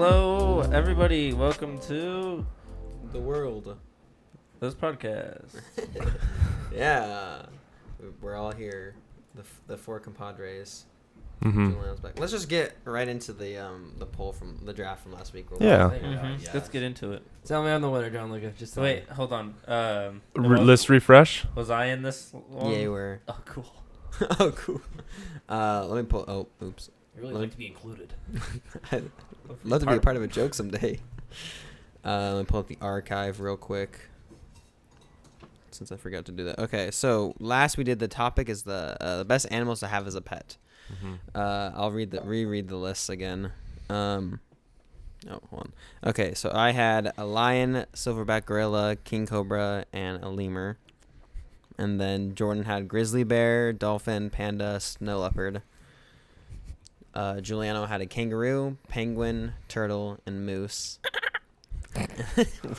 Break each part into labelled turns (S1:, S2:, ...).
S1: Hello, everybody. Welcome to
S2: the world.
S1: this podcast.
S2: Yeah, we're all here. The four compadres.
S3: Mm-hmm.
S2: Back. Let's just get right into the poll from the draft from last week.
S3: Yeah.
S1: Let's get into it.
S4: Tell me I'm the winner, John Luca. Just tell
S1: Wait,
S4: me.
S1: hold on.
S3: List refresh.
S1: Was I in this one?
S2: Yeah, you were.
S1: Oh, cool.
S2: Oh, cool. Let me pull. Oh, oops.
S4: I really like to be included.
S2: I'd love to be a part of a joke someday. Let me pull up the archive real quick, since I forgot to do that. Okay, so last we did the topic is the best animals to have as a pet.
S3: Mm-hmm.
S2: I'll reread the lists again. Oh, hold on. Okay, so I had a lion, silverback gorilla, king cobra, and a lemur. And then Jordan had grizzly bear, dolphin, panda, snow leopard. Giuliano had a kangaroo, penguin, turtle, and moose.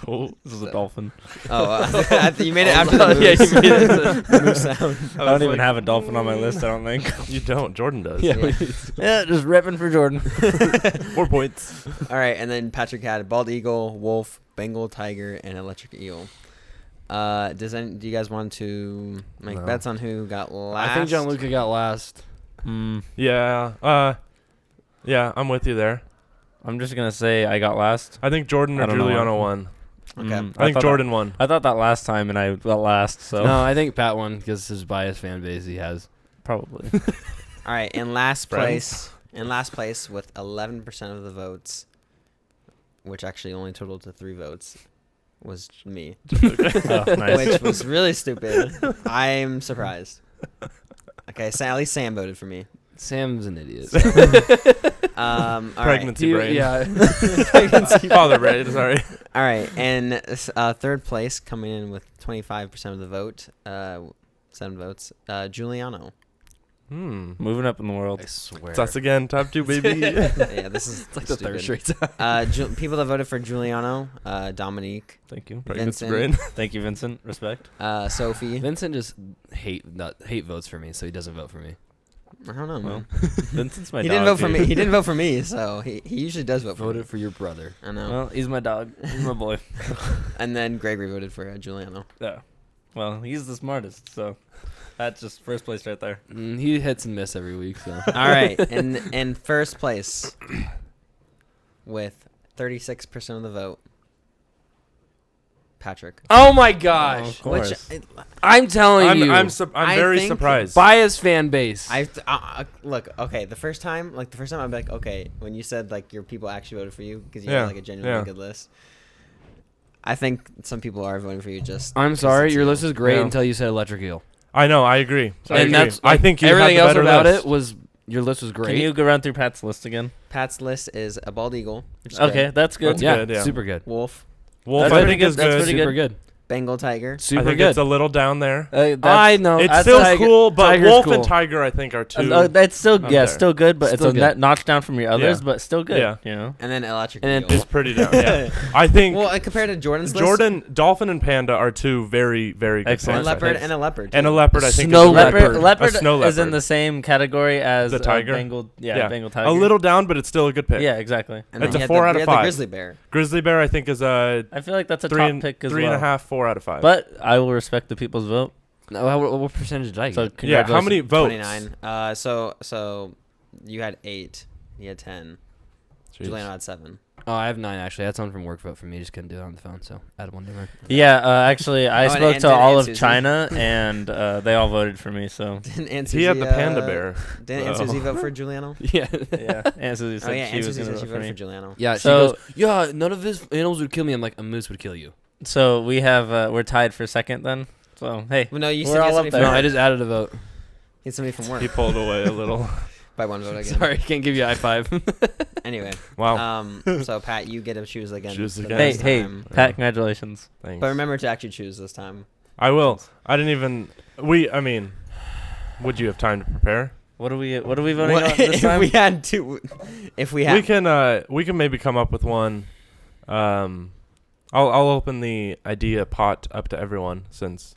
S1: Oh, this is a dolphin.
S2: Oh, you made it after the moose.
S1: Yeah, you made it.
S2: The moose sound.
S1: I don't even have a dolphin on my list, I don't think.
S3: You don't. Jordan does.
S2: Yeah.
S1: Yeah, just repping for Jordan.
S3: 4 points.
S2: All right, and then Patrick had bald eagle, wolf, Bengal tiger, and electric eel. Do you guys want to make bets on who got last?
S4: I think John Luca got last.
S3: Yeah. Yeah, I'm with you there.
S1: I'm just going to say I got last.
S3: I think Jordan or
S1: I don't know
S3: Giuliano
S1: why.
S3: won.
S2: Okay.
S3: I think Jordan won.
S1: I thought that last time, and I got last, so
S4: No, I think Pat won because his biased fan base he has.
S1: probably.
S2: All right, in last
S3: Friends.
S2: place with 11% of the votes, which actually only totaled to 3 votes, was me,
S1: Oh, nice.
S2: which was really stupid. I'm surprised. Okay, so at least Sam voted for me.
S4: Sam's an idiot.
S2: All right.
S3: Pregnancy brain.
S4: Yeah.
S3: Father brain, sorry.
S2: All right, and third place coming in with 25% of the vote, 7 votes, Giuliano.
S1: Moving up in the world.
S4: I swear.
S3: It's us again. Top 2, baby.
S2: Yeah, this is
S4: It's like the third
S2: stupid.
S4: straight time.
S2: People that voted for Giuliano, Dominique,
S1: Thank you.
S3: Pregnancy
S2: Vincent.
S3: brain.
S1: Thank you, Vincent. Respect.
S2: Sophie.
S4: Vincent just hate votes for me, so he doesn't vote for me.
S2: I don't know, man.
S1: Vincent's my
S2: He
S1: dog.
S2: didn't vote for
S1: dude.
S2: me. He didn't vote for me, so he usually does vote for me.
S4: Voted for your brother.
S2: I know.
S1: Well, he's my dog. He's my boy.
S2: And then Gregory voted for Giuliano.
S1: Yeah. Well, he's the smartest, so that's just first place right there.
S4: He hits and miss every week, so.
S2: All right, in first place with 36% of the vote, Patrick.
S4: Oh my gosh!
S1: Of course.
S4: I'm telling you,
S3: I'm
S2: I
S3: very
S2: think
S3: surprised.
S4: biased fan base.
S2: Look, okay, the first time I'd be like, okay, when you said like your people actually voted for you because you
S3: Yeah,
S2: had like a genuinely
S3: yeah.
S2: good list. I think some people are voting for you just.
S4: I'm
S2: 'cause
S4: sorry,
S2: it's
S4: your
S2: you.
S4: list is great
S3: Yeah.
S4: until you said electric eel.
S3: I know. I agree. I think you
S4: everything
S3: had the
S4: else
S3: better
S4: about
S3: list.
S4: it was your list was great.
S1: Can you go run through Pat's list again?
S2: Pat's list is a bald eagle. Which is
S1: Okay,
S2: good.
S1: that's good.
S3: That's
S4: yeah,
S3: good, yeah.
S4: super good.
S2: Wolf,
S3: Wolf,
S1: That's
S3: I
S1: pretty
S3: think
S1: good.
S3: is
S1: That's
S3: good.
S1: pretty
S4: Super good.
S2: Bengal tiger.
S3: I
S4: Super
S3: think
S4: good.
S3: it's a little down there.
S4: I know.
S3: It's
S4: that's
S3: still
S4: Tiger-
S3: cool, but
S4: Tiger's
S3: Wolf
S4: cool.
S3: and Tiger, I think, are two.
S1: That's still
S3: up
S1: yeah,
S3: there.
S1: still good, but
S4: Still
S1: it's a
S4: good.
S1: notch down from your others,
S3: Yeah.
S1: but still good.
S3: Yeah.
S1: You know.
S2: And then electric
S4: And then
S2: eel.
S3: It's pretty down. Yeah, I think
S2: Well, compared to Jordan's list,
S3: Jordan, dolphin, and panda are two very, very good
S1: Excellent.
S2: and
S3: picks, I
S2: leopard
S3: think.
S2: and a leopard.
S3: And a
S2: too.
S3: leopard, I think.
S4: Snow
S3: is a
S4: leopard.
S1: Leopard
S3: A snow
S1: is in
S3: leopard.
S1: the same category as
S3: The tiger?
S1: Bengal. Yeah,
S3: Yeah.
S1: Bengal tiger.
S3: A little down, but it's still a good pick.
S1: Yeah, exactly.
S2: And
S3: It's
S2: then
S3: a
S2: you had
S3: 4
S2: the,
S3: out of
S2: you had
S3: 5.
S2: The grizzly bear.
S3: Grizzly bear, I think, is a
S1: I feel like that's a
S3: 3
S1: top
S3: and,
S1: pick as
S3: 3.5,
S1: well.
S3: 4 out of 5.
S1: But I will respect the people's vote.
S4: No, what percentage did I get?
S1: So
S3: yeah,
S1: congratulations.
S3: how many votes?
S2: 29. So you had 8. You had 10.
S3: Jeez.
S2: Giuliano had 7.
S4: Oh, I have 9 actually. I had someone from work vote for me. Just couldn't do it on the phone, so add one more.
S1: Yeah, actually, I
S2: Oh, and
S1: spoke to
S2: Aunt
S1: all of
S2: Susie.
S1: China, and they all voted for me. So
S2: Didn't Aunt
S3: He
S2: Susie,
S3: had the panda bear.
S2: Didn't Aunt
S3: though.
S2: Susie vote for Giuliano?
S4: Yeah.
S1: yeah, Aunt Susie said
S2: Oh yeah,
S1: she
S2: Aunt
S1: was
S2: Susie
S1: going to
S2: said she
S1: vote for
S2: voted
S1: me.
S2: for Giuliano.
S4: Yeah,
S1: So-
S4: she goes, yeah, none of his animals would kill me. I'm like, a moose would kill you.
S1: So we have we're tied for second then. So hey,
S2: Well, no, you
S1: We're
S2: said you
S1: all
S2: had
S1: up
S2: somebody
S1: there.
S2: from
S4: No,
S2: work.
S4: I just added a vote.
S2: You had somebody from work.
S3: He pulled away a little.
S2: By one vote again.
S4: Sorry, can't give you a high five.
S2: Anyway.
S3: Wow.
S2: So Pat, you get to choose again.
S3: Choose
S2: the
S3: again.
S1: hey,
S2: next
S1: hey,
S2: time.
S1: Pat, congratulations.
S3: Thanks.
S2: But remember to actually choose this time.
S3: I will. I didn't even. I mean, would you have time to prepare?
S1: What are we voting
S2: What-
S1: on this
S2: if
S1: time?
S2: we had to, if we had,
S3: We can maybe come up with one. I'll open the idea pot up to everyone since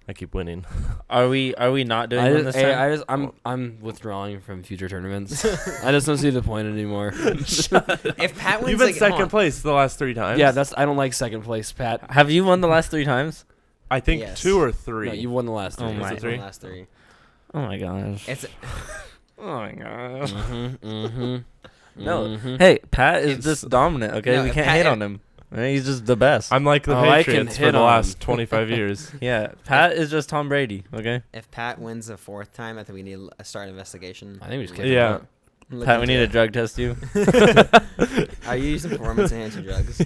S3: I keep winning.
S1: Are we not doing one this time?
S4: I'm withdrawing from future tournaments. I just don't see the point anymore.
S2: If Pat wins,
S3: You've been
S2: like,
S3: second place the last 3 times.
S4: Yeah, I don't like second place, Pat.
S1: Have you won the last 3 times?
S3: I think
S2: Yes.
S3: 2 or 3.
S4: No, you won the last three.
S1: Oh my.
S3: Is it 3?
S2: last 3.
S1: Oh my gosh.
S2: It's
S1: Oh my gosh.
S4: Mm-hmm.
S1: No. Hey, Pat is
S2: It's-
S1: just dominant. Okay,
S2: No,
S1: we can't
S2: Pat-
S1: hate on him. Right? He's just the best.
S3: I'm like the
S4: Oh, I can
S3: Patriots for
S4: hit
S3: the
S4: on
S3: last
S4: him.
S3: 25 years.
S1: Yeah, Pat is just Tom Brady. Okay,
S2: if Pat wins the 4th time, I think we need a start investigation.
S4: I think we just kick
S3: Yeah.
S4: him out.
S2: Look
S1: Pat, we
S2: into
S1: need to
S2: it.
S1: drug test you.
S2: Are you using performance-enhancing drugs?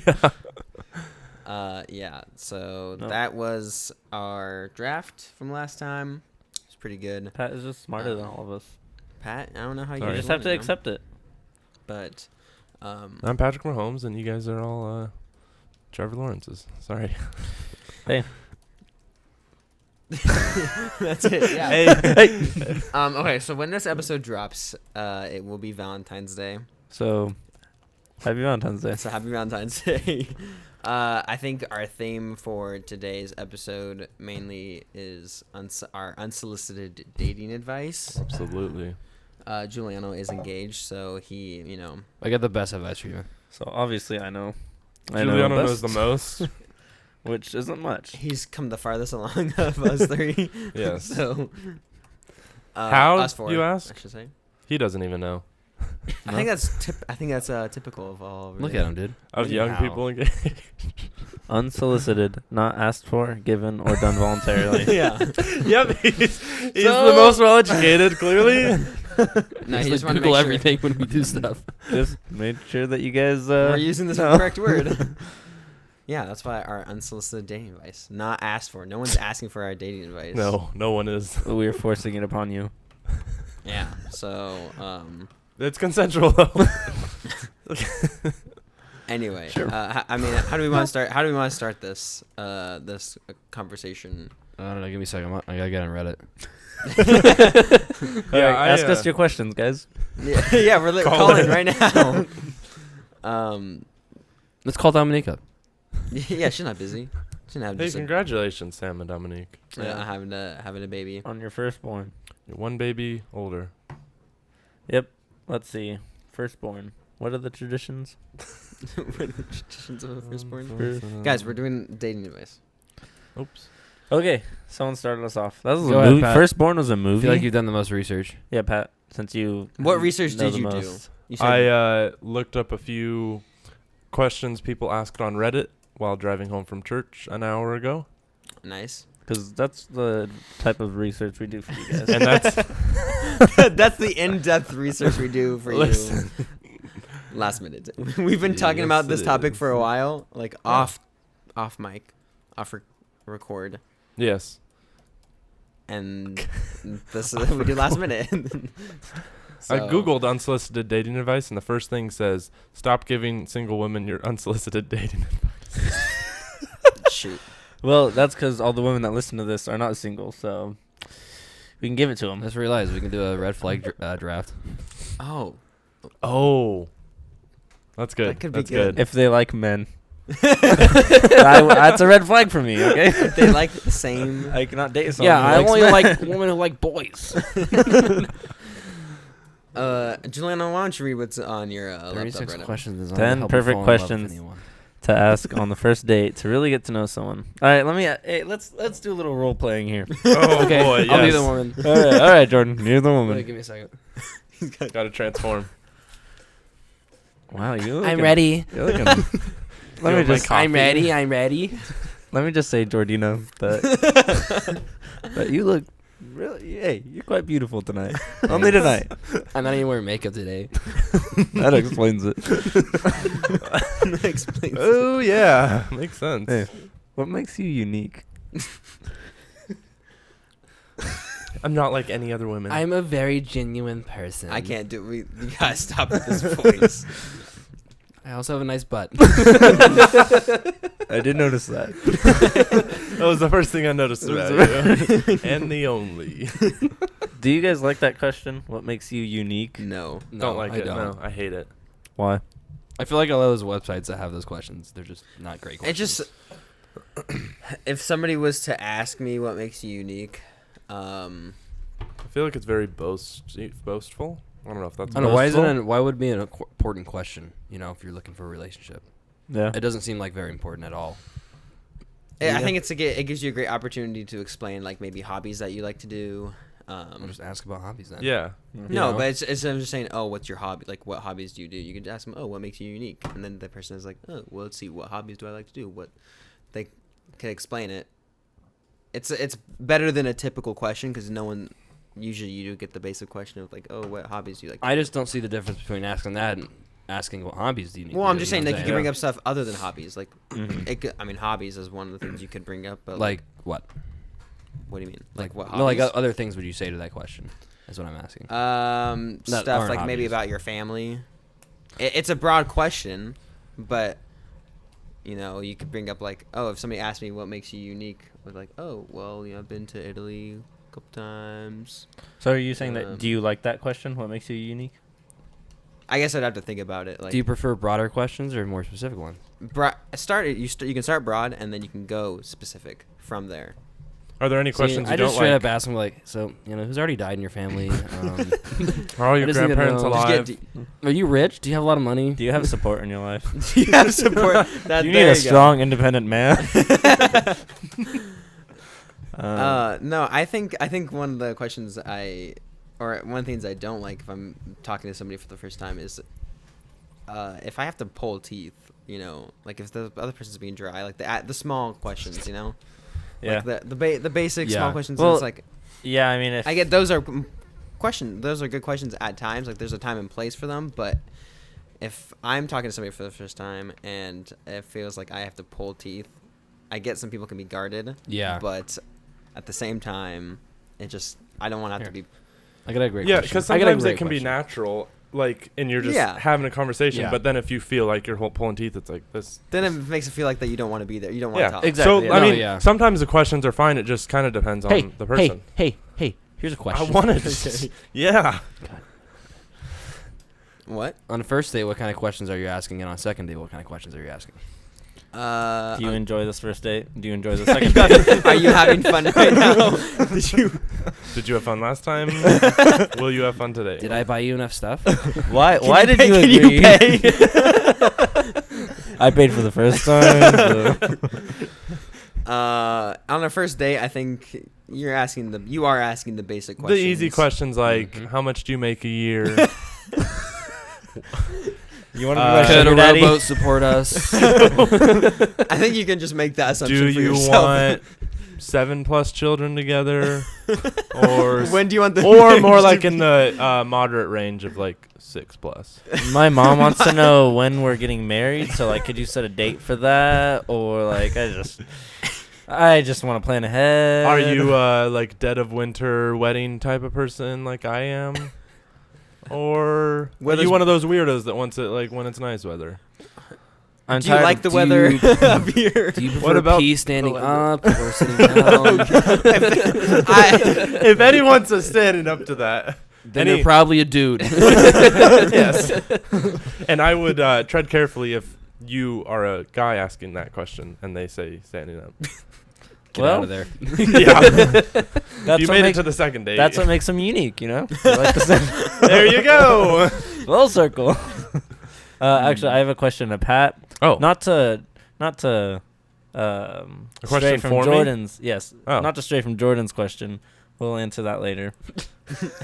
S2: Yeah. So
S1: No.
S2: that was our draft from last time. It's pretty good.
S1: Pat is just smarter than all of us.
S2: Pat, I don't know how you.
S3: Sorry.
S1: You just have to accept it.
S2: But,
S3: I'm Patrick Mahomes, and you guys are all Trevor Lawrence's. Sorry.
S2: that's it. Yeah.
S3: Hey.
S2: Okay. So when this episode drops, it will be Valentine's Day.
S1: So, happy Valentine's Day.
S2: So happy Valentine's Day. I think our theme for today's episode mainly is our unsolicited dating advice.
S3: Absolutely.
S2: Giuliano is engaged, so he,
S4: I got the best advice for you.
S1: So obviously I know.
S3: Juliano knows
S1: best,
S3: the most.
S1: which isn't much.
S2: he's come the farthest along of us 3.
S3: Yes.
S2: So.
S3: How,
S2: us 4,
S3: you ask?
S2: I should say.
S3: He doesn't even know.
S2: I think that's typical of all.
S4: Look at him, dude.
S3: Of young
S2: Anyhow.
S3: people engaged.
S1: Unsolicited, not asked for, given, or done voluntarily.
S2: Yeah.
S3: Yep. He's the most well-educated, clearly.
S2: No, he
S4: Just
S2: just
S4: like
S2: want to
S4: Google
S2: make sure
S4: everything when we do stuff.
S1: Just made sure that you guys.
S2: we're using this
S1: know.
S2: correct word. Yeah, that's why our unsolicited dating advice, not asked for. No one's asking for our dating advice.
S3: No one is.
S1: We're forcing it upon you.
S2: Yeah. So,
S3: It's consensual, though.
S2: anyway,
S1: Sure.
S2: I mean, how do we want to start? How do we want to start this conversation?
S4: I don't know. Give me a second. I gotta get on Reddit.
S1: Yeah,
S3: I,
S1: ask us your questions, guys.
S2: Yeah, we're calling right now.
S4: Let's call Dominique up.
S2: Yeah, she's not busy. She's not
S3: Hey,
S2: just
S3: congratulations, Sam and Dominique.
S2: having a baby.
S1: On your firstborn.
S3: You're one baby older.
S1: Yep. Let's see. Firstborn. What are the traditions?
S2: What are the traditions of a firstborn?
S1: First-
S2: Guys, we're doing dating advice.
S3: Oops.
S1: Okay, someone started us off. That was
S4: Go
S1: a
S4: ahead,
S1: movie.
S4: Pat.
S1: Firstborn was a
S4: I
S1: movie.
S4: feel like you've done the most research.
S1: Yeah, Pat. Since you.
S2: What research
S1: know
S2: did
S1: the
S2: you do?
S1: most.
S2: You said
S3: I looked up a few questions people asked on Reddit while driving home from church an hour ago.
S2: nice.
S1: Because that's the type of research we do for you guys.
S3: And that's
S2: That's the in-depth research we do for
S3: Listen.
S2: you. Last minute. We've been talking
S3: Yes,
S2: about this
S3: it
S2: topic
S3: is.
S2: for a while, like off mic, record,
S3: yes.
S2: and this is we do last minute.
S3: I
S2: So-
S3: googled unsolicited dating advice, and the first thing says, "Stop giving single women your unsolicited dating advice."
S2: Shoot.
S1: Well, that's because all the women that listen to this are not single, so we can give it to them.
S4: Let's realize we can do a red flag draft.
S2: Oh,
S3: Oh, that's good.
S2: That could be
S3: That's
S2: good.
S1: If they like men. That's a red flag for me, okay?
S2: if they like the same.
S1: I cannot date someone
S4: Yeah,
S1: who
S4: I
S1: likes
S4: only
S1: men.
S4: like women who like boys.
S2: Juliana, why don't you read what's on your laptop
S4: 36
S2: right now?
S4: questions is
S1: 10 perfect questions. To ask on the first date to really get to know someone. All right, let's do a little role playing here.
S3: Oh
S4: Okay,
S3: boy,
S4: I'll be
S3: yes.
S4: the woman.
S1: all right, Jordan, you're the
S4: Wait,
S1: woman.
S4: give me a second.
S3: Got to transform.
S1: Wow, you.
S4: I'm ready.
S1: You're looking. let
S3: Yo,
S1: me
S3: my
S1: just.
S3: coffee.
S4: I'm ready. I'm ready.
S1: Let me just say, Jordina, that that you look really. Hey, you're quite beautiful tonight. Only tonight.
S4: I'm not even wearing makeup today.
S1: That explains it.
S2: That explains it.
S3: Oh yeah, makes sense.
S1: Hey. What makes you unique?
S3: I'm not like any other women.
S4: I'm a very genuine person.
S2: I can't do. We gotta stop with this voice.
S4: I also have a nice butt.
S1: I did notice that.
S3: That was the first thing I noticed about you, and the only.
S1: Do you guys like that question? What makes you unique?
S2: No.
S4: No,
S3: Don't like
S4: I
S3: it.
S4: don't.
S3: No, I hate it.
S1: Why?
S4: I feel like a lot of those websites that have those questions, they're just not great
S2: It
S4: questions.
S2: just If somebody was to ask me what makes you unique,
S3: I feel like it's very boastful. I don't know if that's.
S4: I don't know why
S3: boastful.
S4: why would it be an important question? You know, if you're looking for a relationship,
S1: Yeah.
S4: it doesn't seem like very important at all.
S2: I think it gives you a great opportunity to explain like maybe hobbies that you like to do.
S4: I'll just ask about hobbies then.
S3: Yeah.
S2: No,
S4: know?
S2: but it's I'm just saying. Oh, what's your hobby? Like, what hobbies do you do? You could ask them. Oh, what makes you unique? And then the person is like, oh, well, let's see. What hobbies do I like to do? What they can explain it. It's better than a typical question because no one usually you do get the basic question of like, oh, what hobbies do you like?
S4: I just don't see the difference between asking that and asking what hobbies do you need.
S2: Well,
S4: to
S2: I'm
S4: do,
S2: just
S4: you know
S2: saying
S4: what
S2: like
S4: I'm
S2: you can bring up stuff other than hobbies. Like,
S1: Mhm.
S2: I mean, hobbies is one of the things you could bring up. But
S4: like what?
S2: what do you mean? Like what?
S4: No, like
S2: hobbies?
S4: other things would you say to that question? That's what I'm asking. That
S2: Stuff
S4: aren't
S2: like maybe
S4: hobbies.
S2: about your family. It's a broad question, but you know, you could bring up like, oh, if somebody asked me what makes you unique, I was like, oh, well, you know, I've been to Italy a couple times.
S1: So are you saying that? Do you like that question? What makes you unique?
S2: I guess I'd have to think about it. Like,
S4: Do you prefer broader questions or more specific ones?
S2: you can start broad and then you can go specific from there.
S3: Are there any
S4: See,
S3: questions
S4: I
S3: you
S4: just
S3: don't
S4: straight
S3: like?
S4: up ask them like, so you know, who's already died in your family?
S3: Are all your
S4: I just need to
S3: grandparents
S4: know.
S3: alive?
S4: Are you rich? Do you have a lot of money?
S1: Do you have support in your life?
S2: Do you have support? That,
S1: Do you
S2: there
S1: need a
S2: go.
S1: strong, independent man?
S2: No, I think one of the questions or one of the things I don't like if I'm talking to somebody for the first time is, if I have to pull teeth, you know, like if the other person's being dry, like the small questions, you know,
S1: Yeah.
S2: like the basic
S4: Yeah.
S2: small questions.
S1: Well,
S2: It's like
S1: Yeah, I mean, if
S2: I get those are those are good questions at times. Like there's a time and place for them, but if I'm talking to somebody for the first time and it feels like I have to pull teeth, I get some people can be guarded.
S4: Yeah.
S2: But at the same time, I don't want to have to be.
S4: I got a great
S3: Yeah,
S4: question.
S3: because
S4: I got a
S3: sometimes it
S4: great
S3: can be
S4: question.
S3: natural, like, and you're just
S2: Yeah.
S3: having a conversation.
S4: Yeah.
S3: But then if you feel like you're pulling teeth, it's like this.
S2: Then it makes it feel like that you don't want to be there. You don't want
S3: Yeah,
S2: to talk.
S1: exactly.
S3: So
S1: yeah.
S3: I
S4: No,
S3: mean,
S4: yeah.
S3: sometimes the questions are fine. It just kind of depends on
S4: Hey,
S3: the person.
S4: hey, here's a
S3: I
S4: question.
S3: wanted to. Yeah.
S2: What?
S4: On a first date, what kind of questions are you asking? And on a second date, what kind of questions are you asking?
S1: do you enjoy this first date? Do you enjoy the second date?
S2: Are you having fun right now?
S3: Did you have fun last time? Will you have fun today?
S4: Did I buy you enough stuff?
S1: Why did you
S2: Can
S1: agree?
S2: you pay?
S1: I paid for the first time. So.
S2: On a first date, I think you are asking the basic
S3: The
S2: questions.
S3: easy questions like,
S4: Mhm.
S3: how much do you make a year?
S1: You want to be
S3: Uh,
S1: my
S4: Could a
S1: sugar daddy?
S4: rowboat support us?
S2: I think you can just make that assumption
S3: Do
S2: for
S3: you
S2: yourself.
S3: want 7+ children together, or
S2: When do you want the?
S3: or more like in the moderate range of like 6+?
S1: My mom wants to know when we're getting married. So like, could you set a date for that? Or like, I just want to plan ahead.
S3: Are you like dead of winter wedding type of person like I am? Or are
S2: Weather's-
S3: you one of those weirdos that wants it like when it's nice weather?
S1: I'm
S2: Do you
S1: tired
S2: like
S1: of-
S2: the
S4: do
S2: weather
S4: you-
S2: up here?
S4: Do you prefer
S3: What about
S4: pee standing
S3: the
S4: up or sitting down?
S3: If anyone's standing up to that,
S4: Then they're probably a dude.
S3: yes. And I would tread carefully if you are a guy asking that question and they say standing up.
S4: Get
S1: Well,
S4: out of there.
S3: Yeah.
S1: That's
S3: You
S1: what
S3: made
S1: makes
S3: it to the second date.
S1: That's what makes them unique, you know. I like the
S3: There you go.
S1: full circle. Actually, I have a question to Pat.
S3: Oh,
S1: Not to
S3: question
S1: stray from
S3: for me?
S1: Jordan's. Yes.
S3: Oh.
S1: Not to stray from Jordan's question. We'll answer that later.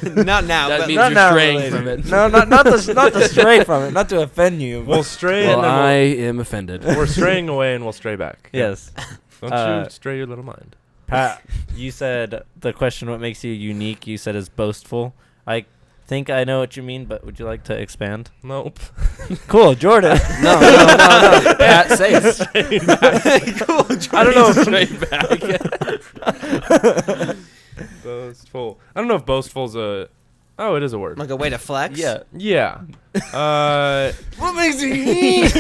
S2: Not now.
S4: That
S2: but
S4: means
S1: Not
S4: you're
S1: now,
S4: straying
S1: later.
S4: from it.
S1: No, not to stray from it. Not to offend you.
S3: we'll stray
S4: Well,
S3: and then
S4: I am offended.
S3: we're straying away and we'll stray back.
S1: Yes.
S3: Don't you stray your little mind.
S1: Pat, you said the question, what makes you unique, you said is boastful. I think I know what you mean, but would you like to expand?
S3: Nope.
S1: Cool, Jordan.
S4: No. Pat, say it.
S2: cool.
S3: I don't know if
S4: Straight back.
S3: boastful. I don't know if boastful's a. Oh, it is a word.
S2: Like a way to flex.
S1: Yeah.
S3: Yeah.
S1: What makes you unique?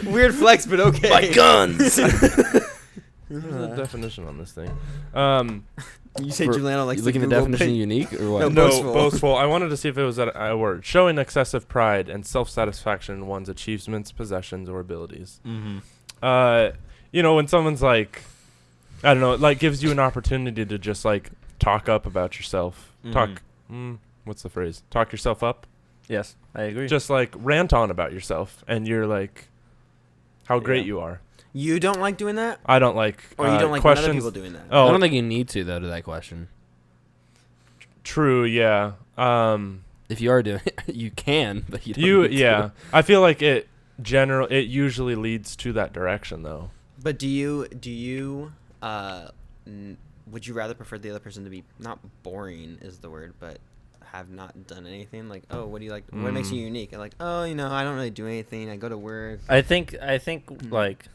S2: Weird flex, but okay.
S4: My guns.
S3: There's a definition on this thing.
S2: You say
S4: For-
S2: Juliano likes
S4: You looking
S2: the
S4: at the
S2: Google
S4: definition
S2: pic-
S4: unique or what?
S2: No,
S3: No,
S2: boastful.
S3: boastful. I wanted to see if it was a word. Showing excessive pride and self-satisfaction in one's achievements, possessions, or abilities.
S1: Mm-hmm.
S3: when someone's like, I don't know, it like gives you an opportunity to just like talk up about yourself. What's the phrase? Talk yourself up.
S1: Yes, I agree.
S3: Just like rant on about yourself, and you're like, how great you are.
S2: You don't like doing that?
S3: I don't like
S2: Or you don't like when other people doing that?
S3: Oh,
S4: I don't think you need to though to that question.
S3: True. Yeah.
S4: If you are doing it, you can, but you don't need to.
S3: I feel like it usually leads to that direction though.
S2: But do you would you rather prefer the other person to be not boring is the word, but have not done anything? Like, oh, what do you like? What makes you unique? And like, oh, I don't really do anything. I go to work.
S1: I think like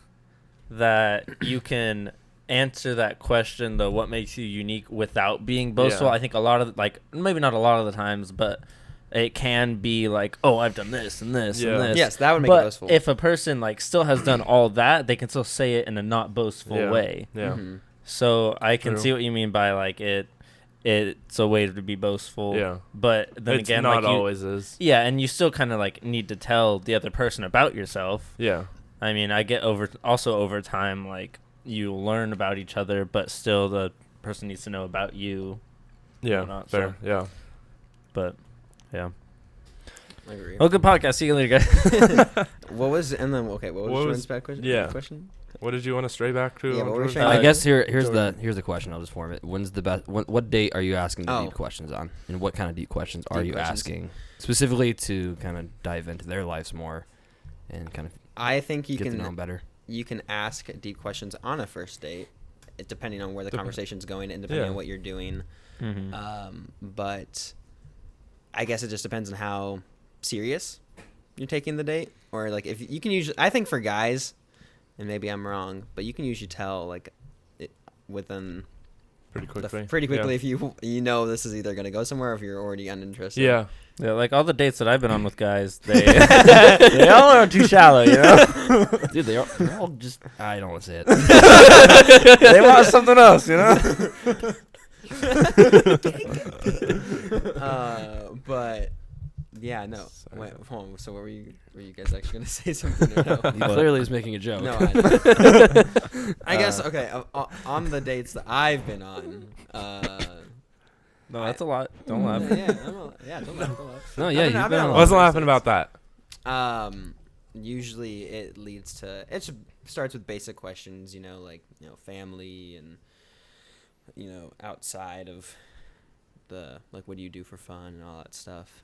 S1: that you can answer that question though, what makes you unique, without being boastful. I think a lot of maybe not a lot of the times, but it can be like, oh, I've done this and this and this.
S2: Yes, that would make it
S1: but
S2: boastful.
S1: if a person like still has done all that, they can still say it in a not boastful way.
S3: Yeah.
S2: Mm-hmm.
S1: So I can see what you mean by like it's a way to be boastful.
S3: Yeah.
S1: But then
S3: It's
S1: again,
S3: not
S1: like
S3: always is.
S1: Yeah, and you still kind of like need to tell the other person about yourself.
S3: Yeah.
S1: I mean, I get over time, like you learn about each other, but still the person needs to know about you.
S3: Yeah.
S1: Whatnot,
S3: Fair.
S1: so.
S3: Yeah.
S1: But yeah.
S2: I agree.
S1: Well, good podcast. See you later, guys.
S2: What was Jordan's bad question?
S3: Yeah.
S2: Question?
S3: What did you want to stray back to?
S2: Yeah, what were we
S3: Jordan?
S2: saying?
S4: I guess here's
S2: Jordan.
S4: the question. I'll just form it. When's the best? What date are you asking the
S2: Oh.
S4: deep questions on, and what kind of deep questions are
S2: Deep
S4: you
S2: questions.
S4: asking specifically to kind of dive into their lives more, and kind of
S2: I think you
S4: get to know them
S2: can
S4: better.
S2: ask deep questions on a first date, depending on where the conversation's going and depending on what you're doing.
S1: Mm-hmm.
S2: But I guess it just depends on how serious you're taking the date, or like if you can usually. I think for guys, and maybe I'm wrong, but you can usually tell like within
S3: Pretty quickly.
S2: pretty quickly if you know this is either gonna go somewhere or if you're already uninterested.
S3: Yeah.
S1: Yeah, like all the dates that I've been on with guys, they all are too shallow, you know.
S4: Dude, they're all just. I don't want to say it.
S1: They want something else, you know.
S2: But yeah, no. Wait, hold on. So were you guys actually gonna say something? Or no?
S4: He clearly was making a joke.
S2: No, I guess okay. On the dates that I've been on,
S1: No, that's a lot. Don't laugh.
S2: Don't laugh.
S4: No, yeah,
S2: I've been
S4: you've
S2: on
S4: been
S2: a
S4: on
S3: I
S2: lot
S3: wasn't
S2: of
S3: laughing
S2: dates.
S3: about that.
S2: Usually it leads to starts with basic questions, like family and outside of the like what do you do for fun and all that stuff.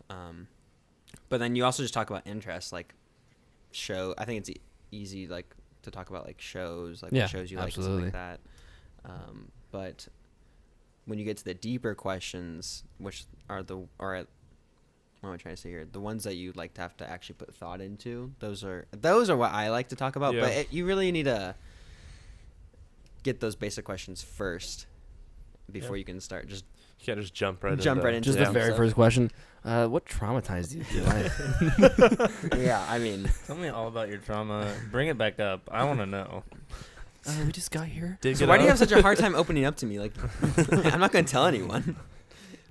S2: But then you also just talk about interests, like I think it's easy like to talk about like shows, like what shows you like and stuff
S4: absolutely.
S2: like that. But when you get to the deeper questions, which are what am I trying to say here? The ones that you like to have to actually put thought into. Those are what I like to talk about.
S3: Yeah.
S2: But you really need to get those basic questions first before you can start. Just
S3: You can't just jump right
S2: Jump
S3: into
S2: right into
S4: Just
S2: Yeah.
S4: the very
S2: So-
S4: first question. What traumatized you in your life?
S2: yeah, I mean,
S1: Tell me all about your trauma. Bring it back up. I want to know.
S4: We just got here.
S3: Dig
S2: so
S3: it
S2: why do you
S3: up.
S2: have such a hard time opening up to me? Like, I'm not going to tell anyone.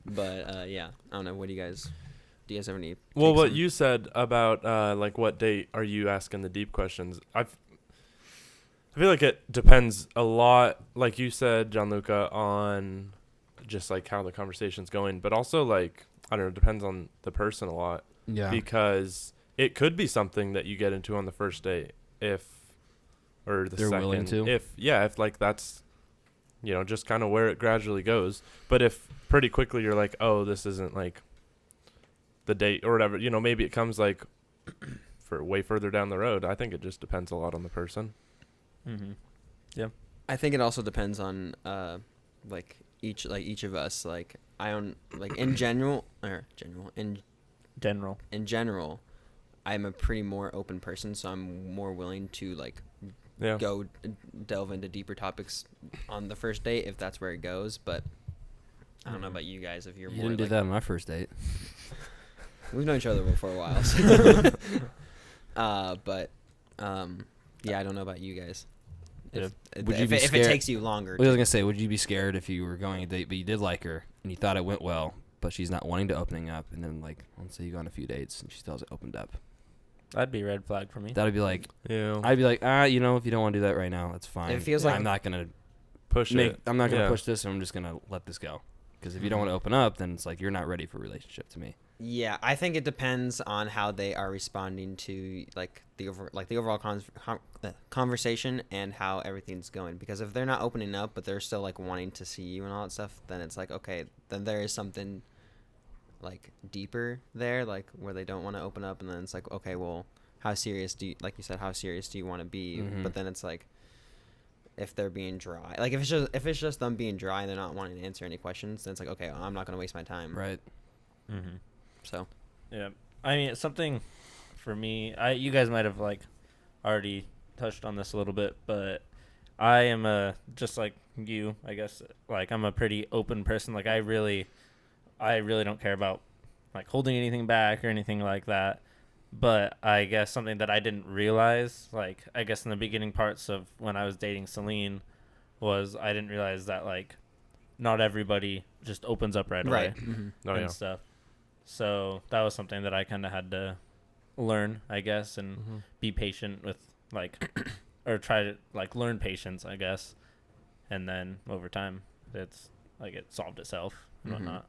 S2: But yeah, I don't know. Do you guys have any?
S3: Well,
S2: takes
S3: what
S2: on-
S3: you said about like what date are you asking the deep questions? I feel like it depends a lot, like you said, Gianluca, on just like how the conversation's going, but also like I don't know, it depends on the person a lot.
S4: Yeah.
S3: Because it could be something that you get into on the first date or the
S4: They're
S3: second.
S4: willing to.
S3: If like that's just kind of where it gradually goes. But if pretty quickly you're like, oh, this isn't like the date or whatever, maybe it comes like for way further down the road. I think it just depends a lot on the person.
S1: Mm-hmm. Yeah.
S2: I think it also depends on like each of us. Like I own like in general, I'm a pretty more open person, so I'm more willing to like
S3: Yeah.
S2: go delve into deeper topics on the first date if that's where it goes. But I don't know about you guys if you're
S4: You
S2: more
S4: didn't do
S2: like,
S4: that on my first date.
S2: we've known each other for a while. So. Yeah, I don't know about you guys. If
S4: Would you be
S2: it
S4: scared?
S2: takes you longer.
S4: I was gonna say, would you be scared if you were going on a date, but you did like her and you thought it went well, but she's not wanting to opening up, and then like let's say you go on a few dates and she still hasn't opened up?
S1: That'd be a red flag for me.
S4: That'd be like,
S3: Yeah.
S4: I'd be like, if you don't want to do that right now, that's fine.
S2: It feels like-
S4: I'm not gonna
S3: Push it.
S4: I'm not gonna
S3: Yeah.
S4: push this, and I'm just gonna let this go. Because if you don't want to open up, then it's like you're not ready for a relationship to me.
S2: Yeah, I think it depends on how they are responding to like the overall conversation and how everything's going. Because if they're not opening up, but they're still like wanting to see you and all that stuff, then it's like, okay, then there is something like deeper there, like where they don't want to open up, and then it's like, okay, well, how serious do you, like you said, how serious do you want to be?
S4: Mhm.
S2: But then it's like, if they're being dry, like if it's just them being dry and they're not wanting to answer any questions, then it's like, okay, I'm not gonna waste my time.
S4: Right.
S1: Mm-hmm.
S2: So
S1: Yeah, I mean, it's something for me. You guys might have like already touched on this a little bit, but I am just like you, I guess. Like I'm a pretty open person. Like I really don't care about like holding anything back or anything like that. But I guess something that I didn't realize, like I guess in the beginning parts of when I was dating Celine, was I didn't realize that like not everybody just opens up right away
S3: Oh,
S1: and
S3: yeah.
S1: stuff. So that was something that I kind of had to learn, I guess, and
S3: Mm-hmm.
S1: be patient with, like, or try to like learn patience, I guess. And then over time, it's like it solved itself and
S2: Mhm.
S1: whatnot.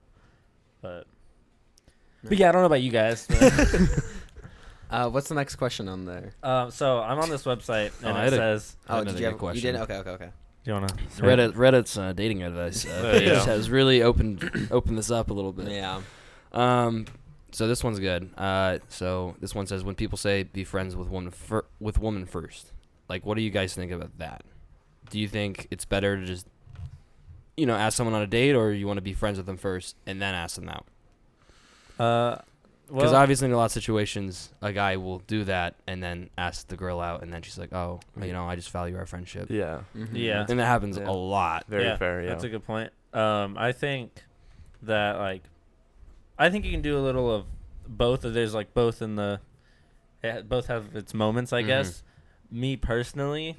S1: But yeah, I don't know about you guys.
S2: what's the next question on there?
S1: So I'm on this website and
S4: I
S1: it
S4: had a-
S1: says,
S4: I had
S2: Did
S4: another
S2: you
S4: good
S2: have,
S4: question.
S2: you did? Okay.
S1: "Do you wanna?"
S4: Reddit's dating advice page
S3: Yeah.
S4: has really opened this up a little bit.
S2: Yeah.
S4: So this one's good. So this one says, when people say be friends with woman first, like, what do you guys think about that? Do you think it's better to just, ask someone on a date, or you want to be friends with them first and then ask them out? Because
S1: Well,
S4: obviously in a lot of situations, a guy will do that and then ask the girl out, and then she's like, oh, I just value our friendship.
S3: Yeah.
S2: Mhm.
S1: Yeah.
S4: And that happens
S3: Yeah.
S4: a lot.
S3: Very fair. Yeah.
S1: That's a good point. I think that I think you can do a little of both. There's like both in the, both have its moments, I
S4: Mhm.
S1: guess. Me personally,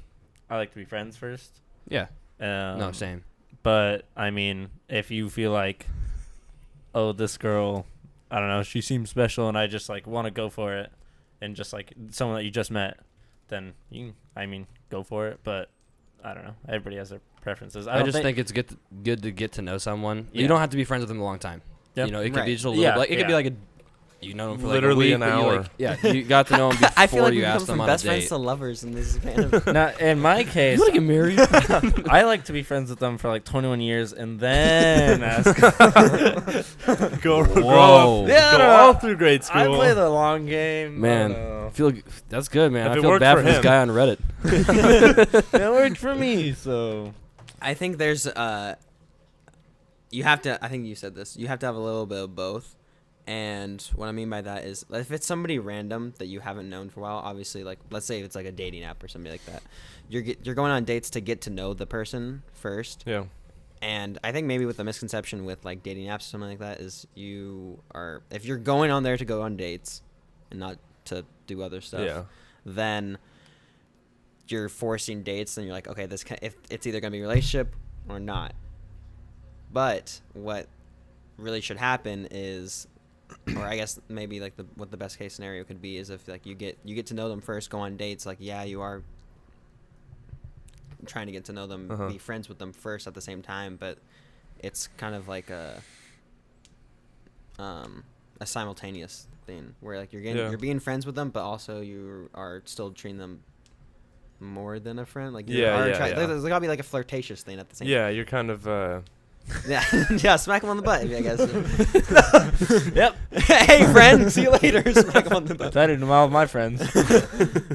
S1: I like to be friends first.
S4: Yeah. No, same.
S1: But I mean, if you feel like, oh, this girl, I don't know, she seems special, and I just like want to go for it, and just like someone that you just met, then go for it. But I don't know. Everybody has their preferences.
S4: I just think it's good to get to know someone.
S1: Yeah.
S4: You don't have to be friends with them a long time.
S1: Yep.
S4: It could
S2: Right.
S4: be just a little.
S1: Yeah,
S4: Like it could be
S1: yeah.
S4: like you know them for like
S3: Literally
S4: a week,
S3: an
S4: but you,
S3: hour.
S4: like, yeah, you got to know them before
S2: I feel like
S4: you
S2: we become
S4: asked them
S2: from
S4: on
S2: best
S4: a
S2: friends
S4: date.
S2: to lovers in this span of.
S1: now, in my case,
S4: You want to get married?
S1: I like to be friends with them for like 21 years and then ask.
S3: Go
S4: Whoa.
S1: Yeah, I
S3: go
S1: don't
S3: all
S1: know.
S3: through grade
S1: I
S3: school.
S1: play the long game.
S4: Man.
S1: I don't know.
S4: That's good, man.
S3: If
S4: I
S3: it
S4: feel
S3: worked
S4: bad
S3: for
S4: for this
S3: him.
S4: guy on Reddit.
S1: It worked for me, so.
S2: I think there's you have to. I think you said this. You have to have a little bit of both. And what I mean by that is, if it's somebody random that you haven't known for a while, obviously, like let's say it's like a dating app or something like that, you're going on dates to get to know the person first.
S3: Yeah.
S2: And I think maybe with the misconception with like dating apps or something like that is if you're going on there to go on dates and not to do other stuff,
S3: Yeah.
S2: then you're forcing dates and you're like, okay, if it's either gonna be a relationship or not. But what really should happen is, or I guess maybe like what the best case scenario could be is if like you get to know them first, go on dates, like yeah, you are trying to get to know them, be friends with them first at the same time, but it's kind of like a simultaneous thing where like you're being friends with them, but also you are still treating them more than a friend. Like there's gotta be like a flirtatious thing at the same time.
S3: Yeah, you're kind of
S2: yeah, smack him on the butt, I guess.
S1: Yep.
S2: Hey, friend, see you later. Smack him on the butt.
S1: That didn't all my friends.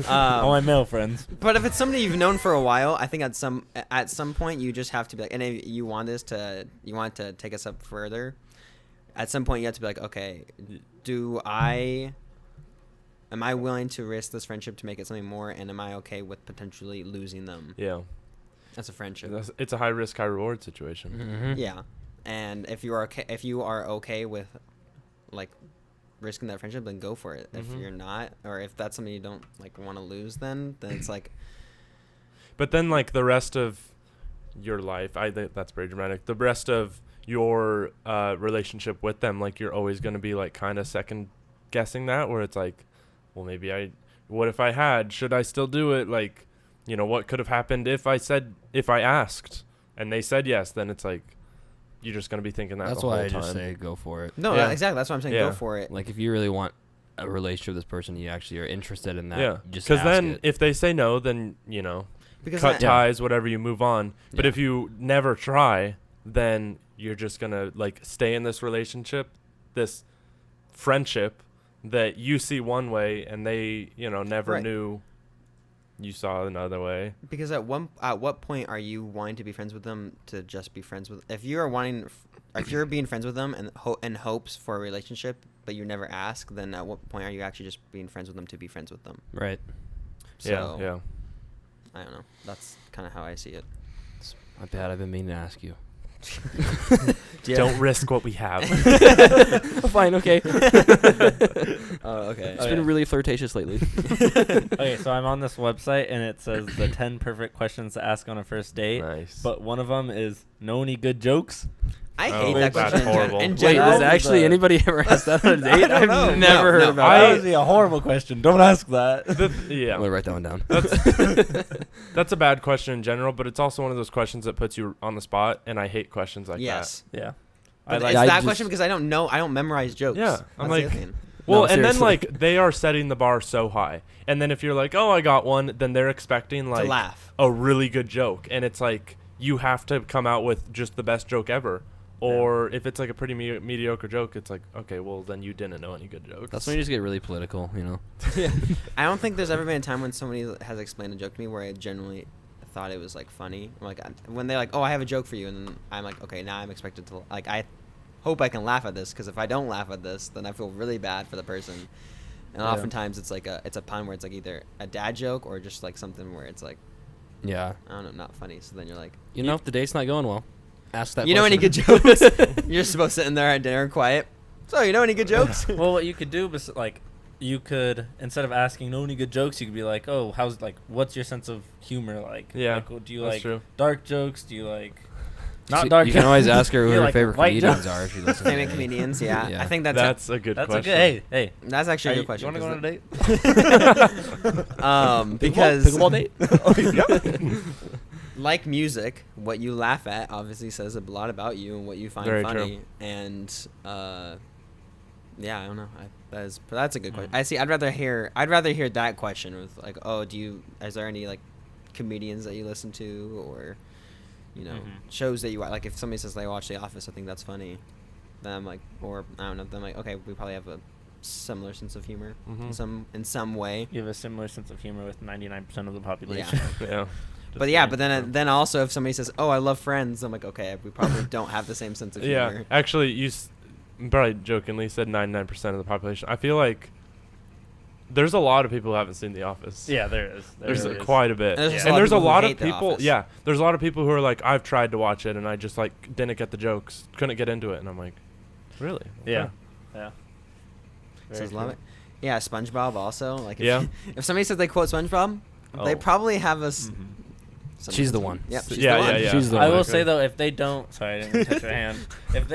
S1: All my male friends.
S2: But if it's somebody you've known for a while, I think at some point you just have to be like, and if you want to take us up further, at some point you have to be like, okay, am I willing to risk this friendship to make it something more, and am I okay with potentially losing them
S3: yeah.
S2: as a friendship?
S3: It's a high risk, high reward situation.
S4: Mm-hmm.
S2: Yeah, and if you are okay with like risking that friendship, then go for it. If you're not, or if that's something you don't like want to lose, then it's like.
S3: But then, like the rest of your life, I think that's very dramatic. The rest of your relationship with them, like you're always going to be like kind of second guessing that, where it's like, well, what if I had? Should I still do it? Like, what could have happened if I asked and they said yes? Then it's like you're just gonna be thinking that.
S4: That's
S3: the
S4: why
S3: whole
S4: I
S3: time.
S4: just say go for it.
S2: No,
S3: Yeah.
S2: exactly. That's what I'm saying.
S3: Yeah.
S2: Go for it.
S4: Like if you really want a relationship with this person, you actually are interested in that.
S3: Yeah,
S4: just
S3: because
S4: ask
S3: then
S4: it.
S3: if they say no, then
S2: Because
S3: cut
S2: that-
S3: ties, whatever, you move on. But
S4: Yeah.
S3: if you never try, then you're just gonna like stay in this relationship, this friendship that you see one way and they never
S2: Right.
S3: knew you saw another way.
S2: Because at what point are you wanting to be friends with them to just be friends with? If you are if you're being friends with them and in hopes for a relationship, but you never ask, then at what point are you actually just being friends with them to be friends with them?
S4: Right.
S2: So,
S3: Yeah.
S2: I don't know. That's kind of how I see it.
S4: My bad. I've been meaning to ask you.
S3: Don't risk what we have.
S4: Fine. Okay.
S2: Oh, okay.
S4: It's been really flirtatious lately.
S1: Okay, so I'm on this website and it says the 10 perfect questions to ask on a first date.
S3: Nice.
S1: But one of them is, know any good jokes?
S2: I
S3: Oh,
S2: hate that
S3: that's
S2: question.
S3: horrible.
S2: In
S4: Wait,
S2: general,
S4: does actually anybody ever ask that on a date?
S1: don't
S4: I've
S1: know.
S4: never heard
S2: No,
S4: about
S3: I-
S1: That
S4: that.
S1: would be a horrible question. Don't ask that.
S4: I'm
S3: yeah.
S4: gonna write that one down.
S3: That's a bad question in general, but it's also one of those questions that puts you on the spot, and I hate questions like
S2: yes.
S1: Yeah.
S2: But
S1: I
S2: it's
S1: like.
S2: that
S4: just-
S2: question because I don't know. I don't memorize jokes.
S3: Yeah,
S2: That's
S3: I'm
S2: the
S3: like-
S2: other thing.
S3: that. Well,
S4: No,
S3: and then
S4: seriously.
S3: they are setting the bar so high, and then if you're like, oh, I got one, then they're expecting
S2: to
S3: like
S2: laugh.
S3: a really good joke, and it's like you have to come out with just the best joke ever. Or if it's like a pretty mediocre joke, it's like, okay, well then you didn't know any good jokes.
S4: That's when you just get really political, you know.
S2: I don't think there's ever been a time when somebody has explained a joke to me where I genuinely thought it was like funny. Like when they're like, "Oh, I have a joke for you," and then I'm like, "Okay, now I'm expected to like I hope I can laugh at this because if I don't laugh at this, then I feel really bad for the person." And
S1: Yeah.
S2: oftentimes it's like it's a pun where it's like either a dad joke or just like something where it's like
S4: Yeah.
S2: I don't know, not funny. So then you're like,
S4: You know, if the date's not going well, ask that.
S2: "You know any good
S4: question.
S2: jokes?" You're just supposed to sit in there at dinner quiet. So you know any good jokes?
S1: Well, what you could do, like, you could, instead of asking, know any good jokes, you could be like, oh, what's your sense of humor like?
S3: Yeah,
S1: Like, do you
S3: that's
S1: like
S3: true.
S1: dark jokes? Do you like
S4: So
S1: not dark
S4: you
S1: jokes?
S4: can always ask her who
S1: You
S4: her
S1: like
S4: favorite
S1: white
S4: comedians
S1: jokes?
S4: are if she listens.
S2: Famous comedians, yeah.
S4: Yeah.
S2: I think
S3: That's a good
S1: That's a
S3: question.
S1: good. Hey,
S2: that's actually a
S1: you
S2: good question.
S1: want to go on a date?
S2: Because
S1: Pickleball date?
S2: like music, what you laugh at obviously says a lot about you and what you find
S3: Very
S2: funny.
S3: true.
S2: And yeah, I don't know. That's a good question. I see. I'd rather hear that question with like, oh, is there any like comedians that you listen to or shows that you like? If somebody says they watch The Office, I think that's funny. Then I'm like, or I don't know. Then I'm like, okay, we probably have a similar sense of humor in some way.
S1: You have a similar sense of humor with 99% of the population.
S3: Yeah.
S2: But yeah, but then also if somebody says, "Oh, I love Friends," I'm like, okay, we probably don't have the same sense of
S3: Yeah.
S2: humor.
S3: Actually, you probably jokingly said 99% of the population. I feel like there's a lot of people who haven't seen The Office.
S1: Yeah, there is.
S3: There's
S1: is.
S3: quite a bit.
S2: And there's
S3: And there's a
S2: people who
S3: lot of
S2: hate The
S3: people.
S2: Office.
S3: Yeah. There's a lot of people who are like, I've tried to watch it and I just like didn't get the jokes, couldn't get into it, and I'm like, really?
S1: Yeah.
S3: Okay.
S1: Yeah.
S2: Says
S1: Very
S2: love
S1: true.
S2: it. Yeah, SpongeBob also. Like,
S3: Yeah.
S2: if somebody says they quote SpongeBob, they
S3: Oh.
S2: probably have a.
S1: Mhm.
S4: She's the one.
S2: Yep. She's
S3: Yeah,
S2: the one.
S3: yeah, yeah.
S4: She's the
S1: I
S4: one.
S1: will
S3: Okay.
S1: say though, if they don't, sorry, I didn't mean to touch your hand. If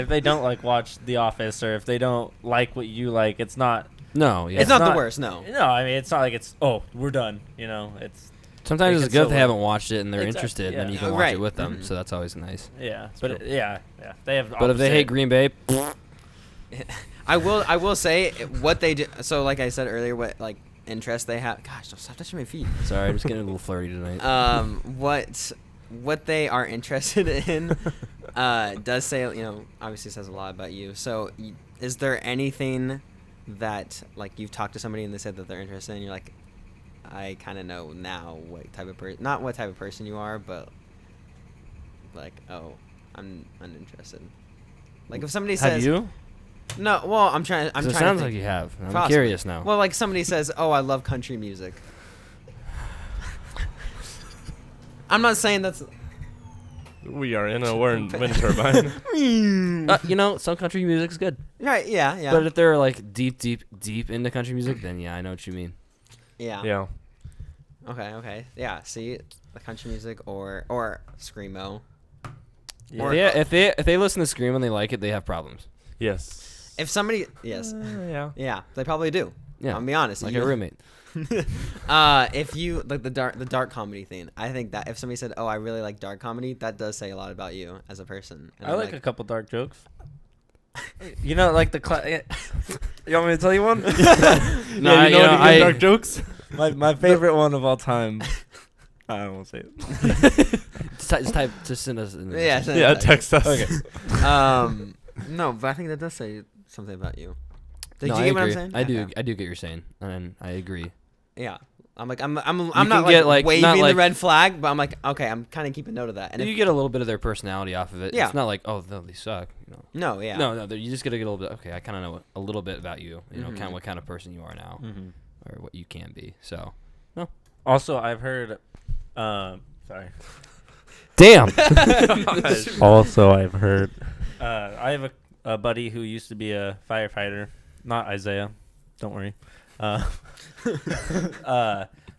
S1: they don't like watch The Office, or if they don't like what you like, it's not.
S4: No, yeah.
S2: It's not the
S1: not-
S2: worst. No.
S1: No, I mean it's not like it's. Oh, we're done. It's
S4: Sometimes
S1: Make
S4: it's
S1: it
S4: good
S1: so
S4: if they
S1: well.
S4: haven't watched it and they're
S1: Exactly,
S4: interested, then
S1: yeah.
S4: you can watch
S2: Right.
S4: it with them.
S2: Mhm.
S4: So that's always nice.
S1: yeah,
S3: That's
S1: but
S3: true.
S1: yeah. They have.
S4: But if they hate
S1: opposite-
S4: Green Bay,
S2: I will say what they do. So like I said earlier, what like interest they have. Gosh, don't stop touching my feet.
S4: sorry, I'm just getting a little flirty tonight.
S2: What they are interested in does say, obviously says a lot about you. So is there anything that like you've talked to somebody and they said that they're interested in, you're like, I kind of know now what type of person, not what type of person you are, but like, oh, I'm uninterested. Like if somebody
S1: Have
S2: says
S1: you?
S2: no, well, I'm trying
S4: It
S2: to
S4: sounds
S2: think.
S4: like you have. I'm
S2: Possibly.
S4: curious now.
S2: Well, like somebody says, "Oh, I love country music." I'm not saying that's.
S3: We are in a wind turbine.
S4: Some country music's good.
S2: Right? Yeah.
S4: But if they're like deep into country music, then yeah, I know what you mean.
S2: Yeah.
S3: Yeah.
S2: Okay. Yeah. See, the country music or screamo.
S1: Yeah.
S2: Or-
S4: If they listen to Scream and they like it, they have problems.
S3: Yes.
S2: if somebody, yes,
S3: Yeah.
S2: they probably do.
S4: Yeah,
S2: I'll be honest.
S4: like
S2: you-
S4: a roommate.
S2: If you like the dark comedy thing, I think that if somebody said, "Oh, I really like dark comedy," that does say a lot about you as a person. And
S1: I
S2: I'm
S1: like a couple dark jokes. You know, like the you want me to tell you one?
S3: No, you know any good dark jokes?
S1: my favorite one of all time. I won't say it.
S4: Just send us. In the
S2: Yeah,
S4: message.
S3: Yeah, text us.
S1: Okay.
S2: No, but I think that does say something about you. Did
S4: No,
S2: you
S4: I
S2: get what I'm
S4: agree.
S2: saying?
S4: I do.
S2: Okay.
S4: I do get what you're saying, and I agree.
S2: Yeah. I'm not
S4: can
S2: like,
S4: get, like,
S2: waving
S4: not
S2: the
S4: like-
S2: red flag, but I'm like, okay, I'm kind of keeping note of that. And
S4: You
S2: if,
S4: get a little bit of their personality off of it.
S2: Yeah.
S4: It's not like, oh, no, they suck. You know.
S2: no, yeah.
S4: No, you just gotta get a little bit. Okay, I kind of know a little bit about you. You know, kind
S2: Mhm.
S4: of what kind of person you are now,
S1: Mm-hmm.
S4: or what you can be. So.
S1: Also, I've heard. Sorry.
S4: Damn.
S1: Also, I've heard. I have a buddy who used to be a firefighter. Not Isaiah. Don't worry.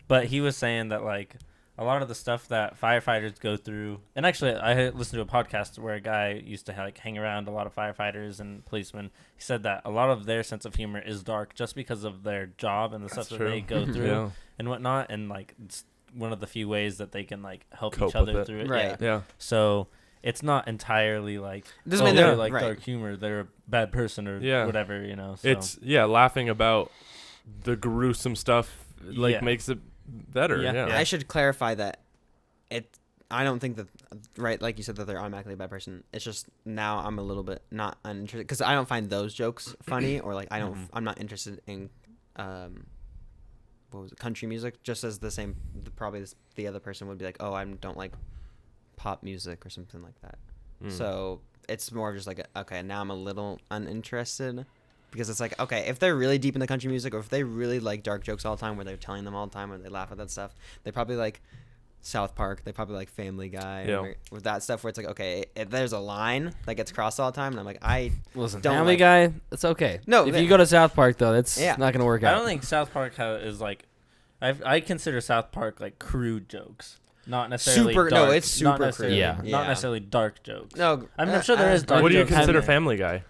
S1: But he was saying that like a lot of the stuff that firefighters go through, and actually I had listened to a podcast where a guy used to like hang around a lot of firefighters and policemen. He said that a lot of their sense of humor is dark just because of their job and the stuff that they go through
S3: Yeah.
S1: and whatnot, and like it's one of the few ways that they can like help
S3: Cope
S1: each other
S3: with it.
S1: through it.
S2: Right.
S1: Yeah.
S3: Yeah.
S1: So it's not entirely like
S2: Doesn't
S1: oh,
S2: mean
S1: they're
S2: they're
S1: like
S2: right.
S1: dark humor. They're a bad person or
S3: Yeah.
S1: whatever, you know. So.
S3: It's laughing about the gruesome stuff like
S1: Yeah.
S3: makes it better.
S1: Yeah.
S3: Yeah.
S1: Yeah.
S2: I should clarify that I don't think that, right, like you said, that they're automatically a bad person. It's just now I'm a little bit not uninterested because I don't find those jokes funny, or like I'm not interested in what was it, country music, just as the same probably the other person would be like, oh, I don't like pop music or something like that. So it's more of just like, okay, now I'm a little uninterested because it's like, okay, if they're really deep in the country music, or if they really like dark jokes all the time where they're telling them all the time, or they laugh at that stuff, they probably like South Park, they probably like Family Guy,
S3: Yeah.
S2: or with that stuff where it's like, okay, if there's a line that gets crossed all the time, and I'm like, I
S4: Listen,
S2: don't
S4: Family
S2: like-
S4: Guy, it's okay.
S2: No,
S4: if
S2: they-
S4: you go to South Park though, that's
S2: Yeah.
S4: not gonna work
S1: I
S4: out.
S1: don't think South Park is like. I consider South Park like crude jokes, not necessarily
S2: Super-
S1: dark.
S2: no, it's
S1: not
S2: super
S1: necessarily-
S4: crude.
S2: Yeah.
S1: Not necessarily dark jokes.
S2: no.
S1: I mean, I'm sure there is dark
S3: What do you
S1: jokes
S3: consider
S1: in there.
S3: Family Guy?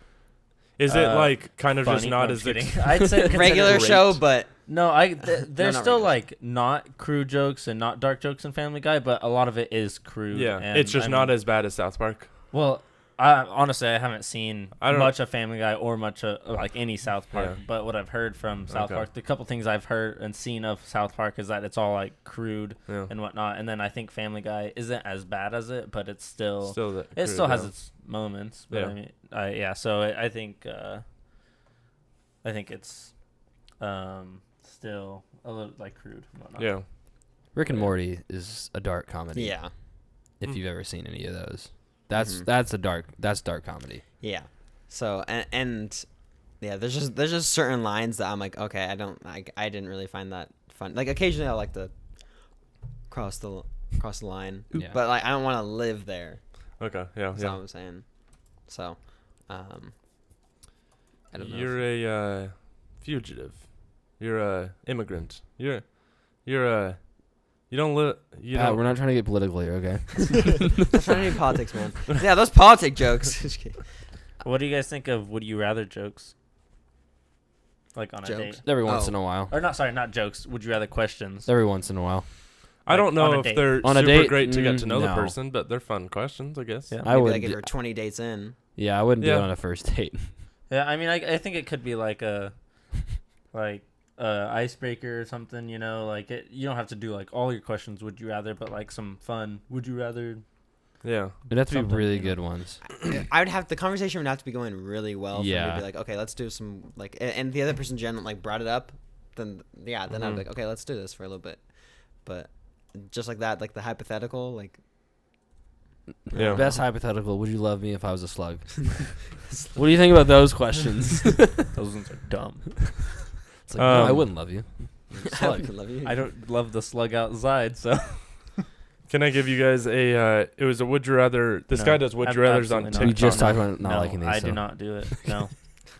S3: Is it like kind of just
S1: Funny?
S3: not
S1: No,
S3: as
S1: I'm kidding. I'd say consider
S2: regular
S1: great.
S2: show, but
S1: No, there's
S2: not
S1: still
S2: regular.
S1: like not crude jokes and not dark jokes in Family Guy, but a lot of it is crude.
S3: Yeah,
S1: and,
S3: it's just
S1: I
S3: not
S1: mean,
S3: as bad as South Park.
S1: Well, honestly, I haven't seen
S3: I don't-
S1: much of Family Guy or much of like any South Park.
S3: Yeah.
S1: But what I've heard from South
S3: Okay.
S1: Park, the couple things I've heard and seen of South Park is that it's all like crude
S3: Yeah.
S1: and whatnot. And then I think Family Guy isn't as bad as it, but it's still
S3: Still
S1: it still has its moments. But
S3: Yeah.
S1: I mean, yeah. So I think it's still a little like crude and whatnot.
S3: Yeah.
S4: Rick and Morty is a dark comedy.
S2: yeah,
S4: If you've ever seen any of those, that's
S2: Mhm.
S4: that's dark comedy.
S2: yeah. So and yeah, there's just certain lines that I'm like, okay, I didn't really find that fun. Like occasionally I like to cross the line,
S4: Yeah.
S2: but like I don't want to live there.
S3: Okay. Yeah.
S2: That's
S3: Yeah.
S2: all I'm saying. So, I don't know.
S3: You're a fugitive. You're a immigrant. You don't live. You
S4: Pat,
S3: don't.
S4: we're not trying to get political here, okay?
S2: That's not any politics, man. Yeah, those politic jokes. Just kidding.
S1: What do you guys think of would you rather jokes? Like on a
S2: Jokes?
S1: date.
S4: Every once
S2: Oh.
S4: in a while.
S1: Or not jokes. Would you rather questions?
S4: Every once in a while.
S3: I don't
S1: like, on
S3: know
S1: a
S3: if
S1: date.
S3: they're
S4: On a
S3: super
S4: date?
S3: great to get to know the
S4: No.
S3: person, but they're fun questions, I guess.
S1: Yeah.
S4: I
S2: Maybe
S4: would.
S2: like if we're 20 dates in.
S4: Yeah, I wouldn't do
S3: Yeah.
S4: it on a first date.
S1: Yeah, I mean, I think it could be like a, like icebreaker or something. You know, like you don't have to do like all your questions. Would you rather? But like some fun. Would you rather?
S3: Yeah.
S4: It'd have to be
S1: Something,
S4: really
S1: you know.
S4: good ones.
S2: I would have the conversation would have to be going really well for me
S4: Yeah.
S2: to be like, okay, let's do some like, and the other person generally like brought it up, then I'd be
S3: Mhm.
S2: like, okay, let's do this for a little bit, but just like that, like the hypothetical, like
S3: Yeah.
S4: Best hypothetical, would you love me if I was a slug? What do you think about those questions?
S1: Those ones are dumb.
S4: It's like, no, I
S3: Um,
S4: wouldn't love you. You're a
S2: I
S4: slug.
S2: would love you.
S1: I don't love the slug outside, so
S3: Can I give you guys a? It was a would you rather. This
S1: No,
S3: guy does would you rather's on
S1: absolutely not.
S3: TikTok.
S4: We just talked about not
S1: no,
S4: liking these.
S1: I
S4: so.
S1: do not do it. No.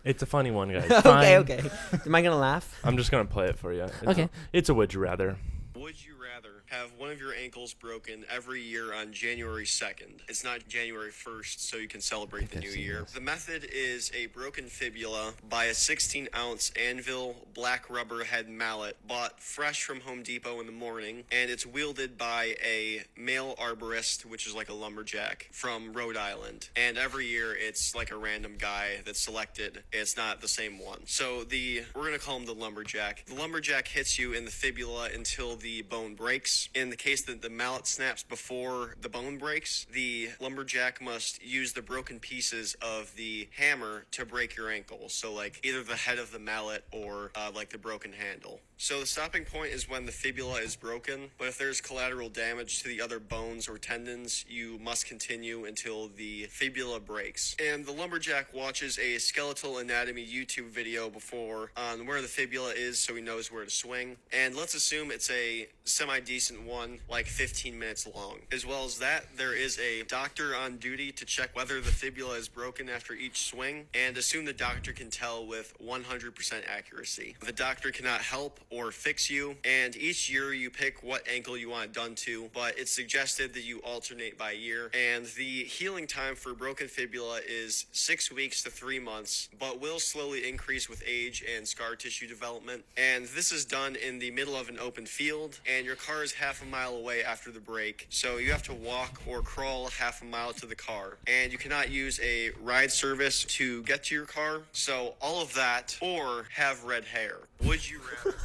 S3: It's a funny one, guys.
S2: okay,
S1: Fine.
S2: okay. Am I gonna laugh?
S3: I'm just gonna play it for you.
S4: Okay.
S3: It's a would you rather.
S5: Would you rather have one of your ankles broken every year on January 2nd. It's not January 1st, so you can celebrate the new year. The method is a broken fibula by a 16-ounce anvil black rubber head mallet bought fresh from Home Depot in the morning, and it's wielded by a male arborist, which is like a lumberjack, from Rhode Island. And every year it's like a random guy that's selected. It's not the same one. So we're going to call him the lumberjack. The lumberjack hits you in the fibula until the bone breaks. In the case that the mallet snaps before the bone breaks, the lumberjack must use the broken pieces of the hammer to break your ankle. So like either the head of the mallet or like the broken handle. So the stopping point is when the fibula is broken, but if there's collateral damage to the other bones or tendons, you must continue until the fibula breaks. And the lumberjack watches a skeletal anatomy YouTube video before on where the fibula is so he knows where to swing. And let's assume it's a semi-decent one, like 15 minutes long. As well as that, there is a doctor on duty to check whether the fibula is broken after each swing, and assume the doctor can tell with 100% accuracy. The doctor cannot help or fix you, and each year you pick what ankle you want it done to, but it's suggested that you alternate by year, and the healing time for broken fibula is 6 weeks to 3 months, but will slowly increase with age and scar tissue development. And this is done in the middle of an open field, and your car is half a mile away after the break, so you have to walk or crawl half a mile to the car, and you cannot use a ride service to get to your car. So all of that, or have red hair. Would you rather?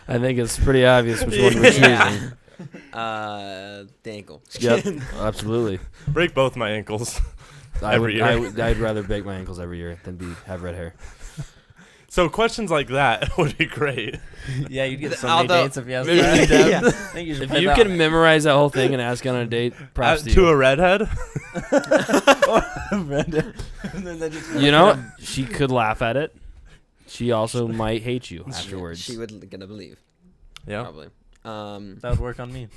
S4: I think it's pretty obvious which one we're choosing.
S2: The ankle.
S4: Yep, absolutely.
S3: Break both my ankles.
S4: Every year. I'd rather break my ankles every year than have red hair.
S3: So questions like that would be great.
S1: Yeah, you'd get so many dates if you asked
S2: Yeah.
S1: that.
S2: Yeah.
S1: I think you should
S4: If
S1: put
S4: you
S1: that
S4: can memorize that whole thing and ask on a date, props to
S3: To
S4: you.
S3: a redhead?
S4: You know, she could laugh at it. She also might hate you afterwards.
S2: She would gonna believe.
S3: Yeah.
S2: Probably.
S1: That would work on me.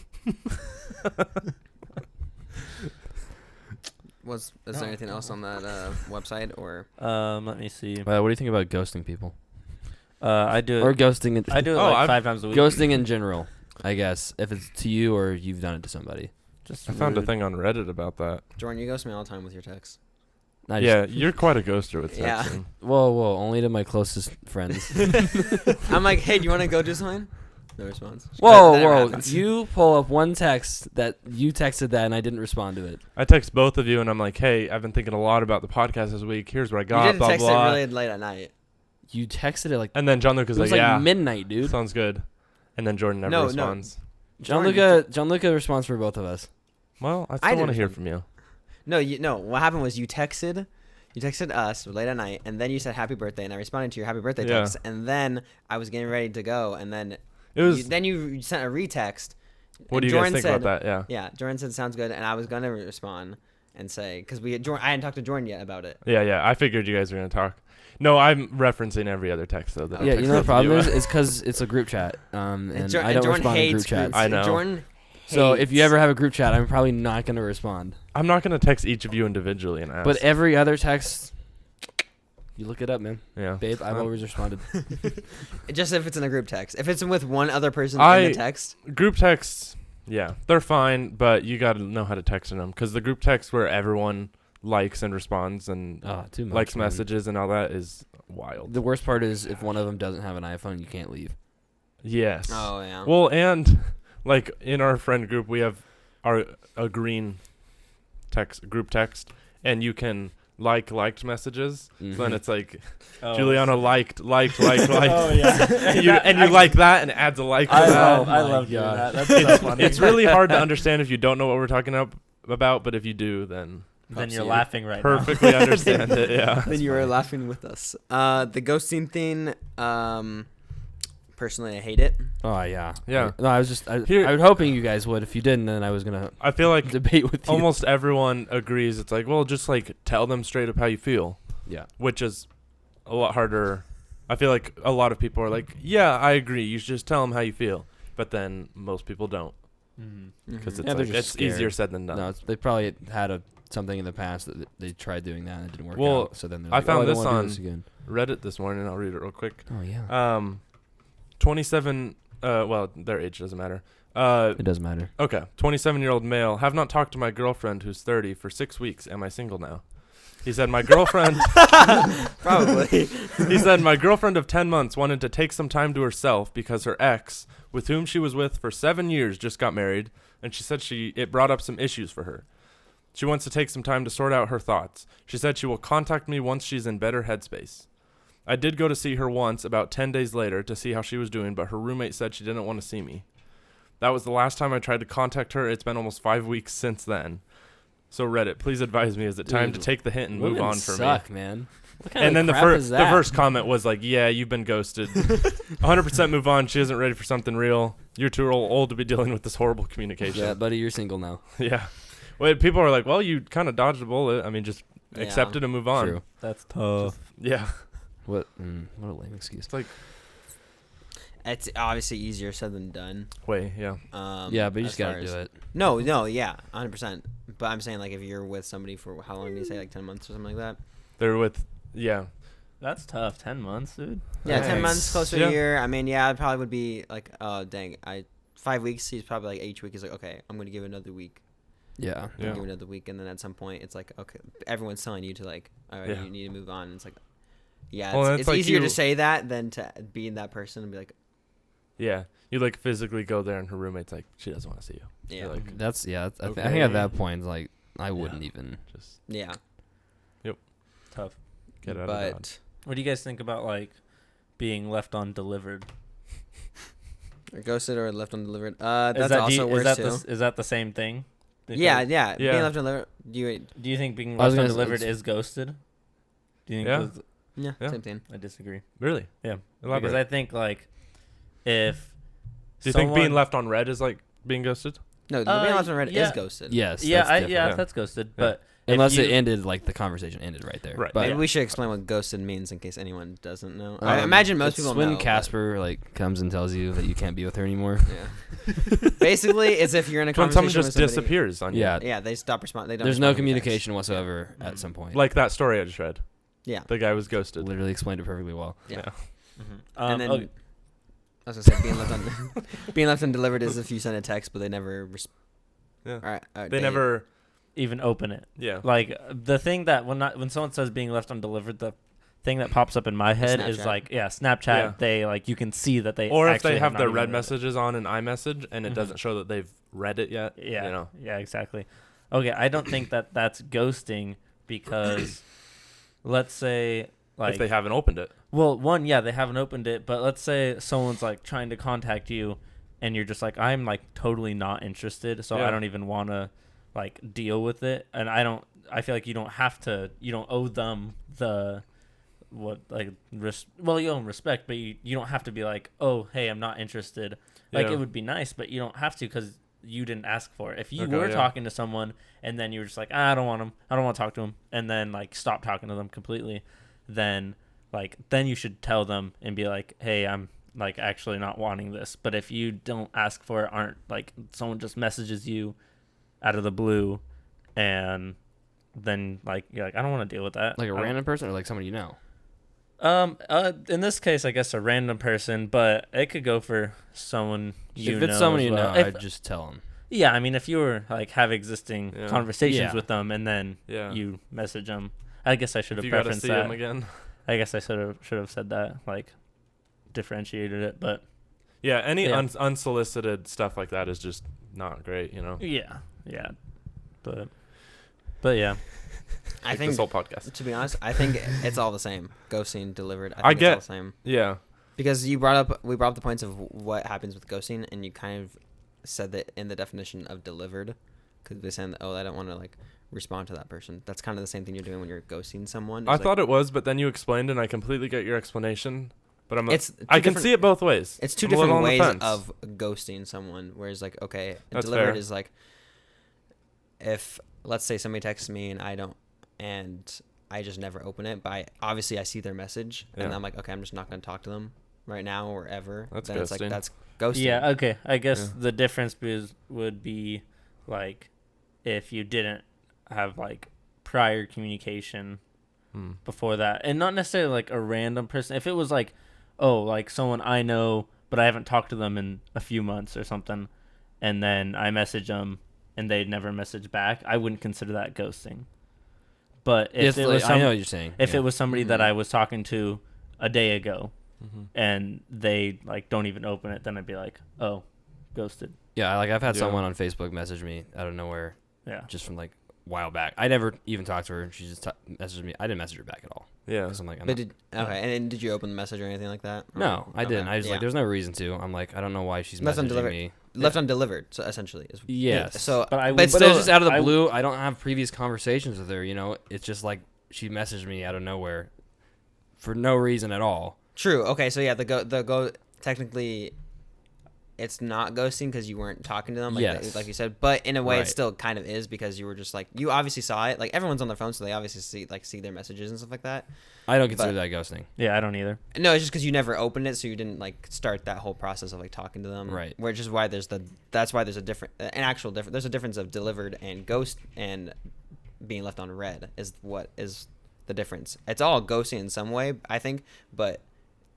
S2: Is there anything else on that website or?
S1: Let me see.
S4: What do you think about ghosting people?
S1: I do
S4: Or
S1: it.
S4: ghosting?
S1: I do it
S3: Oh,
S1: like
S3: I've-
S1: 5 times a week.
S4: Ghosting in general, I guess. If it's to you or you've done it to somebody.
S1: Just
S3: I found a
S1: rude.
S3: thing on Reddit about that.
S2: Jordan, you ghost me all the time with your texts.
S4: I
S3: Yeah, you're quite a ghoster with
S2: Yeah.
S3: texting.
S4: Whoa, only to my closest friends.
S2: I'm like, hey, do you want to go do something? No response. That
S4: Whoa,
S2: never
S4: whoa.
S2: happens.
S4: You pull up one text that you texted that and I didn't respond to it.
S3: I text both of you and I'm like, hey, I've been thinking a lot about the podcast this week. Here's what I
S2: You
S3: got,
S2: didn't
S3: blah,
S2: text
S3: blah.
S2: it really late at night.
S4: You texted it like
S3: And then John
S4: it
S3: Luca's
S4: was
S3: like,
S4: like
S3: yeah,
S4: midnight, dude.
S3: sounds good. And then Jordan never
S2: No, no.
S3: responds.
S4: John
S2: Jordan,
S4: Luca responds for both of us.
S3: Well, I
S2: I
S3: still
S2: didn't
S3: want to hear
S2: respond.
S3: from you.
S2: No. What happened was you texted us late at night, and then you said happy birthday, and I responded to your happy birthday
S3: Yeah.
S2: text, and then I was getting ready to go, and then
S3: It was.
S2: you sent a retext.
S3: What
S2: and
S3: do you
S2: Jordan
S3: guys think
S2: said,
S3: about that? Yeah.
S2: Yeah, Jordan said sounds good, and I was gonna respond and say because I hadn't talked to Jordan yet about it.
S3: Yeah. I figured you guys were gonna talk. No, I'm referencing every other text though. That I
S4: Yeah,
S3: text
S4: you know the
S3: both of
S4: problem
S3: you.
S4: is it's because it's a group chat, and I don't
S2: Jordan
S4: respond in
S2: hates
S4: group chats.
S3: I know.
S2: Jordan
S4: So if you
S2: hates-
S4: ever have a group chat, I'm probably not going to respond.
S3: I'm not gonna text each of you individually and ask.
S4: But every other text, you look it up, man.
S3: yeah,
S4: Babe, I've always responded.
S2: just if it's in a group text, if it's with one other person
S3: I-
S2: in the text,
S3: group texts. Yeah, they're fine, but you got to know how to text in them because the group text where everyone likes and responds and
S4: Too much.
S3: likes
S4: man.
S3: messages and all that is wild.
S4: The worst part is if one of them doesn't have an iPhone, you can't leave.
S3: Yes.
S2: oh yeah.
S3: Well, and like in our friend group, we have a green group text, and you can liked messages. So then it's like Juliana liked.
S1: Oh yeah.
S3: you like that and adds a like to
S1: I
S3: that.
S1: love doing
S4: God.
S1: that. That's so funny.
S3: It's really hard to understand if you don't know what we're talking about, but if you do, then
S1: Then
S2: Props
S1: you're
S2: to you.
S1: laughing right
S3: perfectly understand it. Yeah.
S2: Then you were laughing with us. The ghosting thing, personally, I hate it.
S4: Oh, yeah.
S3: Yeah.
S4: No, I was hoping you guys would. If you didn't, then I was going to
S3: I feel like
S4: debate with you.
S3: almost everyone agrees. It's like, well, just like tell them straight up how you feel,
S4: Yeah.
S3: which is a lot harder. I feel like a lot of people are like, yeah, I agree. You should just tell them how you feel. But then most people don't because
S4: Yeah, they're
S3: it's
S4: just
S3: easier
S4: scared.
S3: said than done.
S4: No, they probably had something in the past that they tried doing that and it didn't work
S3: Well,
S4: out. So then they're
S3: I
S4: like,
S3: found
S4: I don't
S3: this
S4: wanna do
S3: on-
S4: this again.
S3: Reddit this morning. I'll read it real quick.
S4: Oh, yeah.
S3: 27 well, their age doesn't matter.
S4: It doesn't matter.
S3: Okay. 27-year-old male. Have not talked to my girlfriend who's 30 for 6 weeks. Am I single now? He said my girlfriend.
S2: Probably.
S3: He said my girlfriend of 10 months wanted to take some time to herself because her ex, with whom she was with for 7 years, just got married, and she said it brought up some issues for her. She wants to take some time to sort out her thoughts. She said she will contact me once she's in better headspace. I did go to see her once about 10 days later to see how she was doing, but her roommate said she didn't want to see me. That was the last time I tried to contact her. It's been almost 5 weeks since then. So Reddit, please advise me. Is it time to take the hint and move on for
S4: suck,
S3: me?
S4: Man.
S1: What kind
S3: And
S1: of
S3: then
S1: crap is
S3: the
S1: that?
S3: first comment was like, yeah, you've been ghosted. 100% move on. She isn't ready for something real. You're too old to be dealing with this horrible communication.
S4: Yeah, buddy, you're single now.
S3: Yeah. Wait, people are like, well, you kind of dodged a bullet. I mean, just accept it and move on.
S4: True.
S1: That's tough.
S3: Yeah.
S4: What a lame excuse.
S3: It's like,
S2: It's obviously easier said than done.
S3: wait, yeah.
S4: Yeah, but you
S2: as
S4: just gotta
S2: far
S4: do
S2: as-
S4: it.
S2: No, yeah, 100%. But I'm saying, like, if you're with somebody for how long do you say, like 10 months or something like that?
S3: They're with, yeah.
S1: That's tough. 10 months, dude.
S2: Yeah, 10
S3: Thanks.
S2: months, close to
S3: Yeah.
S2: a year. I mean, yeah, it probably would be like, oh, dang. 5 weeks, he's probably like, each week is like, okay, I'm going to give it another week.
S4: Yeah.
S2: I'm
S3: Yeah.
S2: gonna give it another week. And then at some point, it's like, okay, everyone's telling you to, like, all right,
S3: Yeah.
S2: you need to move on. And it's like, yeah,
S3: Well,
S2: it's
S3: it's like
S2: easier
S3: you-
S2: to say that than to be in that person and be like,
S3: Yeah. You like physically go there and her roommate's like, she doesn't want to see you.
S2: yeah,
S3: You're like,
S4: I think at
S3: Okay.
S4: that point, like, I wouldn't even.
S3: just
S2: yeah.
S1: Tough.
S3: get out of Dodge.
S2: But
S1: What do you guys think about like being left undelivered?
S2: or ghosted or left undelivered.
S1: Is
S2: That's
S1: that,
S2: also worse too.
S1: Is that the same thing?
S2: Yeah,
S1: Because-
S2: yeah.
S3: Yeah.
S2: Being left undelivered.
S1: Do you think being
S4: I was
S1: left
S4: gonna say
S1: undelivered
S4: it's-
S1: is ghosted? Do you think?
S3: Yeah.
S1: those-
S2: Yeah,
S3: Yeah.
S2: same thing.
S1: I disagree.
S3: Really?
S1: Yeah.
S3: Elaborate.
S1: Because I think like if
S3: Do you think being
S1: someone-
S3: left on red is like being ghosted?
S2: No, being left undelivered
S1: yeah.
S2: is ghosted.
S4: Yes.
S1: yeah,
S4: that's different.
S3: Yeah.
S1: that's ghosted.
S3: Yeah.
S1: But if
S4: Unless it
S1: you-
S4: ended, like, the conversation ended right there.
S3: Right.
S4: But
S2: Maybe we should explain what ghosted means in case anyone doesn't know.
S4: um,
S2: I imagine most
S4: it's
S2: people
S4: when
S2: know. but-
S4: Casper, like, comes and tells you that you can't be with her anymore.
S2: Yeah. Basically, it's if you're in a
S3: It's when
S2: conversation
S3: someone just
S2: with somebody-
S3: disappears on you.
S4: Yeah.
S2: Yeah, they stop responding. They don't.
S4: There's no
S2: respond to your text.
S4: communication whatsoever at some point.
S3: Like that story I just read.
S2: Yeah.
S3: The guy was ghosted.
S4: Literally explained it perfectly well.
S2: Yeah.
S1: Mhm.
S2: And then
S1: okay.
S2: I was gonna say being left being left undelivered is if you send a text but they never.
S3: Yeah.
S2: All right.
S3: They never.
S1: even open it.
S3: Yeah.
S1: Like the thing that when someone says being left undelivered, the thing that pops up in my head is
S2: Snapchat.
S1: like Snapchat.
S3: Yeah.
S1: They like you can see that they
S3: Or if
S1: actually
S3: they have
S1: not
S3: their
S1: even
S3: red
S1: read it.
S3: messages on an iMessage and it
S1: Mhm.
S3: doesn't show that they've read it yet.
S1: Yeah,
S3: You know.
S1: yeah, exactly. Okay, I don't think that that's ghosting because let's say like
S3: if they haven't opened it.
S1: well, one, yeah, they haven't opened it, but let's say someone's like trying to contact you and you're just like I'm like totally not interested, so
S3: Yeah.
S1: I don't even want to like deal with it, and I feel like you don't owe them the what like well, you owe them respect, but you don't have to be like, oh, hey, I'm not interested. Like
S3: Yeah.
S1: it would be nice, but you don't have to because you didn't ask for it. If you
S3: Okay,
S1: were
S3: yeah.
S1: talking to someone and then you were just like, I don't want them, I don't want to talk to them, and then like stop talking to them completely, then you should tell them and be like, hey, I'm like actually not wanting this. But if you don't ask for it, aren't like someone just messages you out of the blue, and then like you're like, I don't want to deal with that.
S4: Like a
S1: I don't-
S4: random person or like someone you know?
S1: in this case, I guess a random person, but it could go for someone you
S4: if
S1: know.
S4: it's someone
S1: as
S4: you
S1: well.
S4: know,
S1: If-
S4: I'd just tell them.
S1: yeah, I mean, if you were like have existing
S3: Yeah.
S1: conversations
S4: Yeah.
S1: with them and then
S3: Yeah.
S1: you message them, I guess I should
S3: If
S1: have
S3: you got to
S1: preferenced
S3: see
S1: that.
S3: him again.
S1: I guess I should have said that, like differentiated it, but
S3: Yeah. Any
S1: Yeah.
S3: unsolicited stuff like that is just not great. You know.
S1: yeah, but yeah.
S2: I
S3: Like
S2: think
S3: this whole podcast.
S2: to be honest, I think it's all the same. Ghosting, delivered. I
S3: I
S2: think
S3: get-
S2: it's all the same.
S3: Yeah.
S2: Because we brought up the points of what happens with ghosting, and you kind of said that in the definition of delivered, because they're saying, I don't want to like respond to that person. That's kind of the same thing you're doing when you're ghosting someone.
S3: I thought it was, but then you explained, and I completely get your explanation. But
S2: it's
S3: I can see it both ways.
S2: It's two
S3: I'm a little
S2: different
S3: on the
S2: ways
S3: fence.
S2: of ghosting someone. Whereas like, okay,
S3: That's
S2: delivered
S3: fair.
S2: is like, if let's say somebody texts me and I just never open it, but obviously I see their message and
S3: Yeah.
S2: I'm like, okay, I'm just not going to talk to them right now or ever.
S3: That's
S2: then it's
S3: ghosting.
S2: like that's ghosting.
S1: Yeah, okay. I guess
S3: Yeah.
S1: the difference would be like if you didn't have like prior communication before that, and not necessarily like a random person. If it was like, oh, like someone I know, but I haven't talked to them in a few months or something, and then I message them and they never message back, I wouldn't consider that ghosting. But if it was
S4: I know what you're saying.
S1: if
S4: yeah.
S1: it was somebody that I was talking to a day ago
S3: Mm-hmm.
S1: and they like don't even open it, then I'd be like, oh, ghosted.
S4: Yeah, like I've had
S3: Yeah.
S4: someone on Facebook message me out of nowhere,
S1: Yeah.
S4: just from like a while back. I never even talked to her. She just messaged me. I didn't message her back at all.
S3: Yeah.
S4: Because I'm like,
S2: But and did you open the message or anything like that? Or-
S4: no, I didn't.
S2: Okay,
S4: I was
S2: yeah.
S4: like, there's no reason to. I'm like, I don't know why she's
S2: Left
S4: messaging
S2: undelivered.
S4: me.
S2: left undelivered. So essentially, is
S4: Yes.
S2: So,
S1: But I
S2: but
S1: would
S4: But
S2: still,
S4: it's just out of the
S1: I-
S4: blue. I don't have previous conversations with her. You know, it's just like she messaged me out of nowhere for no reason at all.
S2: true. Okay, so yeah, the go technically, it's not ghosting because you weren't talking to them, like
S4: Yes.
S2: like you said. But in a way, it
S4: Right.
S2: still kind of is because you were just like you obviously saw it. Like everyone's on their phone, so they obviously see their messages and stuff like that.
S4: I don't consider
S2: But-
S4: that ghosting.
S1: Yeah, I don't either.
S2: No, it's just because you never opened it, so you didn't like start that whole process of like talking to them.
S4: Right.
S2: Which is why there's a different, an actual different. There's a difference of delivered and ghost and being left on red is what is the difference. It's all ghosting in some way, I think, but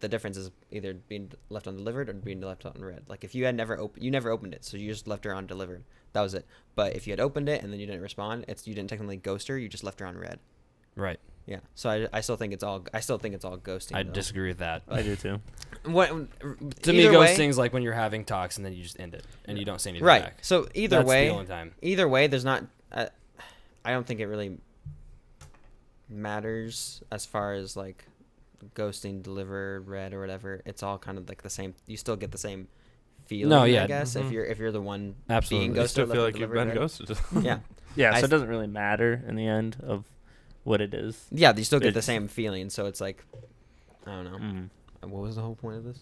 S2: the difference is either being left undelivered or being left on red. Like if you had you never opened it, so you just left her undelivered. That was it. But if you had opened it and then you didn't respond, you didn't technically ghost her. You just left her on red.
S4: Right.
S2: Yeah. So I still think it's all ghosting.
S4: I
S2: though.
S4: disagree with that.
S1: I do too.
S2: What
S4: To me,
S2: either way-
S4: ghosting's like when you're having talks and then you just end it and you don't say anything
S2: right.
S4: back.
S2: So either
S4: That's
S2: way,
S4: the only time.
S2: there's not. I don't think it really matters as far as like ghosting, delivered, read, or whatever. It's all kind of like the same. You still get the same feeling.
S4: No, yeah.
S2: I guess
S3: Mhm.
S2: if you're the one
S4: Absolutely.
S2: being
S3: You
S2: ghosted,
S3: still feel
S2: left
S3: like you've
S2: undelivered,
S3: been
S2: read.
S3: ghosted.
S2: Yeah.
S1: Yeah,
S2: I
S1: so it
S2: th-
S1: doesn't really matter in the end of what it is.
S2: Yeah, you still get the
S1: It's-
S2: same feeling. So it's like, I don't know.
S1: Mm.
S2: What was the whole point of this?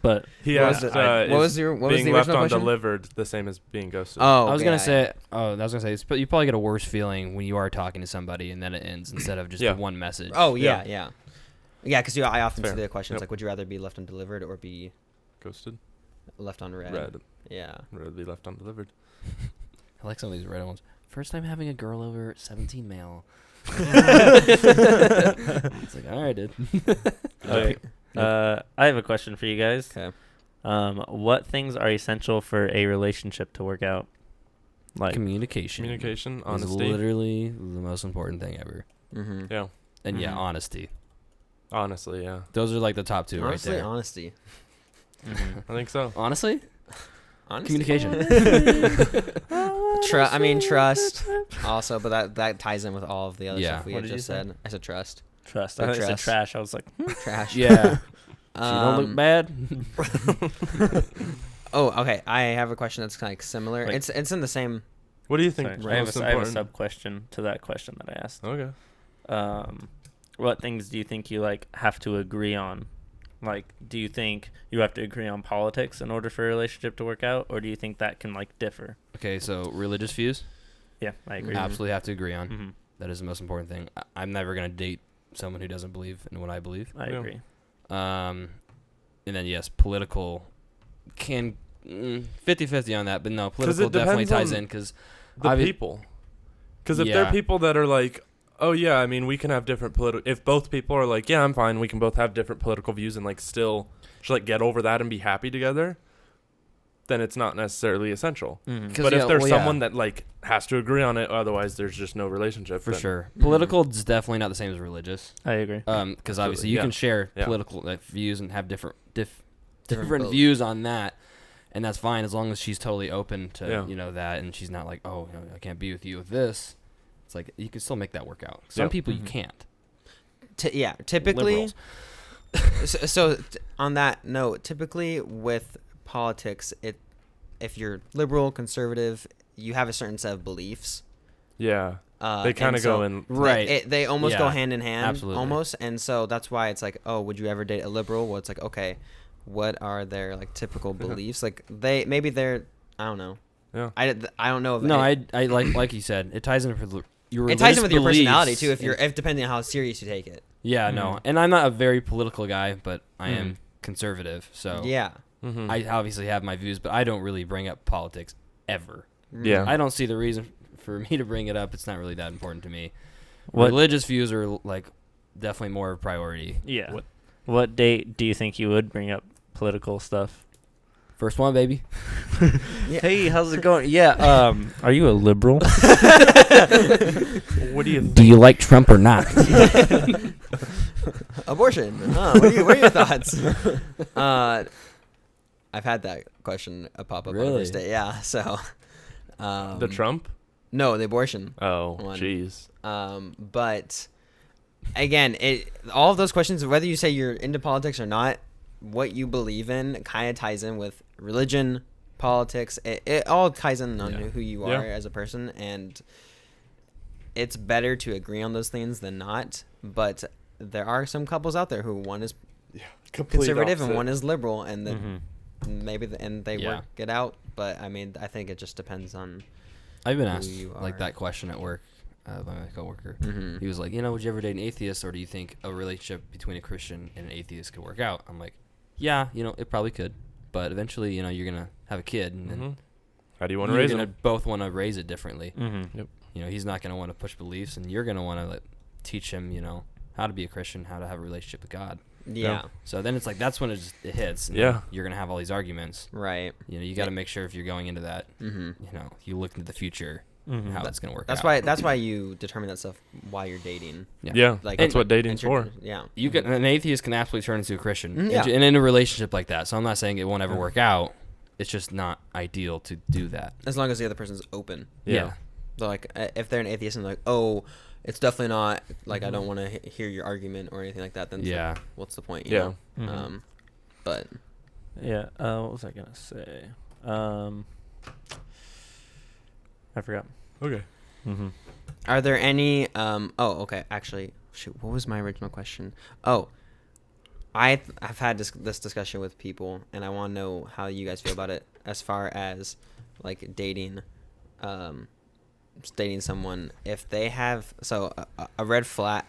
S1: But
S3: He
S2: What was
S3: asked,
S2: it? What was
S3: being
S2: the
S3: left
S2: original question?
S3: undelivered the same as being ghosted?
S2: Oh,
S4: I was
S2: okay,
S4: gonna
S2: yeah,
S4: say. Oh, I was gonna say. You probably get a worse feeling when you are talking to somebody and then it ends instead of just
S3: Yeah.
S4: the one message.
S2: Oh
S3: Yeah.
S2: yeah. Yeah, because I often
S3: Fair.
S2: see the questions
S3: Yep.
S2: like, would you rather be left undelivered or be
S3: Ghosted.
S2: left on red?
S3: Red.
S2: Yeah.
S3: Rather be left undelivered.
S4: I like some of these red ones. First time having a girl over, 17 male. It's like, all right, dude.
S1: okay. I have a question for you guys.
S2: Okay.
S1: What things are essential for a relationship to work out? Like
S4: Communication.
S3: Communication,
S4: is
S3: honesty.
S4: literally the most important thing ever.
S2: Mm-hmm.
S3: Yeah.
S4: And yeah,
S1: Mhm.
S4: honesty.
S3: Honestly, yeah.
S4: Those are like the top two
S2: Honestly,
S4: right there.
S2: honesty.
S1: mhm.
S3: I think so.
S4: Honestly,
S2: Honesty.
S4: communication.
S2: Trust. Also, but that ties in with all of the other
S4: Yeah.
S2: stuff we
S1: What
S2: had
S1: did you
S2: just
S1: say?
S2: said. I said trust.
S1: Trust.
S2: Like
S1: I said
S2: trust.
S1: trash. I was like,
S2: Trash.
S4: Yeah. She don't look bad.
S2: Oh, okay. I have a question that's kind of similar.
S1: Like-
S2: It's in the same.
S3: What do you think?
S1: sorry, I have
S3: most
S1: a I have a
S3: important?
S1: sub question to that question that I asked.
S3: Okay.
S1: What things do you think you like have to agree on? Like, do you think you have to agree on politics in order for a relationship to work out, or do you think that can like differ?
S4: Okay, so religious views,
S1: Yeah, I agree.
S4: absolutely have to agree on.
S1: hmm
S4: That is the most important thing. I'm never gonna date someone who doesn't believe in what I believe.
S1: I
S3: Yeah.
S1: agree.
S4: And then yes, political can 50-50 on that, but no, political
S3: it
S4: definitely
S3: depends
S4: ties
S3: on
S4: in because
S3: The people. Because if there
S4: Yeah.
S3: are people that are like, oh yeah, I mean, we can have different political. If both people are like, yeah, I'm fine, we can both have different political views and like still just like get over that and be happy together, then it's not necessarily essential.
S1: Mhm.
S4: 'Cause
S3: But
S4: yeah,
S3: if there's
S4: well, yeah.
S3: someone that like has to agree on it, otherwise there's just no relationship.
S4: for
S3: then-
S4: sure, political is definitely not the same as religious.
S1: I agree.
S4: Because obviously you
S3: yeah.
S4: can share
S3: Yeah.
S4: political views and have different
S2: Different
S4: different
S2: votes.
S4: views on that, and that's fine as long as she's totally open to
S3: Yeah.
S4: that, and she's not like, oh, I can't be with you with this. It's like you can still make that work out. Some
S3: Yep.
S4: people
S1: Mhm.
S4: you can't.
S2: Typically.
S4: Liberals.
S2: On that note, typically with politics, if you're liberal, conservative, you have a certain set of beliefs.
S3: Yeah,
S2: and
S3: they kind of
S2: so
S3: go in.
S4: Right.
S2: They almost go
S4: Yeah,
S2: hand in hand,
S4: absolutely.
S2: almost, and so that's why it's like, oh, would you ever date a liberal? Well, it's like, okay, what are their like typical beliefs? Like they're I don't know.
S3: Yeah.
S2: I don't know. If
S4: No,
S2: any-
S4: I like you said, it ties in for your
S2: it ties in with your
S4: religious
S2: personality
S4: beliefs
S2: too. If
S4: and-
S2: depending on how serious you take it.
S4: yeah, no,
S1: Mhm.
S4: and I'm not a very political guy, but I am
S1: Mhm.
S4: conservative, so
S2: Yeah.
S3: Mhm.
S4: I obviously have my views, but I don't really bring up politics ever.
S3: Yeah.
S4: I don't see the reason for me to bring it up. It's not really that important to me.
S1: What?
S4: Religious views are like definitely more of a priority.
S1: Yeah.
S3: What-
S1: What date do you think you would bring up political stuff?
S4: First one, baby.
S1: Hey, how's it going? Yeah. Are you a liberal?
S3: What do you think?
S4: Do you like Trump or not?
S2: Abortion. What are your thoughts? I've had that question pop up on
S4: Really?
S2: first date. Yeah. So.
S3: The Trump?
S2: No, the abortion.
S3: Oh,
S2: one.
S3: jeez.
S2: But again, all of those questions, whether you say you're into politics or not, what you believe in kind of ties in with religion, politics. It all ties in on who you are as a person, and it's better to agree on those things than not. But there are some couples out there who one is conservative and one is liberal, and then maybe they work it out. But I mean, I think it just depends on.
S4: I've been asked like that question at work by my coworker. He was like, would you ever date an atheist, or do you think a relationship between a Christian and an atheist could work out? I'm like, yeah, it probably could, but eventually, you're gonna have a kid, and then
S3: how do you want to raise
S4: You're
S3: him?
S4: gonna both want to raise it differently.
S3: Yep.
S4: He's not gonna want to push beliefs, and you're gonna want to teach him, how to be a Christian, how to have a relationship with God.
S2: Yeah.
S4: So then it's like that's when it hits. And you're gonna have all these arguments.
S2: Right.
S4: You got to make sure if you're going into that, you look into the future, how it's gonna work.
S2: That's why. That's why you determine that stuff while you're dating.
S3: Yeah.
S2: Like
S3: that's what dating's for.
S2: Yeah.
S4: You can an atheist can absolutely turn into a Christian,
S2: Yeah.
S4: and in a relationship like that. So I'm not saying it won't ever work out. It's just not ideal to do that.
S2: As long as the other person's open.
S4: Yeah.
S2: So like, if they're an atheist and they're like, oh, it's definitely not like I don't want to hear your argument or anything like that, then it's like, what's the point? You know? But
S1: yeah. What was I gonna say? I forgot.
S3: Okay.
S2: are there any? Okay. Actually, shoot. What was my original question? Oh, I've had this discussion with people, and I want to know how you guys feel about it as far as like dating someone if they have a red flag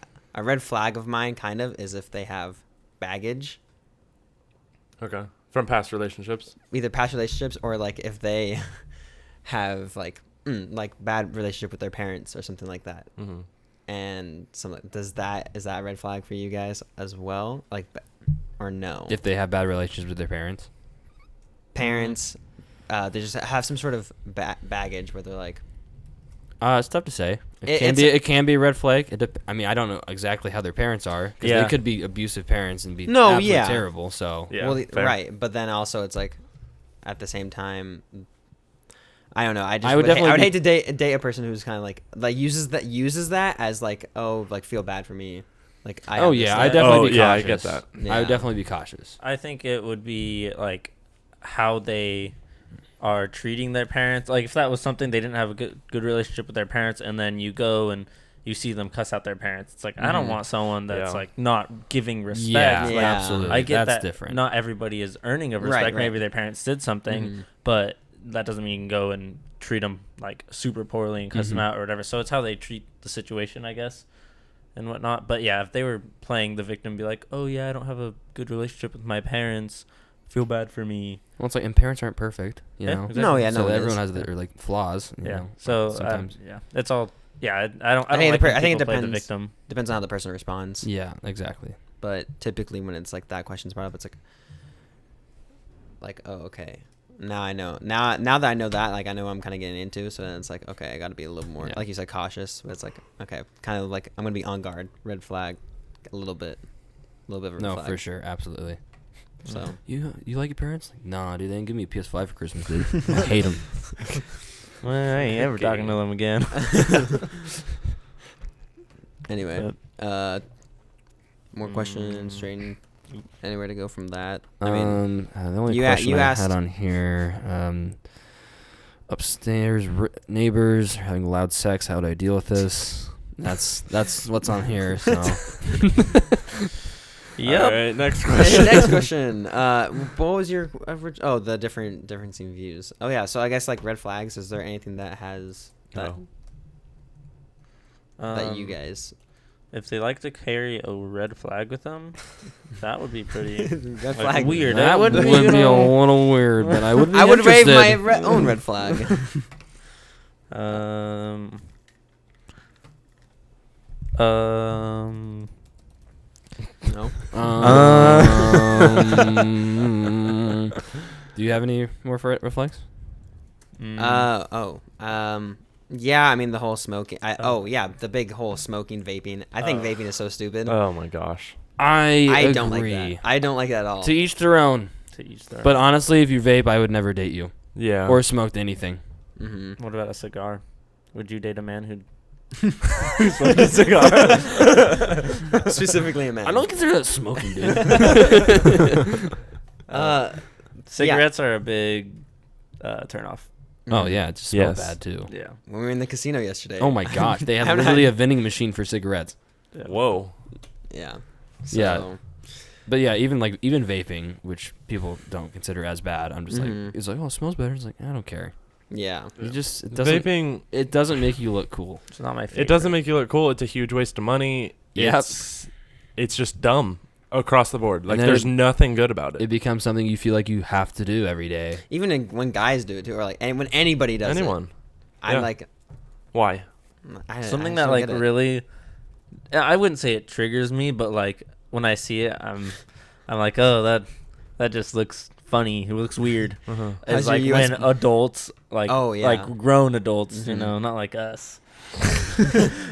S2: of mine kind of is if they have baggage,
S3: Okay. From past relationships.
S2: either past relationships or like if they have like bad relationship with their parents or something like that. And is that a red flag for you guys as well, like, or no?
S4: If they have bad relationships with their parents,
S2: they just have some sort of baggage where they're like,
S4: it's tough to say. It can be a red flag. I mean, I don't know exactly how their parents are. Because they could be abusive parents and be absolutely terrible. So
S2: right. But then also it's like, at the same time, I don't know. I would hate to date a person who's kind of like uses that as like, oh, like feel bad for me. Like I
S4: definitely be cautious.
S3: I get that.
S2: Yeah.
S4: I would definitely be cautious.
S1: I think it would be like how they are treating their parents. Like if that was something they didn't have a good relationship with their parents, and then you go and you see them cuss out their parents. It's like I don't want someone that's like not giving respect.
S4: Yeah, absolutely.
S1: I get
S4: that's
S1: that.
S4: Different.
S1: Not everybody is earning of respect. Right. Maybe their parents did something, but that doesn't mean you can go and treat them like super poorly and cuss them out or whatever. So it's how they treat the situation, I guess, and whatnot. But yeah, if they were playing the victim, be like, oh yeah, I don't have a good relationship with my parents, feel bad for me.
S4: Well, it's like, and parents aren't perfect, you know.
S1: Exactly.
S2: No, yeah,
S4: so everyone has their like flaws. You know,
S1: so
S4: sometimes,
S1: it's all. Yeah, I don't
S2: think
S1: like
S2: I think it
S1: play
S2: depends.
S1: the victim.
S2: Depends on how the person responds.
S4: Yeah, exactly.
S2: But typically, when it's like that question's brought up, it's like, oh, okay. Now I know. Now that I know that, like, I know what I'm kind of getting into. So then it's like, okay, I got to be a little more, like you said, cautious. But it's like, okay, kind of like I'm gonna be on guard. Red flag, a little bit of a red flag.
S4: No, for sure, absolutely.
S2: So
S4: you like your parents? Like, nah, dude, they didn't give me a PS5 for Christmas, dude. I hate them.
S1: Well, I ain't ever talking to them again.
S2: Anyway, more questions, straight anywhere to go from that. I
S4: mean, the only question I had on here, upstairs neighbors are having loud sex. How do I deal with this? That's what's on here. So.
S1: Yep.
S3: All right, next question.
S2: Next question. What was your average? Oh, the difference in views. Oh yeah. So I guess like red flags. Is there anything that has that that you guys?
S1: If they like to carry a red flag with them, that would be pretty
S2: red flag.
S1: Weird.
S4: That would be a little weird, but I would.
S2: I would wave my own red flag. No.
S4: Do you have any more for reflex?
S2: Yeah, I mean the whole smoking. The big whole smoking, vaping. I think vaping is so stupid.
S3: Oh my gosh.
S4: I
S2: don't like that. I don't like that at all.
S4: To each their own. But honestly, if you vape, I would never date you.
S3: Yeah.
S4: Or smoked anything.
S2: Mm-hmm.
S1: What about a cigar? Would you date a man who smoked a cigar?
S2: Specifically a man.
S4: I don't consider that smoking, dude.
S1: Cigarettes are a big turnoff.
S4: Oh yeah, it just smells bad too.
S1: Yeah.
S2: When we were in the casino yesterday.
S4: Oh my gosh, they have literally a vending machine for cigarettes.
S1: Yeah.
S3: Whoa.
S2: Yeah.
S4: Yeah. But yeah, even vaping, which people don't consider as bad, I'm just like, it's like, oh, it smells better. It's like, I don't care.
S2: Yeah.
S4: You just it doesn't
S3: Vaping.
S4: It doesn't make you look cool.
S1: It's not my favorite.
S3: It doesn't make you look cool. It's a huge waste of money.
S4: Yep.
S3: It's just dumb across the board. Like,
S4: then
S3: there's nothing good about it.
S4: It becomes something you feel like you have to do every day.
S2: Even when guys do it too, or like when anybody does
S3: Anyone.
S2: I'm
S3: Yeah.
S2: like,
S3: Why?
S1: Something
S2: I
S1: that
S2: don't
S1: like
S2: get it.
S1: really, I wouldn't say it triggers me, but like when I see it, I'm like, oh, that just looks funny. It looks weird.
S3: Uh-huh.
S1: It's
S2: How's
S1: like
S2: your
S1: when adults, like, like grown adults, you know, not like us.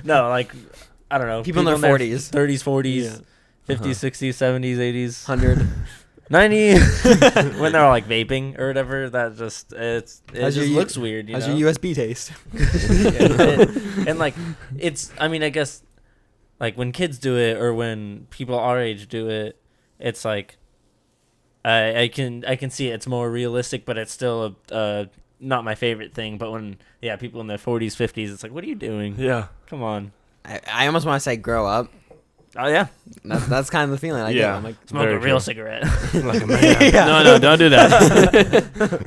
S1: No, like, I don't know.
S2: People in their 40s.
S1: 30s, 40s,
S2: Yeah.
S1: 50s, 60s, 70s, 80s,
S2: 100.
S1: 90. When they're like vaping or whatever, that just, it just looks weird, you
S2: How's
S1: know?
S2: your USB taste?
S1: And like, it's, I mean, I guess, like when kids do it or when people our age do it, it's like, I can see it's more realistic, but it's still not my favorite thing. But when people in their 40s, 50s, it's like, what are you doing?
S3: Yeah.
S1: Come on.
S2: I almost want to say grow up.
S1: Oh yeah,
S2: That's kind of the feeling I get. I'm like,
S1: smoke
S3: Very
S1: a real
S3: true.
S1: cigarette.
S3: Like a man.
S4: No, don't do that.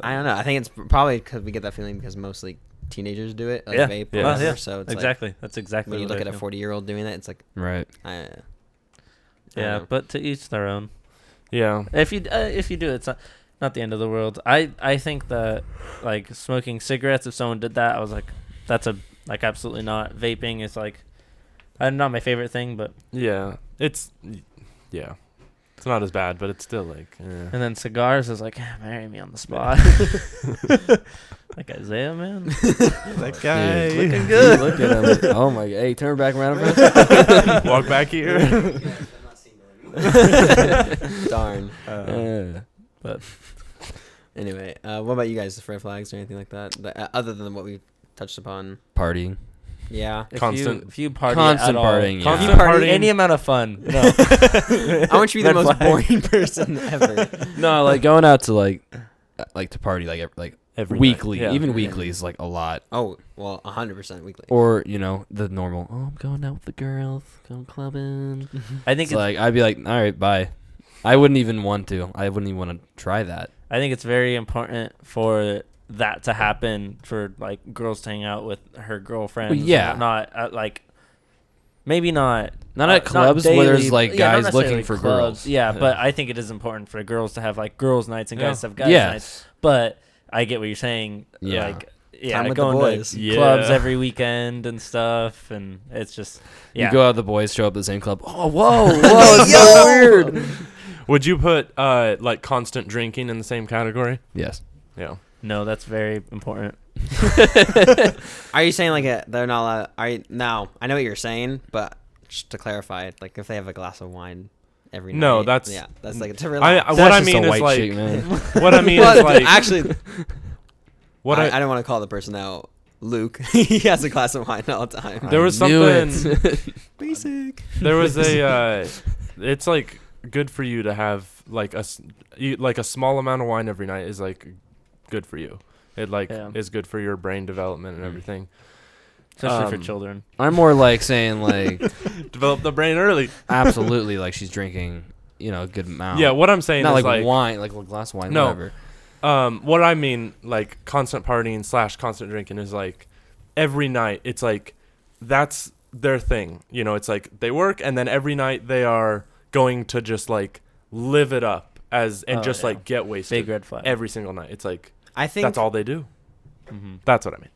S2: I don't know. I think it's probably because we get that feeling because mostly teenagers do it, like
S1: Yeah.
S2: vape.
S3: Yeah.
S2: Or whatever,
S1: Yeah.
S2: So it's
S1: Exactly. That's
S2: like
S1: exactly
S2: when you
S1: what
S2: look
S1: I
S2: at a
S1: feel.
S2: 40-year-old doing that, it's like,
S4: Right.
S2: I
S1: Yeah,
S2: don't know.
S1: but to each their own.
S3: Yeah.
S1: If you do it, it's not the end of the world. I think that like smoking cigarettes, if someone did that, I was like, that's absolutely not. Vaping is like, not my favorite thing, but
S3: Yeah. It's not as bad, but it's still like,
S1: and then cigars is like, marry me on the spot. Like Isaiah, man.
S3: that guy.
S1: Dude, looking good.
S4: Look at him. Oh my god. Hey, turn back around for us.
S3: Walk back here.
S2: Darn.
S1: But
S2: Anyway, what about you guys? Red flags or anything like that? Other than what we touched upon?
S4: Partying.
S2: Yeah.
S1: if you party
S4: Constant
S1: at all,
S4: partying, yeah.
S3: Constant
S2: If you party
S3: partying.
S1: any amount of fun. No.
S2: I want you to be the
S1: Red
S2: most
S1: flag.
S2: boring person ever.
S4: No, like going out to like to party like
S3: Every
S4: weekly.
S3: night. Yeah.
S4: Even weekly is like a lot.
S2: Oh, well, 100% weekly.
S4: Or, the normal, I'm going out with the girls, going clubbing.
S1: I think
S4: It's like, I'd be like, all right, bye. I wouldn't even want to. I wouldn't even want to try that.
S1: I think it's very important for that to happen, for like girls to hang out with her girlfriends.
S4: Well, yeah.
S1: Not at like, maybe not.
S4: Not at clubs where there's like
S1: not
S4: guys
S1: necessarily
S4: looking for
S1: clubs.
S4: girls.
S1: Yeah, but I think it is important for girls to have like girls' nights and guys to have guys' nights.
S4: Yes.
S1: But I get what you're saying.
S4: Yeah.
S1: Like,
S2: Time with the
S1: going
S2: boys.
S1: to clubs
S3: Yeah.
S1: every weekend and stuff, and it's just
S4: You go out, the boys show up at the same club. Oh, whoa, it's
S2: Yo!
S4: so weird.
S3: Would you put like constant drinking in the same category?
S4: Yes.
S3: Yeah.
S1: No, that's very important.
S2: Are you saying like they're not allowed? No, I know what you're saying, but just to clarify, like if they have a glass of wine every night.
S3: No, that's-
S2: that's like to relax.
S3: What
S4: That's
S3: I
S4: just
S3: mean
S4: a
S3: is
S4: white
S3: like
S4: chick, man.
S3: what I mean
S2: Well,
S3: is like
S2: actually,
S3: what
S2: I don't want to call the person out. Luke, he has a glass of wine all the time.
S3: There was
S4: I knew
S3: something.
S4: it.
S2: Basic.
S3: There was a. It's like good for you to have like a small amount of wine every night is like good for you. It like is good for your brain development and everything.
S1: Especially for children.
S4: I'm more like saying like,
S3: Develop the brain early.
S4: absolutely, like she's drinking, a good amount.
S3: Yeah, what I'm saying
S4: Not
S3: is
S4: like
S3: like
S4: wine, like a glass of wine,
S3: No.
S4: whatever.
S3: What I mean, like constant partying / constant drinking is like every night. It's like that's their thing. It's like they work and then every night they are going to just like live it up like get wasted
S1: Big red flag.
S3: every single night. It's like
S2: I think
S3: that's all they do.
S1: Mm-hmm.
S3: That's what I mean.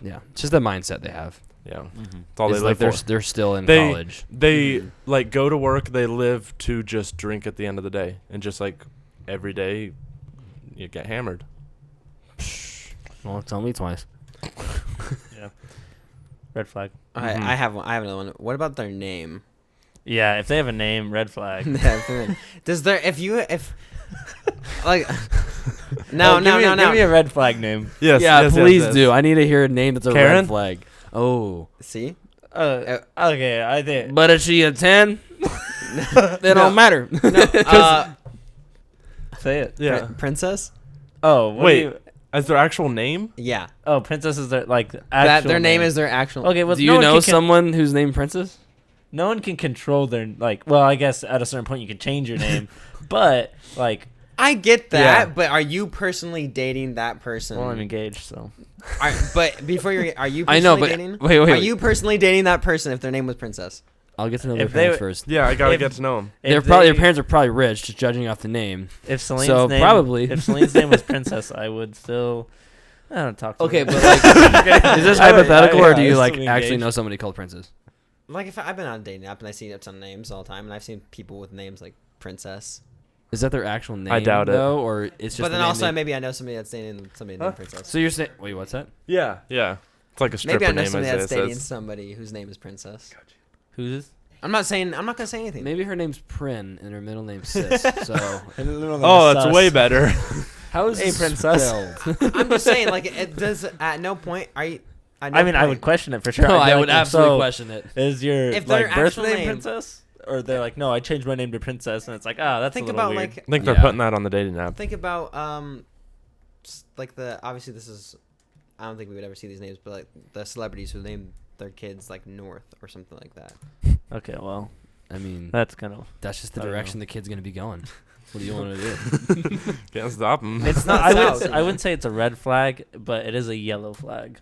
S4: Yeah, it's just the mindset they have.
S3: Yeah,
S1: Mm-hmm.
S3: that's all
S4: It's
S3: they
S4: like
S3: live for.
S4: they're still in
S3: They-
S4: college.
S3: They like go to work. They live to just drink at the end of the day and just like every day you get hammered.
S4: Well, tell me twice.
S1: Yeah. Red flag.
S2: I have one. I have another one. What about their name?
S1: Yeah, if they have a name, red flag.
S2: Does there like
S1: Give me a red flag name.
S3: Yes.
S4: Yeah, please do. I need to hear a name that's a
S3: Karen?
S4: red flag. Oh.
S2: See?
S1: Okay, I think.
S4: But is she a 10? That don't matter.
S2: No,
S1: Say it.
S3: Yeah.
S2: Princess?
S1: Oh, what
S3: Wait.
S1: do you-
S3: Is their actual name?
S2: Yeah.
S1: Oh, princess is their like
S2: That
S1: actual
S2: their name is their actual.
S1: Okay, well,
S4: Do you know someone who's named Princess?
S1: No one can control their like. Well, I guess at a certain point you can change your name, but like,
S2: I get that,
S3: Yeah.
S2: but are you personally dating that person?
S1: well, I'm engaged, so.
S2: But before are you personally
S4: I know, but
S2: dating?
S4: wait.
S2: Are you personally dating that person if their name was Princess?
S4: I'll get to know their
S1: If they-
S4: parents first.
S3: Yeah, I gotta
S1: If-
S3: get to know them.
S4: Their parents are probably rich, just judging off the name.
S1: If Celine's
S4: So,
S1: name,
S4: probably.
S1: if Celine's name was Princess, I would still. I don't talk to
S4: Okay,
S1: her.
S4: but like, is this hypothetical, or do you like
S1: still
S4: actually
S1: engaged.
S4: know somebody called Princess?
S2: Like if I've been on a dating app and I see a ton of names all the time, and I've seen people with names like Princess.
S4: Is that their actual name?
S3: I doubt it.
S4: though, or it's just.
S2: But
S4: the
S2: then
S4: name
S2: also
S4: they-
S2: maybe I know somebody that's dating somebody named Princess.
S4: So you're saying? Wait, what's that?
S3: Yeah. Yeah. It's like a stripper
S2: Maybe I know
S3: name,
S2: somebody that's
S3: Isaiah
S2: dating
S3: says.
S2: somebody whose name is Princess.
S1: Who's
S2: I'm not gonna say anything.
S4: Maybe her name's Prin and her middle name's Sis. So
S3: Oh, that's way better.
S4: how is
S1: Hey, Princess.
S4: spelled?
S2: I'm just saying, like, it does. At no point are you. At no
S1: I mean, I
S2: point-
S1: would question it for sure.
S4: No,
S1: I'd be
S4: I
S1: like,
S4: would
S1: if
S4: absolutely
S1: so,
S4: question it.
S1: Is your
S2: If their
S1: like birth
S2: actual
S1: name
S2: name-
S1: Princess? Or they're like, no, I changed my name to Princess, and it's like, ah, that's
S2: Think
S1: a little
S2: about
S1: weird.
S2: like
S3: I think they're
S4: Yeah.
S3: putting that on the dating app.
S2: think about like the obviously this is I don't think we would ever see these names, but like the celebrities who name their kids like North or something like that.
S1: Okay, well,
S4: I mean,
S1: that's kind of.
S4: that's just the
S1: I don't
S4: direction
S1: know.
S4: the kid's gonna be going. What do you want to do?
S3: Can't stop them.
S1: It's not.
S2: South,
S1: I wouldn't say it's a red flag, but it is a yellow flag.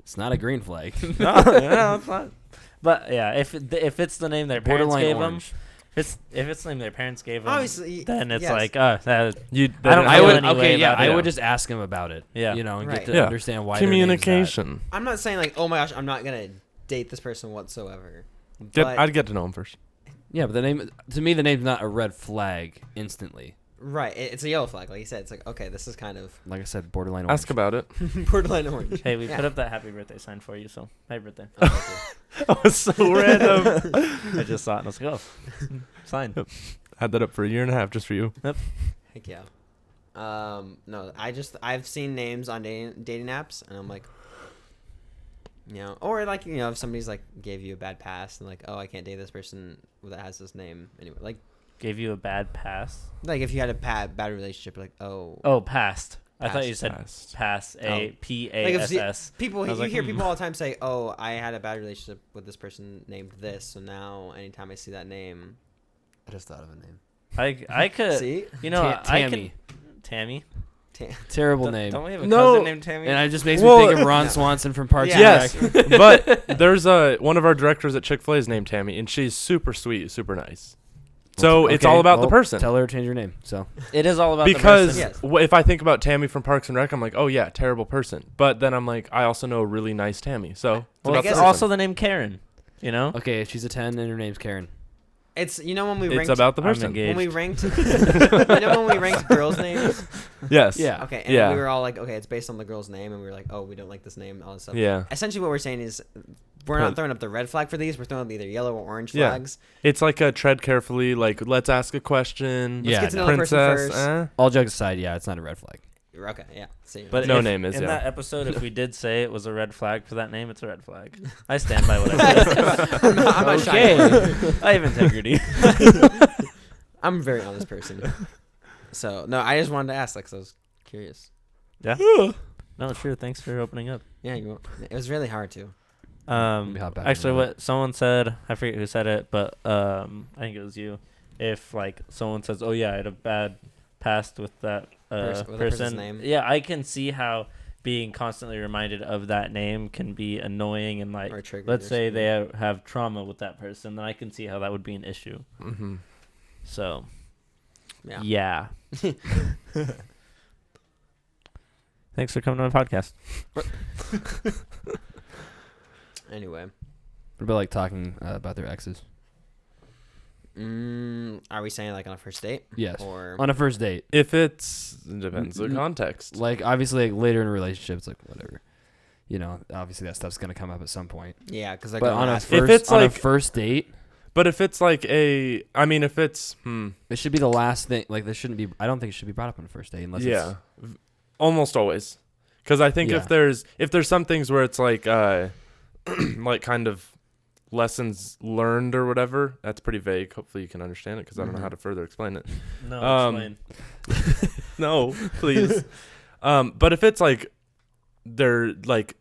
S4: It's not a green flag.
S1: no, it's not. But yeah, if it's the name their parents
S4: Borderline
S1: gave
S4: orange.
S1: them, if it's the name their parents gave them,
S2: Obviously,
S1: then it's
S2: yes.
S1: like, that.
S3: You,
S1: I don't
S4: I
S1: feel
S4: would
S1: any way about
S4: I
S1: it.
S4: would just ask him about it.
S1: Yeah.
S4: You know, and
S2: Right.
S4: get to
S3: Yeah.
S4: understand why their name's that.
S3: communication.
S2: I'm not saying like, oh my gosh, I'm not gonna date this person whatsoever. But
S3: I'd get to know them first.
S4: Yeah, but the name to me, the name's not a red flag instantly.
S2: right, it's a yellow flag, like you said. It's like okay, this is kind of
S4: Like I said, borderline orange.
S3: Ask about it.
S2: borderline orange.
S1: Hey, we
S2: Yeah.
S1: put up that happy birthday sign for you, so happy birthday.
S3: That was so random.
S1: I just saw it and I was like, oh, sign.
S3: Had that up for a year and a half just for you.
S2: Heck yeah. No, I've seen names on dating apps, and I'm like, you know, or like if somebody's like gave you a bad pass and like, oh, I can't date this person that has this name anyway.
S1: Gave you a bad pass.
S2: Like if you had a bad relationship, like oh,
S1: Oh, passed. I thought you
S2: Passed.
S1: said
S3: Passed.
S1: pass.
S2: Oh. Like if
S1: P-A-S-S.
S2: people
S1: I was
S2: you
S1: like,
S2: hear people all the time say, oh, I had a bad relationship with this person named this, so now anytime I see that name,
S4: I just thought of a name.
S1: I could.
S2: see
S1: You know,
S4: Tammy.
S1: Tammy.
S4: Terrible name.
S1: Don't we have a
S3: No.
S1: cousin named Tammy?
S4: And it just makes
S3: Well,
S4: me think of Ron
S2: no.
S4: Swanson from Parks
S2: Yes.
S4: and Rec.
S3: But there's one of our directors at Chick-fil-A is named Tammy, and she's super sweet, super nice. So it's
S4: Okay,
S3: all about the
S4: well,
S3: person.
S4: Tell her to change her name. So
S1: It is all about
S3: Because
S1: the
S2: Yes.
S3: if I think about Tammy from Parks and Rec, I'm like, oh yeah, terrible person. But then I'm like, I also know a really nice Tammy. So it's
S1: Well,
S3: about
S1: it's
S3: the person.
S1: also the name Karen. You know.
S4: okay, she's a 10 and her name's Karen.
S2: it's when we
S3: it's
S2: ranked
S3: about the
S1: I'm
S3: person.
S1: engaged.
S2: when we ranked when we ranked girls' names.
S3: Yes.
S4: Yeah.
S2: Okay, and
S3: Yeah.
S2: we were all like, okay, it's based on the girl's name, and we were like, oh, we don't like this name, all this stuff.
S3: Yeah.
S2: Essentially, what we're saying is, we're not throwing up the red flag for these. We're throwing up either yellow or orange
S3: Yeah.
S2: flags.
S3: It's like a tread carefully. Like, let's ask a question.
S4: Yeah,
S2: Let's get to
S4: no.
S2: know the person
S3: Princess.
S2: first.
S4: All jokes aside, yeah, it's not a red flag.
S2: Okay, yeah. See,
S1: But
S3: No
S1: if-
S3: name is,
S1: in
S3: yeah.
S1: that episode. If we did say it was a red flag for that name, it's a red flag. I stand by what I said.
S2: I'm not shy.
S1: I have integrity.
S2: I'm a very honest person. So no, I just wanted to ask, like, 'cause I was curious.
S1: Yeah. No, sure. Thanks for opening up.
S2: Yeah, it was really hard to.
S4: Maybe hop back in
S1: Actually,
S4: a minute.
S1: what someone said, I forget who said it, but I think it was you. If like someone says, "Oh yeah, I had a bad past with that
S2: With a person's
S1: person,"
S2: name.
S1: yeah, I can see how being constantly reminded of that name can be annoying and like.
S2: Or triggered
S1: Let's
S2: or
S1: say
S2: something.
S1: they have trauma with that person, then I can see how that would be an issue.
S3: Mm-hmm.
S1: So,
S2: Yeah.
S1: yeah. Thanks for coming on my podcast.
S2: Anyway,
S4: What about like talking about their exes?
S2: Are we saying like on a first date?
S4: Yes.
S2: Or
S4: On a first date.
S3: If it depends the context.
S4: Like, obviously, like, later in a relationship, it's like, whatever. You know, obviously that stuff's going to come up at some point.
S2: yeah, because
S4: But on a
S3: If it's
S4: on a
S3: like-
S4: first date,
S3: But if it's like if it's
S4: it should be the last thing. Like, there shouldn't be. I don't think it should be brought up on a first date unless
S3: yeah, almost always. Because I think
S4: Yeah.
S3: if there's some things where it's like like kind of lessons learned or whatever, that's pretty vague. Hopefully you can understand it because I don't know how to further explain it.
S1: No, explain.
S3: No, please. But if it's like they're like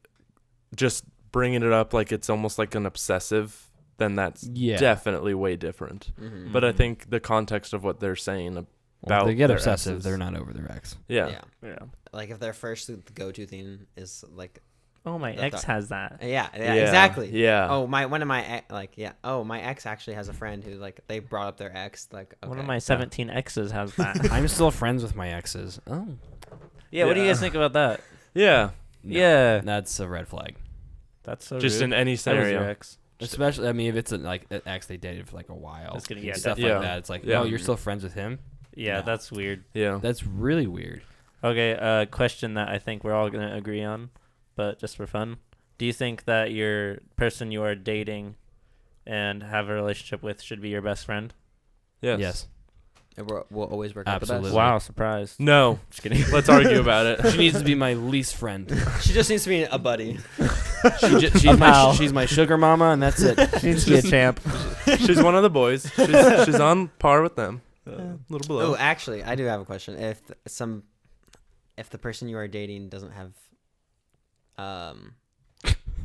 S3: just bringing it up like it's almost like an obsessive, then that's definitely way different.
S2: Mhm.
S3: But I think the context of what they're saying
S4: Well,
S3: about
S4: if they get
S3: their
S4: obsessive,
S3: exes-
S4: they're not over their ex.
S3: yeah.
S1: Yeah.
S2: Like if their first go-to thing is like,
S1: Oh, my
S2: That's
S1: ex
S2: not-
S1: has that.
S2: yeah, exactly.
S3: Yeah.
S2: Oh, my ex actually has a friend who like they brought up their ex like. Okay.
S1: One of my 17 exes has that.
S4: I'm still friends with my exes. Oh,
S1: Yeah, what do you
S3: Yeah.
S1: guys think about that?
S3: Yeah.
S4: no.
S1: Yeah.
S4: That's a red flag.
S1: That's so
S3: Just
S1: rude.
S3: in any
S1: That was your
S3: scenario.
S1: ex.
S4: Especially, I mean, if it's like an ex they dated for like a while,
S1: That's gonna-
S4: and
S1: yeah,
S4: stuff
S3: definitely.
S4: like that. It's like,
S3: Yeah.
S4: no, you're still friends with him.
S1: Yeah,
S4: No.
S1: that's weird.
S3: Yeah.
S4: That's really weird.
S1: Okay, question that I think we're all going to agree on, but just for fun. Do you think that your person you are dating and have a relationship with should be your best friend?
S3: Yes.
S2: We'll always work out the
S4: Absolutely.
S2: best.
S1: Wow, surprised.
S3: No.
S1: Just kidding.
S3: Let's argue about it.
S4: She needs to be my least friend.
S2: She just needs to be a buddy.
S4: She's my sugar mama, and that's it.
S1: She needs to be a champ.
S3: She's one of the boys. She's on par with them. A little below.
S2: Oh, actually, I do have a question. If the person you are dating doesn't have,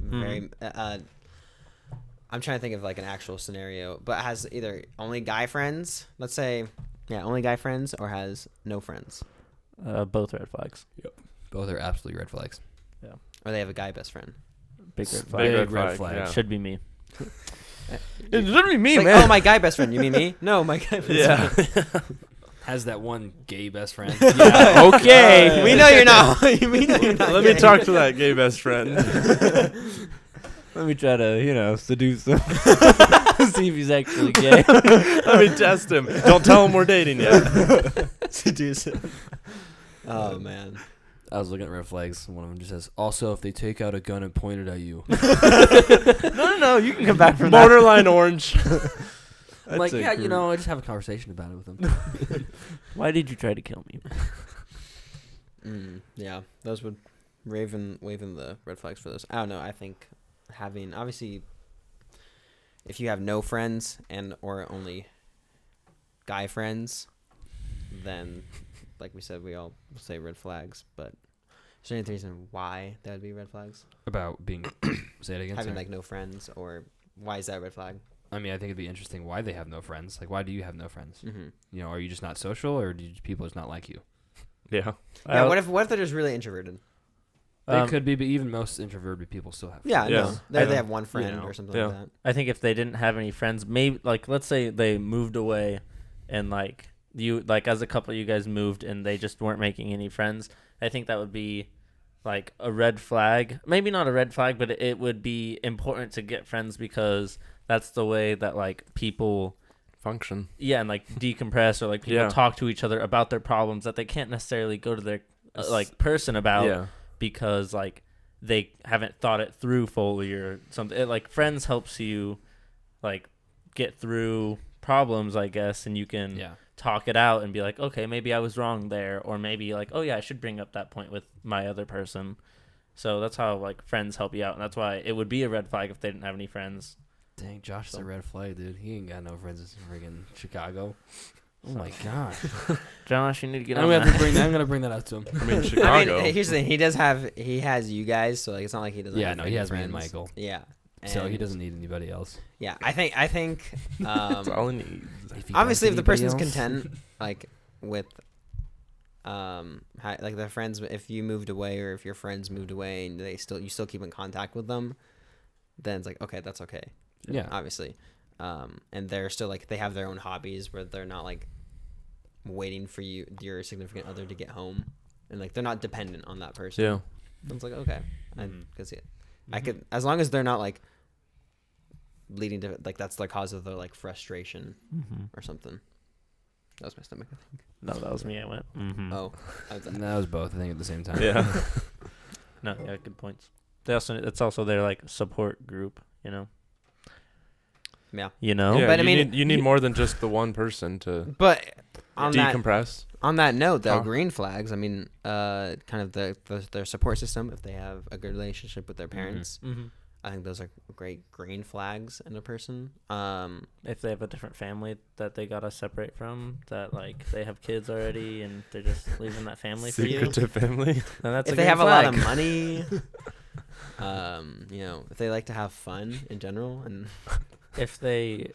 S2: very, I'm trying to think of like an actual scenario, but has either only guy friends, let's say, only guy friends, or has no friends,
S1: Both red flags.
S4: Both are absolutely red flags.
S2: or they have a guy best friend.
S1: Big red
S3: Big
S1: flag.
S3: red
S4: red
S3: flag.
S4: flag.
S3: Yeah.
S1: Should be me.
S3: It's literally me,
S2: It's like,
S3: man.
S2: oh, my guy best friend. You mean me? No, my guy best friend.
S4: Has that one gay best friend.
S1: Yeah, okay.
S2: We know you're not. We know you're not.
S3: Let me
S2: gay.
S3: talk to that gay best friend.
S1: Let me try to, seduce him. See if he's actually gay.
S3: Let me test him. Don't tell him we're dating yet.
S2: Seduce him. Oh man.
S4: I was looking at red flags. One of them just says, also, if they take out a gun and point it at you.
S1: No, you can come back from that.
S3: Borderline orange.
S4: I'm like,
S3: That's
S4: yeah,
S3: a
S4: I just have a conversation about it with them.
S1: Why did you try to kill me?
S2: Yeah, those would waving the red flags for those. I don't know. I think having obviously, if you have no friends and or only guy friends, then like we said, we all say red flags. But is there any reason why that would be red flags?
S4: About being, say it again.
S2: Having
S4: sorry.
S2: like no friends, or why is that a red flag?
S4: I mean, I think it'd be interesting why they have no friends. Like, why do you have no friends?
S2: Mm-hmm.
S4: Are you just not social, or do people just not like you?
S3: Yeah.
S2: Yeah. What if they're just really introverted?
S4: They could be, but even most introverted people still have
S2: Yeah.
S3: Yeah.
S2: No.
S3: I
S2: They have one friend
S4: you know,
S2: or something
S3: yeah.
S2: like that.
S1: I think if they didn't have any friends, maybe like let's say they moved away, and like you like as a couple you guys moved and they just weren't making any friends. I think that would be like a red flag. Maybe not a red flag, but it would be important to get friends because that's the way that like people
S3: Function.
S1: and like decompress or like people
S3: Yeah.
S1: talk to each other about their problems that they can't necessarily go to their like person about
S3: Yeah.
S1: because like they haven't thought it through fully or something. Like friends helps you like get through problems, I guess, and you can talk it out and be like, okay, maybe I was wrong there, or maybe like, oh yeah, I should bring up that point with my other person. So that's how like friends help you out, and that's why it would be a red flag if they didn't have any friends.
S4: Dang, Josh is a red flag, dude. He ain't got no friends in friggin' Chicago. Oh my god.
S1: Josh, you need to get
S4: I'm
S1: on
S4: gonna
S1: that.
S4: I'm gonna bring that up to him.
S3: I mean,
S2: I
S3: Chicago.
S2: mean, here's the thing. He has you guys, so like it's not like he doesn't.
S4: Yeah,
S2: have
S4: no, he has me
S2: friends.
S4: and Michael.
S2: Yeah.
S4: So he
S2: And,
S4: doesning need anybody else.
S2: Yeah, I think.
S3: That's all he needs.
S2: Obviously, if the person's content, like with, like their friends, if you moved away or if your friends moved away and you still keep in contact with them, then it's like okay, that's okay.
S4: Yeah.
S2: Obviously, and they're still like they have their own hobbies where they're not like waiting for your significant other to get home, and like they're not dependent on that person.
S3: Yeah.
S2: Then it's like okay, I could see it. I could, as long as they're not like leading to like that's the cause of their like frustration
S1: Mm-hmm.
S2: or something. That was my stomach, I think.
S1: No, that was me. I went. Mm-hmm.
S2: Oh, I was,
S4: That was both, I think, at the same time.
S3: Yeah.
S1: No, yeah, good points. They also it's also their like support group. You know.
S2: yeah.
S1: You know.
S3: Yeah,
S2: But I
S3: you
S2: mean-
S3: need more than just the one person to
S2: But on that
S3: decompress.
S2: note, though,
S3: Huh.
S2: green flags. I mean, kind of their support system. If they have a good relationship with their parents,
S1: Mm-hmm.
S2: I think those are great green flags in a person.
S1: If they have a different family that they gotta separate from, that like they have kids already and they're just leaving that family for you,
S3: Secretive family.
S1: then that's
S2: if
S1: a
S2: they
S1: green
S2: have
S1: flag.
S2: a lot of money, you know, if they like to have fun in general, and
S1: If they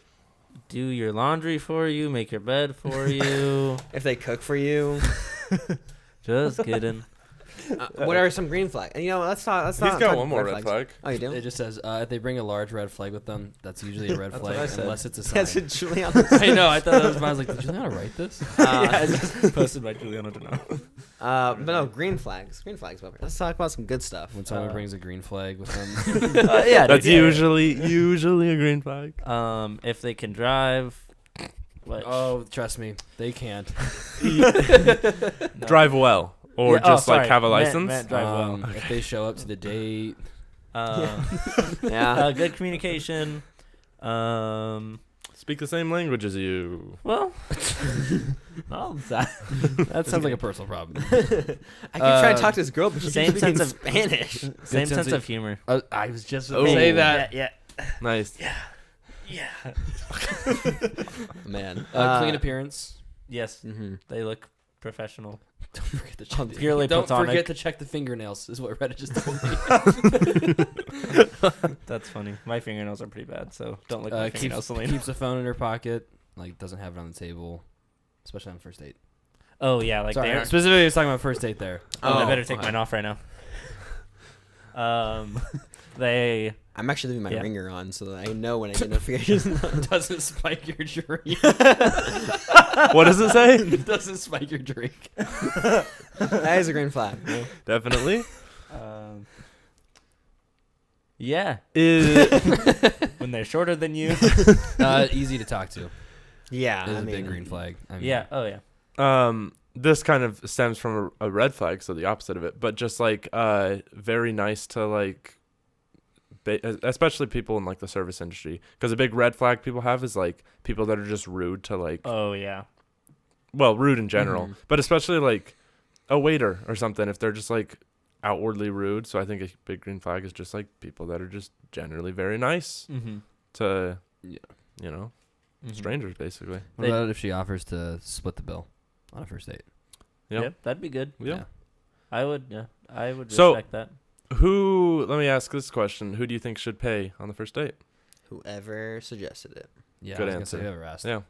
S1: do your laundry for you, make your bed for you.
S2: if they cook for you,
S1: Just kidding.
S2: what are some green flags? And you know, let's talk.
S3: He's got one more red flag.
S2: Oh, you do?
S4: It just says if they bring a large red flag with them, that's usually a red
S1: That's what I
S4: flag,
S1: said.
S4: unless it's a sign.
S2: That's a Julian.
S4: I know. I thought that was fine. I was like, did Juliana write this?
S1: Yeah, it's just posted by Juliano Donato.
S2: But no, green flags. Green flags. Whatever. Let's talk about some good stuff.
S4: When someone
S1: Uh,
S4: brings a green flag with them.
S1: Yeah,
S3: That's
S1: dude, yeah.
S3: usually a green flag.
S1: If they can drive. Which,
S4: Oh, trust me, they can't.
S1: no.
S3: Drive well, or
S1: Yeah,
S3: just
S1: sorry.
S3: like have a
S1: Meant-
S3: license.
S1: meant drive well.
S4: If they show up to the date,
S2: Yeah.
S1: Good communication.
S3: Speak the same language as you.
S1: Well, well, that
S4: that sounds like a personal problem.
S2: I keep trying to talk to this girl, but she's
S1: same
S2: speaking
S1: sense of
S2: Spanish.
S1: same
S4: sense
S1: sense
S4: of-
S1: of humor.
S4: I was just
S3: Oh.
S4: gonna say that.
S1: Yeah,
S3: Nice.
S1: yeah.
S2: Man.
S4: Clean appearance.
S1: Yes,
S2: Mm-hmm.
S1: they look professional.
S4: Don't forget to check.
S1: Purely
S4: Don't
S1: platonic.
S4: forget to check the fingernails. Is what Reddit just told me.
S1: That's funny. My fingernails are pretty bad, so don't look at my fingernails,
S4: keeps
S1: Selena.
S4: keeps a phone in her pocket. Like doesn't have it on the table, especially on first date.
S1: Oh yeah, like
S4: Sorry,
S1: they're.
S4: specifically, I was talking about first date there.
S1: I
S2: Oh,
S1: better take
S2: okay.
S1: mine off right now. They.
S2: I'm actually leaving my
S1: Yeah.
S2: ringer on so that I know when I get notifications.
S4: Doesn't spike your drink.
S3: What does it say?
S4: Doesn't spike your drink.
S2: That is a green flag. No?
S3: Definitely.
S1: Yeah, when they're shorter than you.
S4: Easy to talk to.
S2: Yeah.
S4: Is
S2: I
S4: a big
S2: mean,
S4: green flag. I mean,
S1: Yeah. Oh yeah.
S3: This kind of stems from a red flag, so the opposite of it. But just like very nice to like, especially people in like the service industry, because a big red flag people have is like people that are just rude to like,
S1: Oh yeah.
S3: well, rude in general,
S2: Mhm.
S3: but especially like a waiter or something if they're just like outwardly rude. So I think a big green flag is just like people that are just generally very nice
S1: Mm-hmm.
S3: to,
S4: Yeah.
S3: you know,
S1: Mm-hmm.
S3: strangers basically.
S4: What about if she offers to split the bill on a first date?
S3: Yep.
S1: Yep, that'd be good.
S3: Yeah.
S1: I would. Yeah, I would
S3: So-
S1: respect that.
S3: Let me ask this question. Who do you think should pay on the first date?
S2: Whoever suggested it.
S4: Yeah,
S3: Good
S4: I was
S3: answer.
S4: Gonna say whoever asked.
S3: Yeah.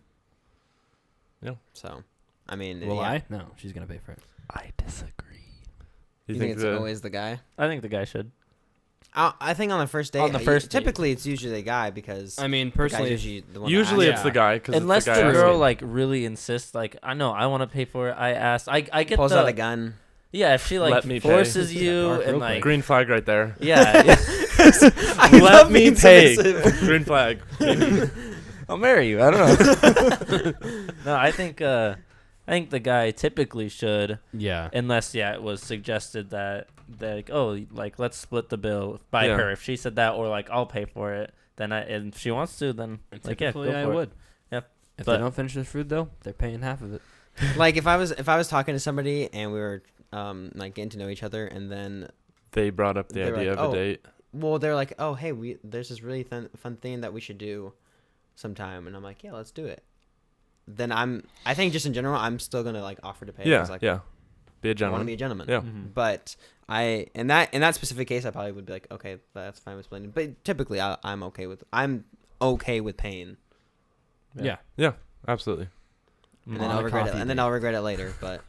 S2: So, I mean,
S4: Will
S2: yeah.
S4: I? No, she's gonna pay for it.
S1: I disagree.
S2: You think it's always the guy?
S1: I think the guy should.
S2: I think on the first date.
S1: On the first date.
S2: typically it's usually the guy because
S4: I mean,
S2: the guy's
S4: personally,
S2: usually the one.
S3: Usually
S2: that
S3: it's
S4: Yeah.
S3: the guy because
S1: Unless
S3: it's
S1: the
S3: the guy
S1: girl
S3: asking.
S1: like really insists, like I know I want to pay for it. I asked. I get
S2: pulls
S1: the
S2: out a gun.
S1: yeah. If she like
S3: Let me pay.
S1: forces
S4: Got
S1: you
S4: dark real
S1: and
S4: quick.
S1: like
S3: Green flag right there.
S1: yeah,
S2: I
S3: Let
S2: love
S3: me
S2: being
S3: pay.
S2: submissive.
S3: Green flag.
S1: I'll marry you. I don't know. No, I think the guy typically should,
S4: yeah.
S1: unless it was suggested that like like let's split the bill by
S3: Yeah.
S1: her. If she said that or like I'll pay for it, then and if she wants to, then like yeah, go
S4: Typically, I
S1: for it.
S4: would.
S1: Yep.
S4: If
S1: But-
S4: they don't finish their food though, they're paying half of it.
S2: Like if I was talking to somebody and we were like getting to know each other and then
S3: They brought up the
S2: They were
S3: idea
S2: like,
S3: of
S2: "Oh."
S3: a date.
S2: they're like, oh hey, there's this really fun thing that we should do sometime, and I'm like, yeah, let's do it. Then I think just in general I'm still gonna like offer to pay. 'cause,
S3: Yeah,
S2: like,
S3: yeah. Be a
S2: I want to
S3: gentleman.
S2: be a gentleman.
S3: Yeah.
S1: Mhm.
S2: But in that specific case I probably would be like, okay, that's fine with splitting. But typically I'm okay with paying.
S1: Yeah.
S4: Yeah.
S3: Absolutely.
S2: And
S1: Mm.
S2: then
S4: On
S2: I'll
S4: a
S2: regret it.
S4: coffee
S2: And then
S4: date.
S2: I'll regret it later. But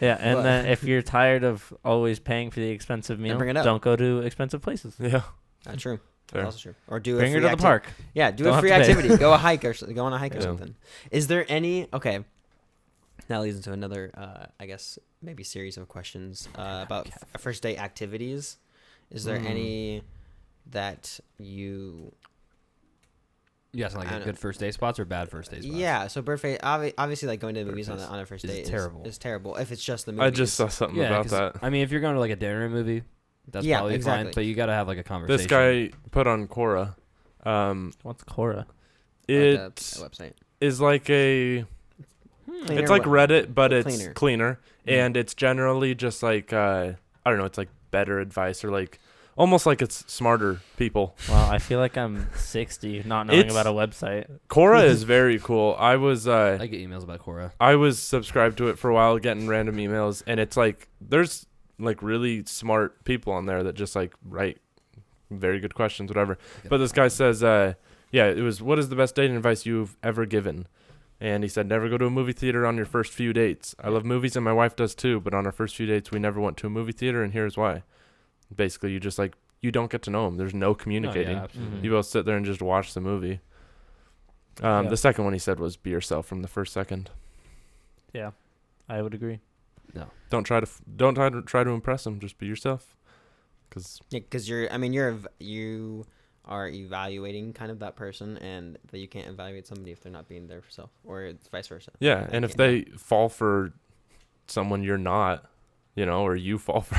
S1: Yeah, and
S2: But-
S1: then if you're tired of always paying for the expensive meal,
S2: bring it up.
S1: don't go to expensive places.
S3: Yeah.
S2: not true.
S3: Fair.
S2: That's also true. Or do
S1: Bring
S2: a
S1: her
S2: free
S1: to the park.
S2: Yeah, do
S1: Don't
S2: a
S1: have
S2: free
S1: to pay.
S2: activity. Go a hike go on a hike or
S3: Yeah.
S2: something. Is there any that leads into another I guess maybe series of questions about first date activities. Is there any that you.
S4: You got some like good first date spots or bad first date spots?
S2: Yeah, so birthday, obviously, like going to the movies on a first date
S4: is
S2: terrible. If it's just the movies.
S3: I just saw something about that.
S4: I mean, if you're going to like a dinner movie, that's probably fine. But you got to have like a conversation.
S3: This guy put on Quora.
S1: What's Quora?
S2: It a website.
S3: Is like a.
S2: Cleaner
S3: it's like Reddit, but it's
S2: cleaner.
S3: cleaner, and it's generally just like I don't know. It's like better advice or like. Almost like it's smarter people.
S1: Wow, I feel like I'm 60 not knowing about a website.
S3: Quora is very cool. I
S4: get emails about Quora.
S3: I was subscribed to it for a while, getting random emails, and it's like there's like really smart people on there that just like write very good questions, whatever. But this guy says, it was, what is the best dating advice you've ever given? And he said, never go to a movie theater on your first few dates. I love movies and my wife does too, but on our first few dates, we never went to a movie theater, and here's why. Basically, you just like you don't get to know them. There's no communicating.
S4: Oh, yeah,
S3: you both sit there and just watch the movie. The second one he said was be yourself from the first second.
S1: Yeah, I would agree.
S4: No,
S3: don't try to impress them. Just be yourself. Because
S2: you are evaluating kind of that person, and that you can't evaluate somebody if they're not being their self, or it's vice versa.
S3: Yeah, and if they fall for someone you're not. Or you fall for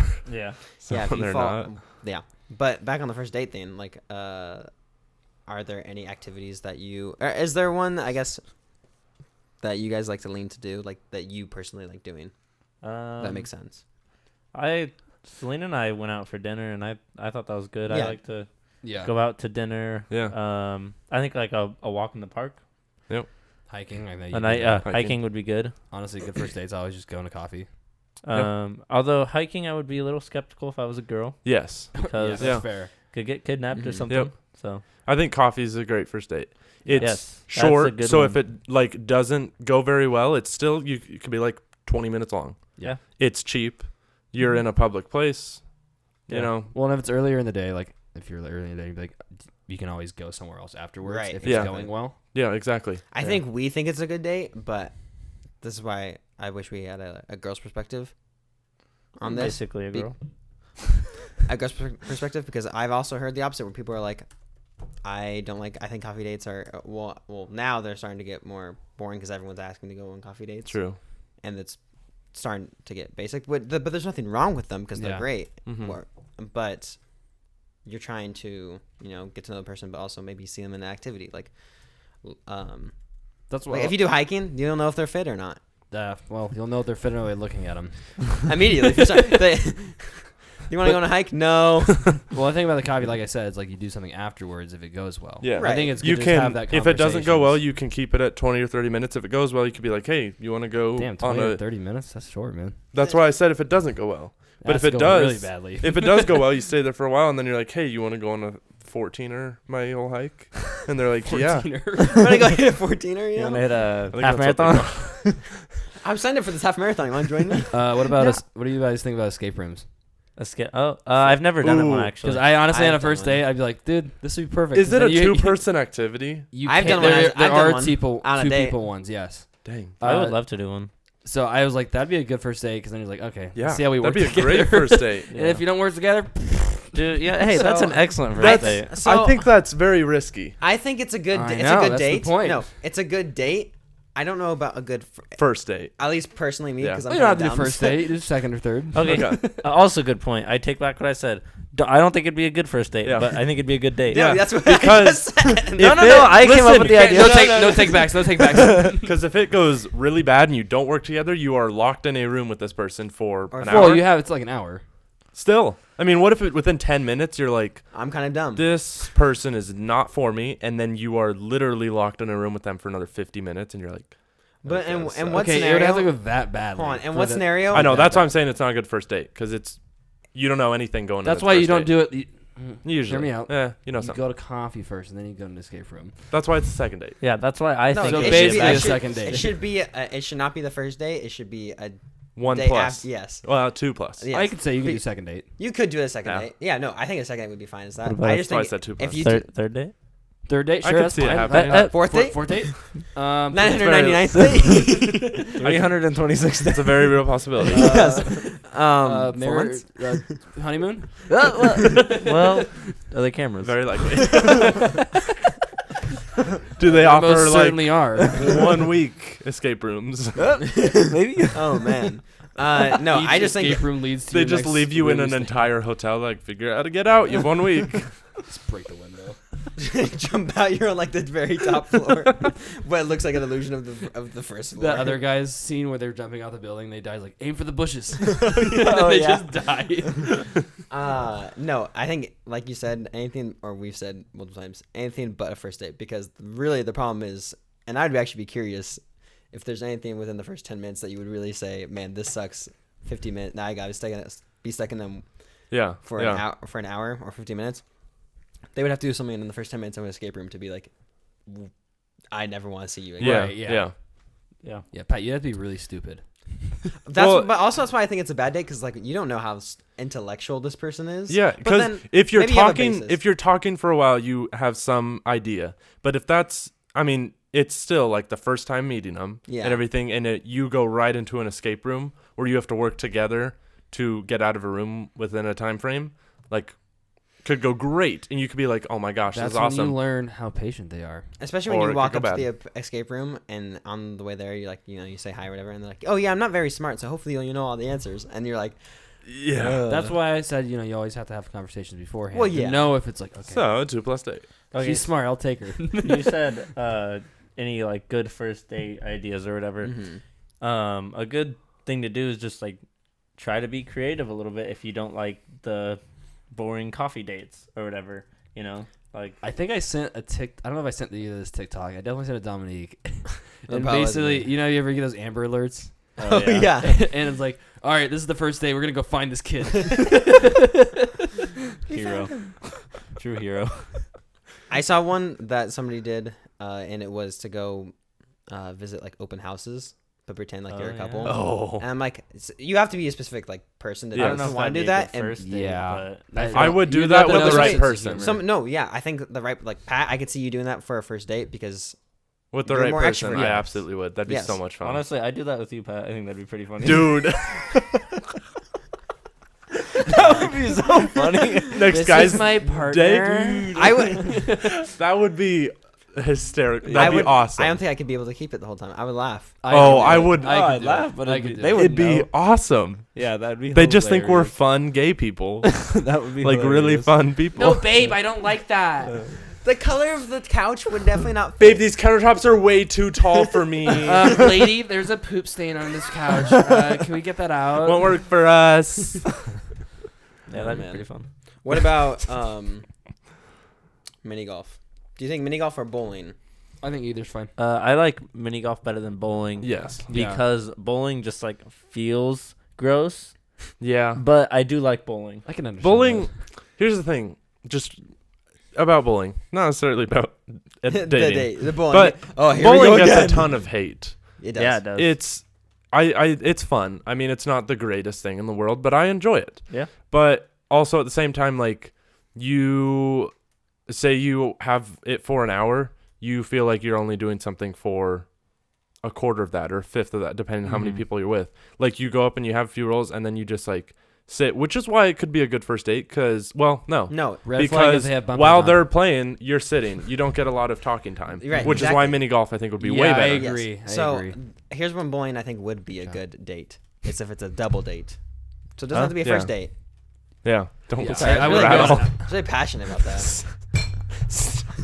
S3: someone they're not.
S2: Yeah. But back on the first date thing, like, are there any activities that is there one, I guess, that you guys like to lean to do, like, that you personally like doing? That makes sense.
S1: Selena and I went out for dinner, and I thought that was good.
S2: Yeah.
S1: I like to go out to dinner.
S3: Yeah.
S1: I think, like, a walk in the park.
S3: Yep.
S4: Hiking.
S1: Hiking would be good.
S4: Honestly, good first dates, always just going to coffee.
S1: Although hiking, I would be a little skeptical if I was a girl.
S3: Yes,
S1: because
S4: that's fair.
S1: Could get kidnapped or something.
S3: Yep.
S1: So
S3: I think coffee is a great first date. It's
S1: short,
S3: so one. If it like doesn't go very well, it's still it could be like 20 minutes long.
S1: Yeah,
S3: it's cheap. You're in a public place. You know.
S4: Well, and if it's earlier in the day, like if you're earlier in the day, like you can always go somewhere else afterwards.
S2: Right.
S4: If it's going well.
S3: Yeah, exactly.
S2: I think we think it's a good date, but this is why I wish we had a girl's perspective on this.
S1: Basically a girl.
S2: A girl's perspective, because I've also heard the opposite, where people are like, I think coffee dates are, well, now they're starting to get more boring because everyone's asking to go on coffee dates.
S3: True.
S2: And it's starting to get basic. But there's nothing wrong with them because they're great.
S3: Mm-hmm.
S2: But you're trying to, get to know the person, but also maybe see them in an activity. Like,
S4: that's what.
S2: If you do hiking, you don't know if they're fit or not.
S4: Well, you'll know if they're fit by looking at them.
S2: Immediately. You want to go on a hike? No.
S4: Well, the thing about the coffee, like I said, it's like you do something afterwards if it goes well.
S3: Yeah.
S4: Right. I think it's good
S3: you
S4: to
S3: can
S4: have that
S3: if it doesn't go well, you can keep it at 20 or 30 minutes. If it goes well, you could be like, hey, you want to go
S4: 20 or 30 minutes? That's short, man.
S3: That's why I said if it doesn't go well. But if it does, really badly. If it does go well, you stay there for a while, and then you're like, hey, you want to go on a 14er, my whole hike? And they're like, 14er?
S2: Yeah. Want to go hit a 14er?
S1: You want to hit a half marathon?
S2: I'm signed up for this half marathon. You want to join me?
S4: What do you guys think about escape rooms?
S1: I've never done it one, actually.
S4: Because I honestly, on a first date, I'd be like, dude, this would be perfect.
S3: Is it a two-person activity?
S2: I've done one.
S4: There are two people ones, yes.
S3: Dang.
S1: I would love to do one.
S4: So I was like, that'd be a good first date, because then you're like, okay,
S3: yeah,
S4: see how we work together.
S3: That'd be a great first date.
S4: And if you don't work together,
S1: dude, yeah, hey, that's an excellent first date.
S3: I think that's very risky.
S2: I think it's a good. It's a good date. No, it's a good date. I don't know about a good
S3: first date.
S2: At least personally, me, because
S4: I'm not the first date. Do second or third.
S1: Okay. Also, good point. I take back what I said. I don't think it'd be a good first date, but I think it'd be a good date.
S2: Yeah, that's what
S3: because
S1: no. I came up with the idea.
S4: No take backs. No take backs.
S3: Because if it goes really bad and you don't work together, you are locked in a room with this person for an hour.
S4: Well, it's like an hour.
S3: Still, I mean, what if within 10 minutes you're like,
S2: I'm kind of dumb.
S3: This person is not for me, and then you are literally locked in a room with them for another 50 minutes, and you're like.
S2: But and what scenario?
S4: It would have to go that bad.
S2: Hold on, and what scenario?
S3: I know that's why I'm saying it's not a good first date, because you don't know anything going.
S4: That's why you don't do it.
S3: Usually,
S4: hear me out.
S3: Yeah, you know
S4: something. You go to coffee first, and then you go to an escape room.
S3: That's why it's the second date.
S1: Yeah, that's why I think.
S4: So basically, a second date.
S2: It should be. It should not be the first date. It should be a
S3: 1+.
S2: Yes.
S3: Well, 2+.
S2: Yes.
S4: I could say you could do second date.
S2: You could do a second date. Yeah, no, I think a second date would be fine as that.
S1: I
S2: just think
S3: I said 2+.
S2: If you
S1: third date.
S4: Third date,
S3: I
S4: sure,
S3: could
S4: that's
S3: see it
S4: fine.
S3: happening.
S2: Fourth date?
S4: Fourth date.
S2: 999th date.
S1: 326
S3: It's a very real possibility.
S2: Yes. 4
S4: marriage,
S2: months?
S4: honeymoon.
S1: well, are they cameras?
S3: Very likely. Do they
S4: They
S3: offer
S4: most
S3: like
S4: certainly are.
S3: 1 week escape rooms?
S1: Maybe.
S2: Oh man. No,
S4: Each
S2: I just think
S4: escape room leads to
S3: They
S4: your
S3: just
S4: next
S3: leave you in
S4: room
S3: an
S4: stay.
S3: entire hotel. Like, figure out how to get out. You have 1 week.
S4: Just break the window.
S2: jump out. You're on like the very top floor, but it looks like an illusion of the first floor.
S4: The other guy's scene where they're jumping out the building, they die like aim for the bushes.
S2: Oh,
S4: they
S2: yeah.
S4: just die.
S2: No, I think like you said, anything, or we've said multiple times, anything but a first date, because really the problem is, and I'd actually be curious if there's anything within the first 10 minutes that you would really say, man, this sucks. 50 minutes. Now I gotta be stuck in them
S3: Yeah.
S2: for an hour or 50 minutes. They would have to do something in the first 10 minutes of an escape room to be like, I never want to see you again.
S3: Yeah.
S4: Right, yeah.
S3: Yeah.
S1: Yeah.
S4: Yeah, Pat, you have to be really stupid.
S2: But also that's why I think it's a bad date, because like you don't know how intellectual this person is.
S3: Yeah,
S2: But
S3: because
S2: then
S3: if you're
S2: maybe you have a
S3: talking,
S2: basis.
S3: if you're talking for a while, you have some idea. But if that's, I mean, it's still like the first time meeting them
S2: Yeah.
S3: and everything, and you go right into an escape room where you have to work together to get out of a room within a time frame, like could go great, and you could be like, oh my gosh,
S4: That's
S3: this is
S4: when
S3: awesome.
S4: you learn how patient they are.
S2: Especially when
S3: Or
S2: you
S3: it
S2: walk
S3: could
S2: up
S3: go
S2: to the escape room, and on the way there, you like, you say hi or whatever, and they're like, oh yeah, I'm not very smart, so hopefully you know all the answers, and you're like,
S3: Yeah.
S4: That's why I said, you always have to have conversations beforehand.
S2: Well,
S4: to
S2: yeah.
S4: know if it's like, okay,
S3: So 2 + 8.
S1: Okay.
S4: she's smart, I'll take her.
S1: You said any like good first date ideas or whatever.
S2: mm-hmm.
S1: A good thing to do is just like try to be creative a little bit if you don't like the boring coffee dates or whatever, like
S4: I think I sent a I don't know if I sent you this TikTok. I definitely sent it to Dominique. And
S2: probably
S4: basically,
S2: wasn't
S4: you ever get those Amber Alerts?
S2: Oh yeah.
S4: And it's like, all right, this is the first day. We're going to go find this kid.
S1: hero. True hero.
S2: I saw one that somebody did, and it was to go visit like open houses, but pretend like you're a
S1: yeah.
S2: couple.
S3: Oh.
S2: And I'm like, you have to be a specific like person to
S3: Yeah.
S1: I don't know if
S2: want to
S1: that'd
S2: do
S1: be a
S2: that.
S1: good
S2: And
S1: first date,
S4: Yeah.
S1: but
S3: I would do
S4: You'd
S3: that
S4: have to
S3: with
S4: know
S3: the right
S4: sense of
S3: person.
S4: humor.
S2: I think the right, like Pat, I could see you doing that for a first date, because
S3: With the
S2: You're
S3: right
S2: more
S3: person,
S2: extrovert.
S3: I
S2: Yes.
S3: absolutely would. That'd be
S2: Yes.
S3: so much fun.
S1: honestly, I do that with you, Pat. I think that'd be pretty funny.
S3: Dude,
S1: that would be so funny.
S3: next
S4: This
S3: guy's
S4: is my partner.
S3: day, dude.
S2: I would.
S3: That would be hysterical.
S2: I
S3: That'd
S2: would,
S3: be awesome.
S2: I don't think I could be able to keep it the whole time. I would laugh.
S3: I would-
S4: I
S1: I'd
S4: could do
S1: laugh,
S4: it.
S1: but
S4: I
S1: it'd
S4: could
S1: be-
S4: do
S1: they
S4: it.
S1: would
S3: It'd be
S1: know.
S3: awesome.
S1: Yeah, that'd be.
S3: They just think we're
S1: hilarious.
S3: fun gay people,
S1: That would be
S3: like really
S1: hilarious.
S3: fun people.
S4: No, babe, I don't like that.
S2: The color of the couch would definitely not.
S3: Babe, these countertops are way too tall for me.
S4: Lady, there's a poop stain on this couch. Can we get that out?
S3: Won't work for us.
S1: Yeah, that'd be
S2: man.
S1: pretty fun.
S2: What about mini golf? Do you think mini golf or bowling?
S4: I think either's fine.
S1: I like mini golf better than bowling.
S3: Yes.
S4: Yeah.
S1: Because bowling just like feels gross,
S3: Yeah.
S1: but I do like bowling.
S4: I can understand.
S3: Bowling.
S4: that.
S3: Here's the thing, just about bowling, not necessarily about dating.
S2: the bowling.
S3: But
S2: oh, here
S3: Bowling
S2: we go
S3: gets
S2: again.
S3: a ton of hate.
S2: It does.
S1: Yeah, it does.
S3: It's it's fun. I mean, it's not the greatest thing in the world, but I enjoy it.
S1: Yeah.
S3: But also at the same time, like, you say you have it for an hour, you feel like you're only doing something for a quarter of that or a fifth of that, depending on how many
S1: Mhm.
S3: people you're with. Like, you go up and you have a few rolls, and then you just like sit, which is why it could be a good first date. Because, well, no.
S2: No.
S4: Red flag if
S3: Because
S4: they have bumpers
S3: while
S4: on.
S3: they're playing, you're sitting. You don't get a lot of talking time,
S2: Right,
S3: which is why
S2: exactly.
S3: mini golf I think would be
S4: Yeah,
S3: way
S4: I
S3: better.
S4: agree. I
S2: So
S4: agree.
S2: here's when bowling I think would be a
S4: Okay.
S2: good date. It's if it's a double date. So it doesn't
S3: Huh?
S2: have to be a
S3: Yeah.
S2: first date.
S3: Yeah, don't
S4: Yeah.
S3: say
S2: I
S3: it.
S2: really
S3: Rattle.
S2: I'm really passionate about that.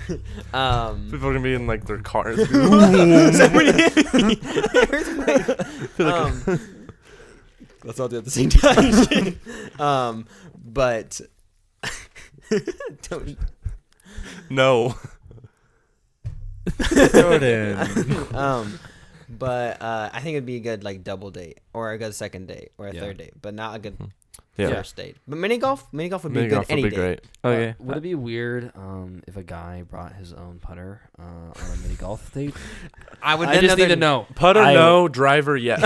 S3: People are gonna be in like their cars.
S2: Somebody hit me. Let's all do it at the same time. But don't.
S3: No.
S1: Jordan.
S2: But I think it'd be a good like double date or a good second date or a
S4: Yeah.
S2: third date, but not a good
S3: Yeah.
S2: first date. But mini golf would be
S3: Mini
S2: a good
S3: golf
S2: any
S3: would be
S2: date.
S3: great.
S1: Okay.
S4: Would it be weird if a guy brought his own putter on a mini golf date?
S2: I would.
S4: I just need to know.
S3: Putter,
S1: I-
S3: no. Driver, yes.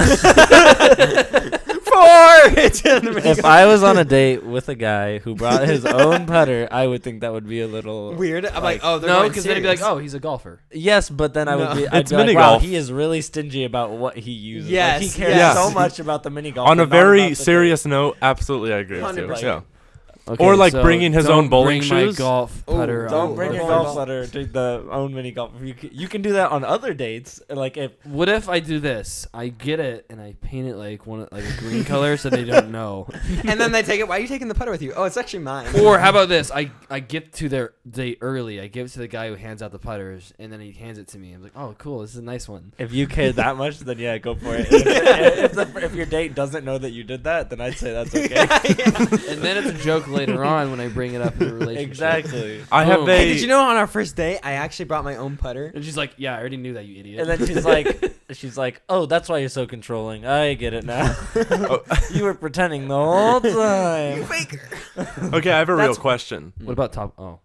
S2: It's in the mini
S1: If I was on a date with a guy who brought his own putter, I would think that would be a little
S2: weird. I'm like, oh, they're
S4: No,
S2: going
S4: because then he'd be like,
S2: serious.
S4: "Oh, he's a golfer."
S1: Yes, but then I would
S2: No.
S1: be. I'd
S3: It's
S1: be like,
S3: mini
S1: wow,
S3: golf.
S1: he is really stingy about what he uses.
S2: Yes,
S1: Like, he cares
S2: yes.
S1: so much about the mini golf.
S3: On a
S1: but not about
S3: very
S1: the
S3: serious note, absolutely, I agree with you.
S2: 100%.
S3: Yeah.
S4: Okay,
S3: Or, like,
S4: so
S3: bringing his
S4: don't
S3: own bowling
S4: bring my
S3: shoes?
S4: golf
S2: Ooh,
S4: putter.
S1: Don't
S4: on
S1: bring
S4: the
S1: your
S2: Or
S1: golf
S2: golf.
S1: putter to the own mini golf. You can do that on other dates. Like if
S4: What if I do this? I get it and I paint it like a green color so they don't know.
S2: And then they take it. Why are you taking the putter with you? Oh, it's actually mine.
S4: Or how about this? I get to their date early. I give it to the guy who hands out the putters, and then he hands it to me. I'm like, oh, cool. This is a nice one.
S1: if you care that much, then yeah, go for it. If your date doesn't know that you did that, then I'd say that's okay.
S4: And then it's a joke later on when I bring it up in a relationship.
S1: Exactly.
S3: I have
S4: Boom.
S3: a.
S2: Hey, did you know on our first date I actually brought my own putter?
S4: And she's like, yeah, I already knew that, you idiot.
S1: And then she's like, oh, that's why you're so controlling. I get it now. You were pretending the whole time.
S3: Okay, I have a real
S2: That's-
S3: question.
S4: What about top? Oh,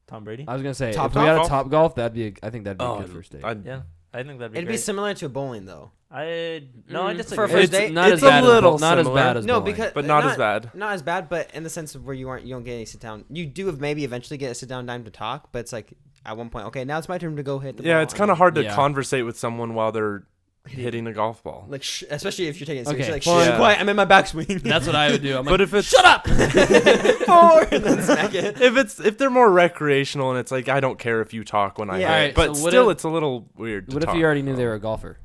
S1: Tom Brady?
S4: I was gonna say
S2: Top
S4: if we had a
S3: golf?
S4: top golf, I think that'd be a good first date.
S1: Yeah, I think that'd be
S2: It'd
S1: great.
S2: be similar to bowling though.
S1: I
S2: For
S1: disagree.
S2: a first
S4: It's
S2: date?
S4: not
S3: It's
S4: as bad
S3: a little
S4: as not as
S3: similar.
S4: bad as
S2: No,
S4: bowling.
S2: because
S3: But not as bad.
S2: Not as bad, but in the sense of where you don't get any sit down. You do have maybe eventually get a sit down time to talk, but it's like at one point, okay, now it's my turn to go hit the ball.
S3: Yeah, it's kind of hard to
S4: Yeah.
S3: conversate with someone while they're hitting a golf ball.
S2: Like, especially if you're taking it seriously.
S4: Okay,
S2: Like,
S4: fine.
S2: shh,
S3: Yeah.
S2: quiet, I'm in my backswing.
S4: That's what I would do. I'm
S3: But
S4: like,
S3: if it's
S4: shut up.
S2: Four, and then smack it.
S3: if they're more recreational and it's like I don't care if you talk when I
S2: Yeah.
S3: hit,
S4: Alright,
S3: but
S4: so what
S3: still
S4: if-
S3: it's a little weird. To
S4: What if
S3: talk
S4: you already knew
S3: about.
S4: they were a golfer?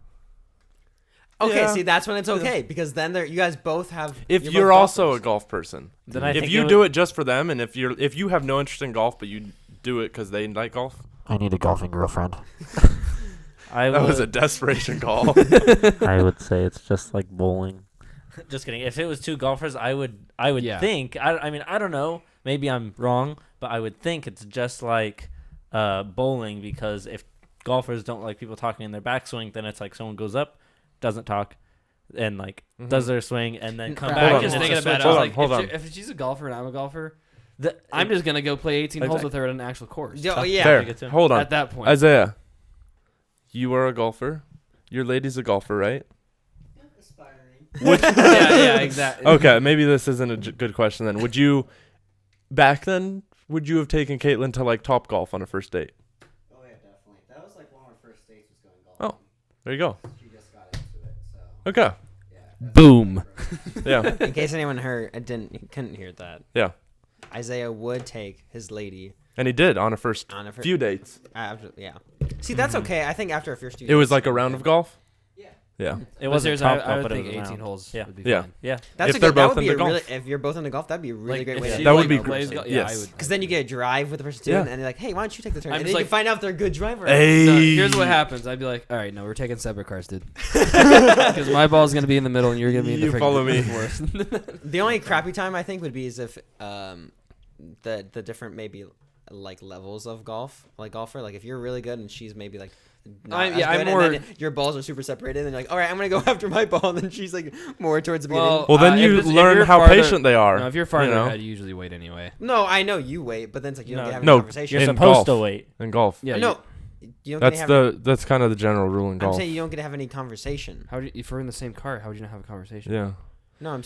S2: Okay,
S3: Yeah.
S2: see, that's when it's okay because then you guys both have.
S3: If
S2: both
S3: you're also a
S2: golfers.
S3: golf person,
S1: Then I
S3: if
S1: think
S3: you
S1: would-
S3: do it just for them, and if you have no interest in golf but you do it because they like golf,
S6: I need a golfing girlfriend.
S1: I
S3: that
S1: would,
S3: was a desperation call.
S6: I would say it's just like bowling.
S1: just kidding. If it was two golfers, I would
S4: Yeah.
S1: think. I mean, I don't know. Maybe I'm wrong, but I would think it's just like bowling because if golfers don't like people talking in their backswing, then it's like someone goes up, doesn't talk, and like does their swing, and then come
S2: Hold
S1: back.
S2: on,
S1: and
S4: just
S1: it's
S4: thinking
S1: a
S4: about it.
S1: switch
S4: I was
S1: up.
S4: like,
S3: hold on.
S4: if she's a golfer and I'm a golfer,
S1: The-
S4: I'm just gonna go play 18 holes
S3: Exactly.
S4: with her at an actual course.
S2: Oh, yeah.
S3: There,
S1: Take it to-
S3: hold on,
S4: At that point,
S3: Isaiah. You are a golfer. Your lady's a golfer, right?
S4: yeah, exactly.
S3: Okay, maybe this isn't a good question then. Would you, back then, would you have taken Caitlin to like Top Golf on a first date?
S7: Oh yeah, definitely. That was like one of our first dates was going golfing.
S3: Oh. There you go.
S7: She just got into it, so
S3: Okay.
S7: yeah. that's
S4: Boom.
S3: Yeah.
S2: In case anyone couldn't hear that.
S3: Yeah.
S2: Isaiah would take his lady
S3: And he did on a first
S2: on a
S3: few dates.
S2: After, yeah. See, that's okay. I think after a first few.
S3: It was
S2: dates,
S3: like a round of golf?
S7: Yeah.
S3: Yeah.
S1: It wasn't
S4: Seriously,
S1: top
S4: I
S1: golf,
S4: would
S1: but it
S4: think
S1: was
S4: 18
S1: around.
S4: holes
S1: Yeah.
S4: would be
S3: Yeah.
S4: fine.
S1: Yeah.
S2: That's
S3: if
S2: a
S3: they're
S2: good, that
S3: both
S2: would be a
S3: into
S2: really.
S3: golf.
S2: If you're both into golf, that'd be a really
S4: Like,
S2: great
S4: if
S2: way.
S4: she,
S2: to
S3: That would
S4: like,
S3: be
S4: plays
S3: great.
S4: go- yeah, I
S3: Yes.
S4: would.
S2: Because then you get a drive with the person too,
S3: Yeah.
S2: and they're like, "Hey, why don't you take the turn?"
S4: I'm
S2: And
S4: just
S2: then you
S4: like-
S2: find out if they're a good driver.
S3: Hey.
S4: No, here's what happens. I'd be like, all right, no, we're taking separate cars, dude. Because my ball's gonna be in the middle, and you're gonna be in the
S3: You
S4: freaking
S3: follow me.
S4: worst.
S2: The only crappy time I think would be is if the different maybe like levels of golfer, like if you're really good and she's maybe like not
S4: I'm
S2: as
S4: yeah,
S2: good,
S4: I'm more.
S2: and then your balls are super separated and you're like, all right, I'm gonna go after my ball, and then she's like more towards the beginning.
S3: Well, then
S4: if
S3: you
S4: it's- if
S3: learn
S4: you're
S3: how
S4: farther-
S3: patient they are.
S4: No, if you're farther
S3: you know?
S4: ahead, you usually wait anyway.
S2: No, I know you wait, but then it's like you don't
S1: No.
S2: get having
S3: No,
S2: a conversation.
S1: You're
S3: In
S1: supposed
S3: golf.
S1: to wait.
S3: In golf.
S4: Yeah,
S2: no, you don't
S3: That's
S2: get to have.
S3: that's kind of the general rule in
S2: I'm
S3: golf.
S2: saying you don't get to have any conversation.
S4: How would you, if we're in the same car, how would you not have a conversation?
S3: Yeah.
S2: No, I'm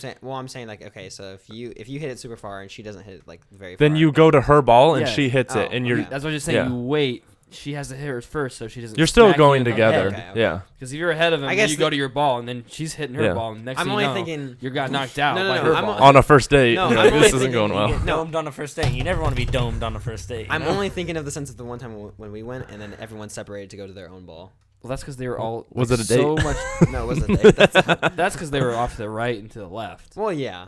S2: saying like, okay, so if you hit it super far and she doesn't hit it like very far,
S3: Then you go to her ball and
S4: Yeah.
S3: she hits it,
S2: Oh,
S3: and you're
S2: okay.
S4: That's what I'm just saying.
S3: Yeah.
S4: You wait. She has to hit hers first, so she doesn't.
S3: you're still
S4: smack you
S3: going
S4: in the
S3: together.
S4: head.
S2: Okay.
S3: Yeah.
S4: Because if you're ahead of him,
S2: I
S4: then
S2: guess
S4: you go to your ball, and then she's hitting her
S3: Yeah.
S4: ball. And next
S2: I'm
S4: thing
S2: only
S4: you know,
S2: thinking.
S4: you got knocked out
S2: No,
S4: by
S2: no,
S4: her
S2: I'm
S4: ball.
S3: On a first date,
S2: No,
S3: you're
S2: I'm
S3: like,
S2: only
S3: this isn't
S2: thinking
S3: going
S2: you
S3: well.
S2: get- No.
S1: Domed on a first date. You never want to be domed on a first date.
S2: I'm
S1: you know?
S2: only thinking of the sense of the one time when we went and then everyone separated to go to their own ball.
S4: Well, that's because they were all.
S3: Was
S4: like,
S3: it a date?
S4: So much.
S2: No, it wasn't a date.
S4: That's because they were off to the right and to the left.
S2: Well, yeah.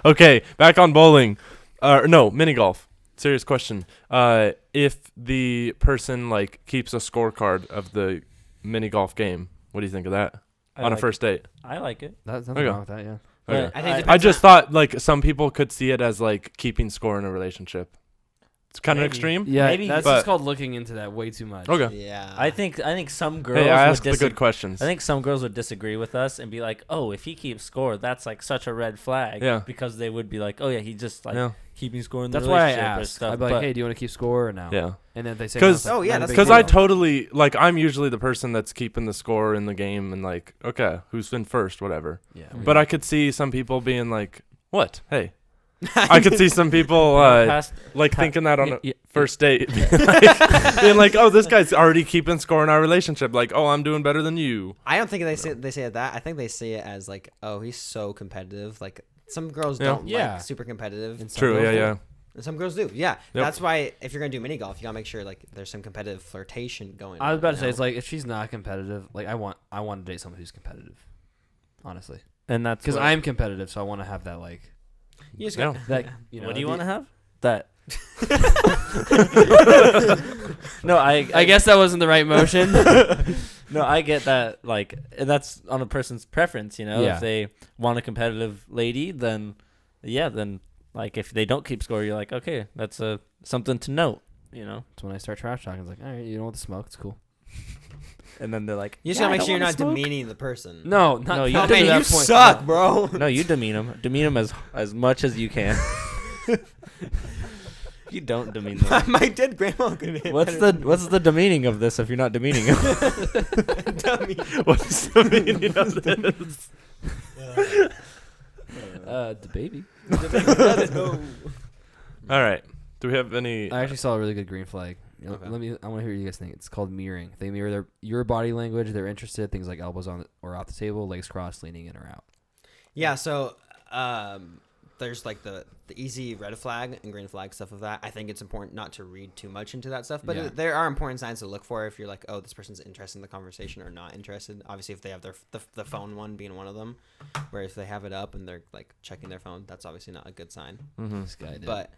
S3: Okay, back on bowling. No, mini golf. Serious question. If the person like keeps a scorecard of the mini golf game, what do you think of that
S1: I
S3: on a
S1: like
S3: first date?
S1: I like it.
S4: That's nothing
S3: Okay.
S4: wrong with that. Yeah.
S3: Okay.
S1: But
S2: I think it
S3: I
S2: depends
S3: just
S2: on-
S3: thought like some people could see it as like keeping score in a relationship. It's kind of
S1: Maybe.
S3: extreme.
S4: Yeah.
S1: Maybe,
S4: that's
S3: but-
S4: just called looking into that way too much.
S3: Okay.
S2: Yeah.
S1: I think some girls
S3: Hey, I
S1: would
S3: asked the good questions.
S1: I think some girls would disagree with us and be like, "Oh, if he keeps score, that's like such a red flag."
S3: Yeah.
S1: Because they would be like, "Oh yeah, he just like
S3: Yeah.
S1: keeping score in the
S4: That's why I
S1: relationship or
S4: asked.
S1: stuff.
S4: I'd be like,
S1: but
S4: hey, do you want to keep score or no?
S3: Yeah.
S4: And then if they say
S3: 'Cause-
S4: no,
S2: Oh, yeah, that's
S3: Because
S2: big
S3: I
S2: deal.
S3: totally like I'm usually the person that's keeping the score in the game and like, okay, who's been first, whatever.
S4: yeah.
S3: But I could see some people being like, what? Hey. I could see some people thinking that on a first date. Being like, oh, this guy's already keeping score in our relationship. Like, oh, I'm doing better than you.
S2: I don't think they say it that. I think they see it as like, oh, he's so competitive. Like some girls don't like super competitive. And some
S3: True,
S2: girls
S3: yeah.
S2: do. And some girls do. Yeah.
S3: Yep.
S2: That's why if you're gonna do mini golf, you gotta make sure like there's some competitive flirtation going on.
S4: I was about to say,
S2: you
S4: it's
S2: know?
S4: like if she's not competitive, like I want to date someone who's competitive, honestly,
S1: and that's
S4: because
S1: what-
S4: I'm competitive, so I want to have that like
S2: you just
S3: Yeah.
S2: got
S4: that. You know,
S1: what do you
S4: the-
S1: want to have? That. No,
S4: I guess that wasn't the right motion.
S1: No, I get that. Like, and that's on a person's preference, you know.
S4: Yeah.
S1: If they want a competitive lady, then like if they don't keep score, you're like, okay, that's something to note, you know.
S4: That's when I start trash talking. It's like, all right, you don't want the smoke. It's cool.
S1: And then they're like,
S2: you just
S1: "Yeah,
S2: gotta
S1: I
S2: make
S1: don't
S2: sure you're
S1: wanna
S2: not
S1: smoke."
S2: demeaning the person.
S4: No, not
S1: No, you
S4: not
S2: Oh
S4: to
S2: man,
S4: that
S2: you
S4: point.
S2: suck, bro.
S1: No, you demean them. Demean them as much as you can. You don't demean them.
S2: My dead grandma could hit
S1: What's
S2: better
S1: the demeaning of this if you're not demeaning them?
S2: than dummy.
S3: What's the meaning of this?
S4: The baby.
S2: Let's go.
S3: All right. Do we have any?
S4: I actually saw a really good green flag. You know,
S2: Okay.
S4: I want to hear what you guys think. It's called mirroring. They mirror your body language. They're interested. Things like elbows on or off the table, legs crossed, leaning in or out.
S2: Yeah, so there's like the easy red flag and green flag stuff of that. I think it's important not to read too much into that stuff, but
S4: Yeah.
S2: there are important signs to look for if you're like, oh, this person's interested in the conversation or not interested. Obviously, if they have the phone one being one of them, where if they have it up and they're like checking their phone, that's obviously not a good sign.
S3: Mm-hmm.
S4: This guy did.
S2: But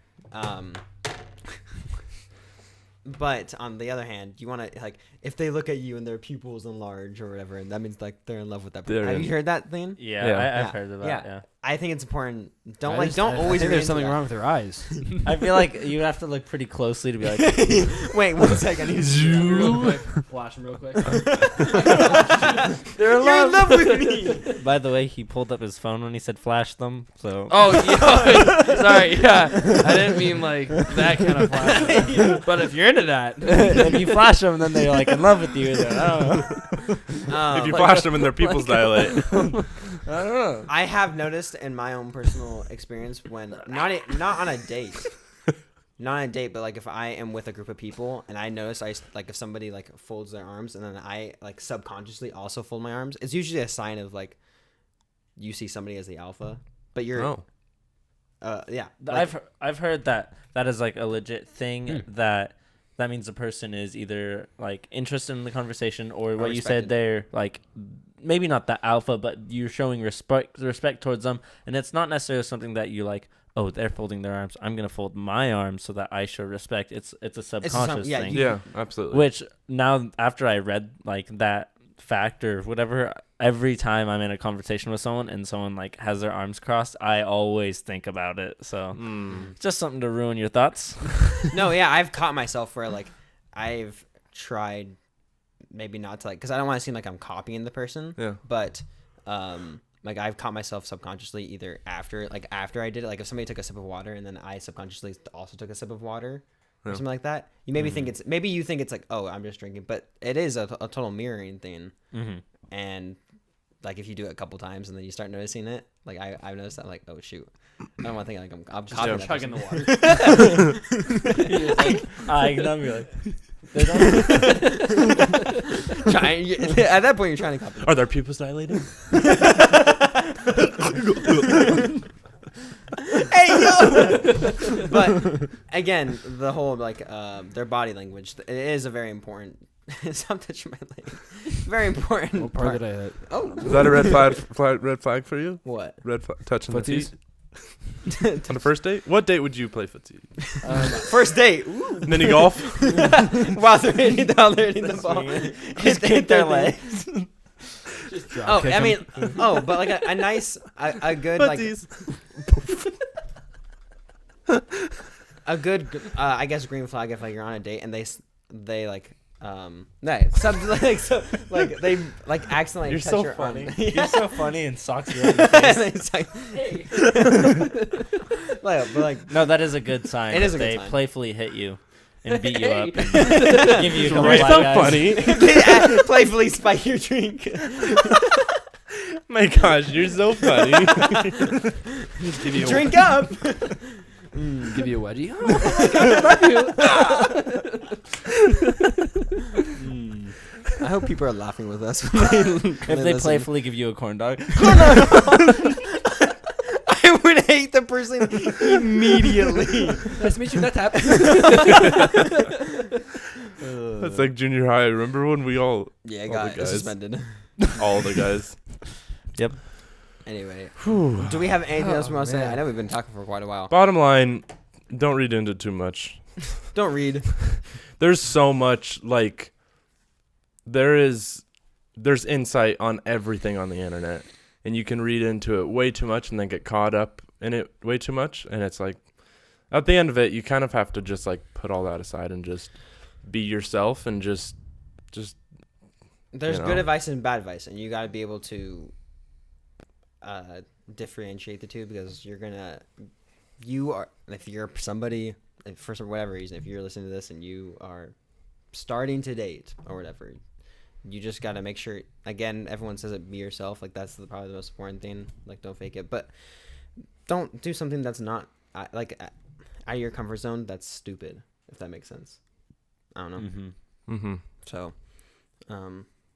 S2: but on the other hand, you want to like if they look at you and their pupils enlarge or whatever, and that means like they're in love with that person.
S3: They're
S2: Have
S3: in.
S2: you heard that thing?
S1: Yeah,
S3: Yeah.
S1: I've heard of that. Yeah.
S2: I think it's important. Don't
S4: I
S2: like don't always
S4: think
S2: read
S4: there's something
S2: into that.
S4: wrong with their eyes.
S1: I feel like you have to look pretty closely to be like,
S2: Wait, 1 second.
S4: real quick. Flash him real quick.
S1: they're
S2: You're in love with me.
S1: By the way, he pulled up his phone when he said flash them. So
S4: Oh, yeah. Sorry. Yeah. I didn't mean like that kind of flash. But if you're into that.
S1: if you flash them, then they're like in love with you. Then, I don't know.
S3: If you flash them and their pupils dilate.
S1: I don't know.
S2: I have noticed in my own personal experience when not on a date, not on a date, but like if I am with a group of people and I notice like if somebody like folds their arms and then I like subconsciously also fold my arms, it's usually a sign of like you see somebody as the alpha, but you're
S3: Oh.
S2: yeah. Like,
S1: I've heard that is like a legit thing that means the person is either like interested in the conversation or what you
S2: respected.
S1: said they're like maybe not the alpha, but you're showing respect towards them, and it's not necessarily something that you like. Oh, they're folding their arms. I'm gonna fold my arms so that I show respect. It's a subconscious
S2: yeah,
S1: thing.
S3: Yeah, absolutely.
S1: Which now after I read like that fact or whatever, every time I'm in a conversation with someone and someone like has their arms crossed, I always think about it. So it's just something to ruin your thoughts.
S2: no, yeah, I've caught myself where like I've tried maybe not to like because I don't want to seem like I'm copying the person.
S3: Yeah.
S2: But like I've caught myself subconsciously either after I did it, like if somebody took a sip of water and then I subconsciously also took a sip of water or something like that. You maybe think you think it's like, oh, I'm just drinking, but it is a total mirroring thing.
S1: Mm-hmm.
S2: And like if you do it a couple times and then you start noticing it, like I've noticed that, like, oh shoot, I don't want to think like I'm copying that
S4: chugging
S2: person.
S4: the water.
S1: I ignore you like.
S2: At that point, you're trying to copy.
S3: Are their pupils dilated?
S2: Hey yo! But again, the whole like their body language, it is a very important. Stop touching my leg. Very important.
S4: What part did I hit?
S2: Oh,
S3: Is that a red flag for you?
S2: what?
S3: Touching the
S4: Footsies?
S3: feet? On a first date? What date would you play footsie?
S2: First date. Ooh.
S3: Mini golf?
S2: While they're hitting the ball.
S1: Just kick their legs.
S2: Oh, I mean, but like a nice, a good like a good, I guess green flag if like you're on a date and they like like they like accidentally
S1: You're
S2: touch
S1: so
S2: your
S1: funny.
S2: arm.
S1: You're so funny and socks you right in the face.
S2: It's like, but like
S1: No, that is a good sign.
S2: It is
S1: that
S2: a good
S1: they
S2: sign.
S1: playfully hit you and beat you up. And
S2: Hey.
S1: give you a couple
S3: You're
S1: black
S3: so
S1: eyes.
S3: funny.
S2: they playfully spike your drink.
S3: My gosh, you're so funny.
S4: Give you
S2: Drink up.
S4: give you a wedgie.
S2: I hope people are laughing with us.
S1: If they playfully give you a corn dog.
S2: I would hate the person immediately.
S4: Nice to meet you. That tap.
S3: That's like junior high. Remember when we all
S2: Yeah,
S3: All the
S2: got
S3: guys.
S2: suspended.
S3: all the guys?
S2: Anyway, do we have anything else we want to say?
S4: man.
S2: I know we've been talking for quite a while.
S3: Bottom line, don't read into too much.
S2: Don't read.
S3: There's so much like there's insight on everything on the internet, and you can read into it way too much and then get caught up in it way too much, and it's like at the end of it you kind of have to just like put all that aside and just be yourself and just
S2: There's
S3: You
S2: good
S3: know.
S2: advice and bad advice, and you got to be able to differentiate the two, because if you're somebody, for whatever reason, if you're listening to this and you are starting to date or whatever, you just got to make sure, again, everyone says it, be yourself. Like, that's probably the most important thing. Like, don't fake it, but don't do something that's not out of your comfort zone. That's stupid, if that makes sense. I don't know.
S3: mm-hmm.
S2: So,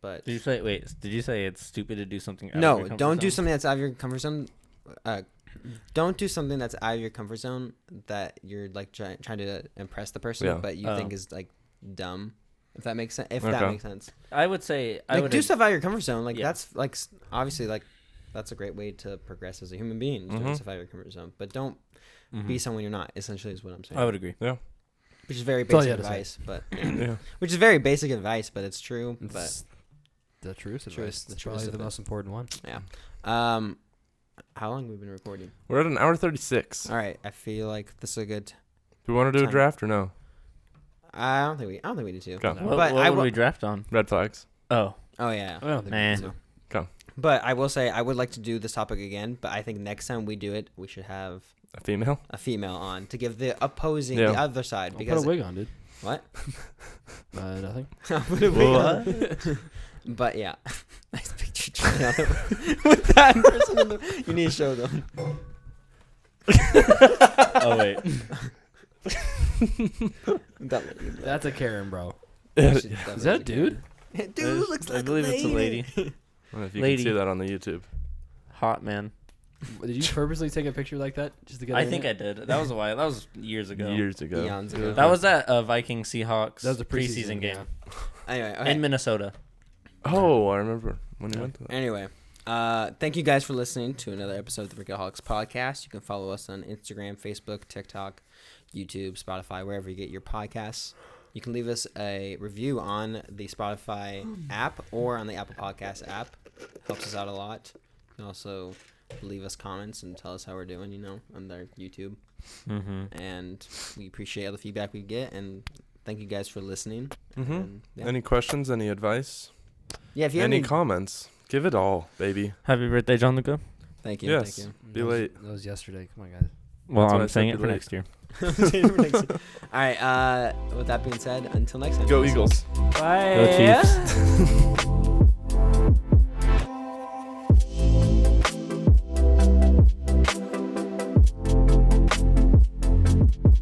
S2: but
S1: Did you say it's stupid to do something out of
S2: no,
S1: your comfort
S2: don't do
S1: zone?
S2: something that's out of your comfort zone. Don't do something that's out of your comfort zone that you're like trying to impress the person,
S3: Yeah.
S2: but you think is like dumb. If that makes sense. If
S3: Okay.
S2: that makes sense.
S1: I would say I
S2: Like,
S1: would
S2: do stuff out of your comfort zone. Like,
S1: Yeah.
S2: that's like obviously like that's a great way to progress as a human being. Doing
S3: Mhm.
S2: stuff out of your comfort zone, but don't
S1: Mhm.
S2: be someone you're not. Essentially, is what I'm saying.
S1: I would agree.
S2: Which is very
S4: That's all
S2: basic
S4: you had to say.
S2: advice, but
S3: Yeah.
S2: which is very basic advice, but it's true.
S4: It's the truest
S2: Truest-
S4: advice.
S2: the
S4: That's
S2: truest
S4: probably the
S2: of it.
S4: most important one.
S2: How long have we been recording?
S3: We're at an hour 36.
S2: All right, I feel like this is a good.
S3: Do we want to do a
S2: Time.
S3: draft or no?
S2: I don't think we need to.
S3: Okay.
S1: What,
S2: But
S1: what
S2: I
S1: would
S2: will-
S1: we draft on?
S3: Red flags.
S1: Oh,
S2: Oh yeah.
S4: I don't think
S1: Man.
S4: we need to.
S2: But I will say I would like to do this topic again. But I think next time we do it, we should have
S3: A female?
S2: a female on to give the opposing,
S3: Yeah.
S2: the other side.
S4: I'll
S2: Because
S4: put a wig on, dude.
S2: what?
S4: Nothing.
S2: I'll put a wig on. But yeah, nice picture Juliana. With that person in the, you need to show them.
S1: oh wait.
S4: That's a Karen, bro.
S3: Yeah.
S4: Is that a dude?
S2: Dude looks like
S1: I believe it's a lady.
S3: I don't know if you
S1: Lady.
S3: can see that on the YouTube.
S1: Hot man.
S4: Did you purposely take a picture like that just to get?
S1: I think I did. That was a while. That was years ago.
S3: Years ago.
S2: Eons ago.
S1: That was at Viking Seahawks.
S4: That was a
S1: preseason
S4: preseason
S1: game
S2: Anyway, okay.
S1: in Minnesota.
S3: Oh, I remember when you went to that.
S2: Anyway, thank you guys for listening to another episode of the Freakaholics podcast. You can follow us on Instagram, Facebook, TikTok, YouTube, Spotify, wherever you get your podcasts. You can leave us a review on the Spotify app or on the Apple Podcast app. Helps us out a lot. You can also leave us comments and tell us how we're doing, on their YouTube.
S1: Mm-hmm.
S2: And we appreciate all the feedback we get. And thank you guys for listening.
S3: Mm-hmm.
S2: And, yeah.
S3: Any questions? Any advice?
S2: Yeah, if you have
S3: Any
S2: any
S3: comments? Give it all, baby.
S1: Happy birthday, John Luca.
S2: thank you.
S3: Yes.
S2: Thank
S3: Be late.
S4: That was yesterday. Come on, guys.
S1: Well,
S3: That's what I
S1: I'm
S3: said,
S1: saying it
S3: be
S1: for
S3: late.
S1: next year.
S2: you. All right. With that being said, until next time.
S3: Go Eagles.
S1: Go Chiefs.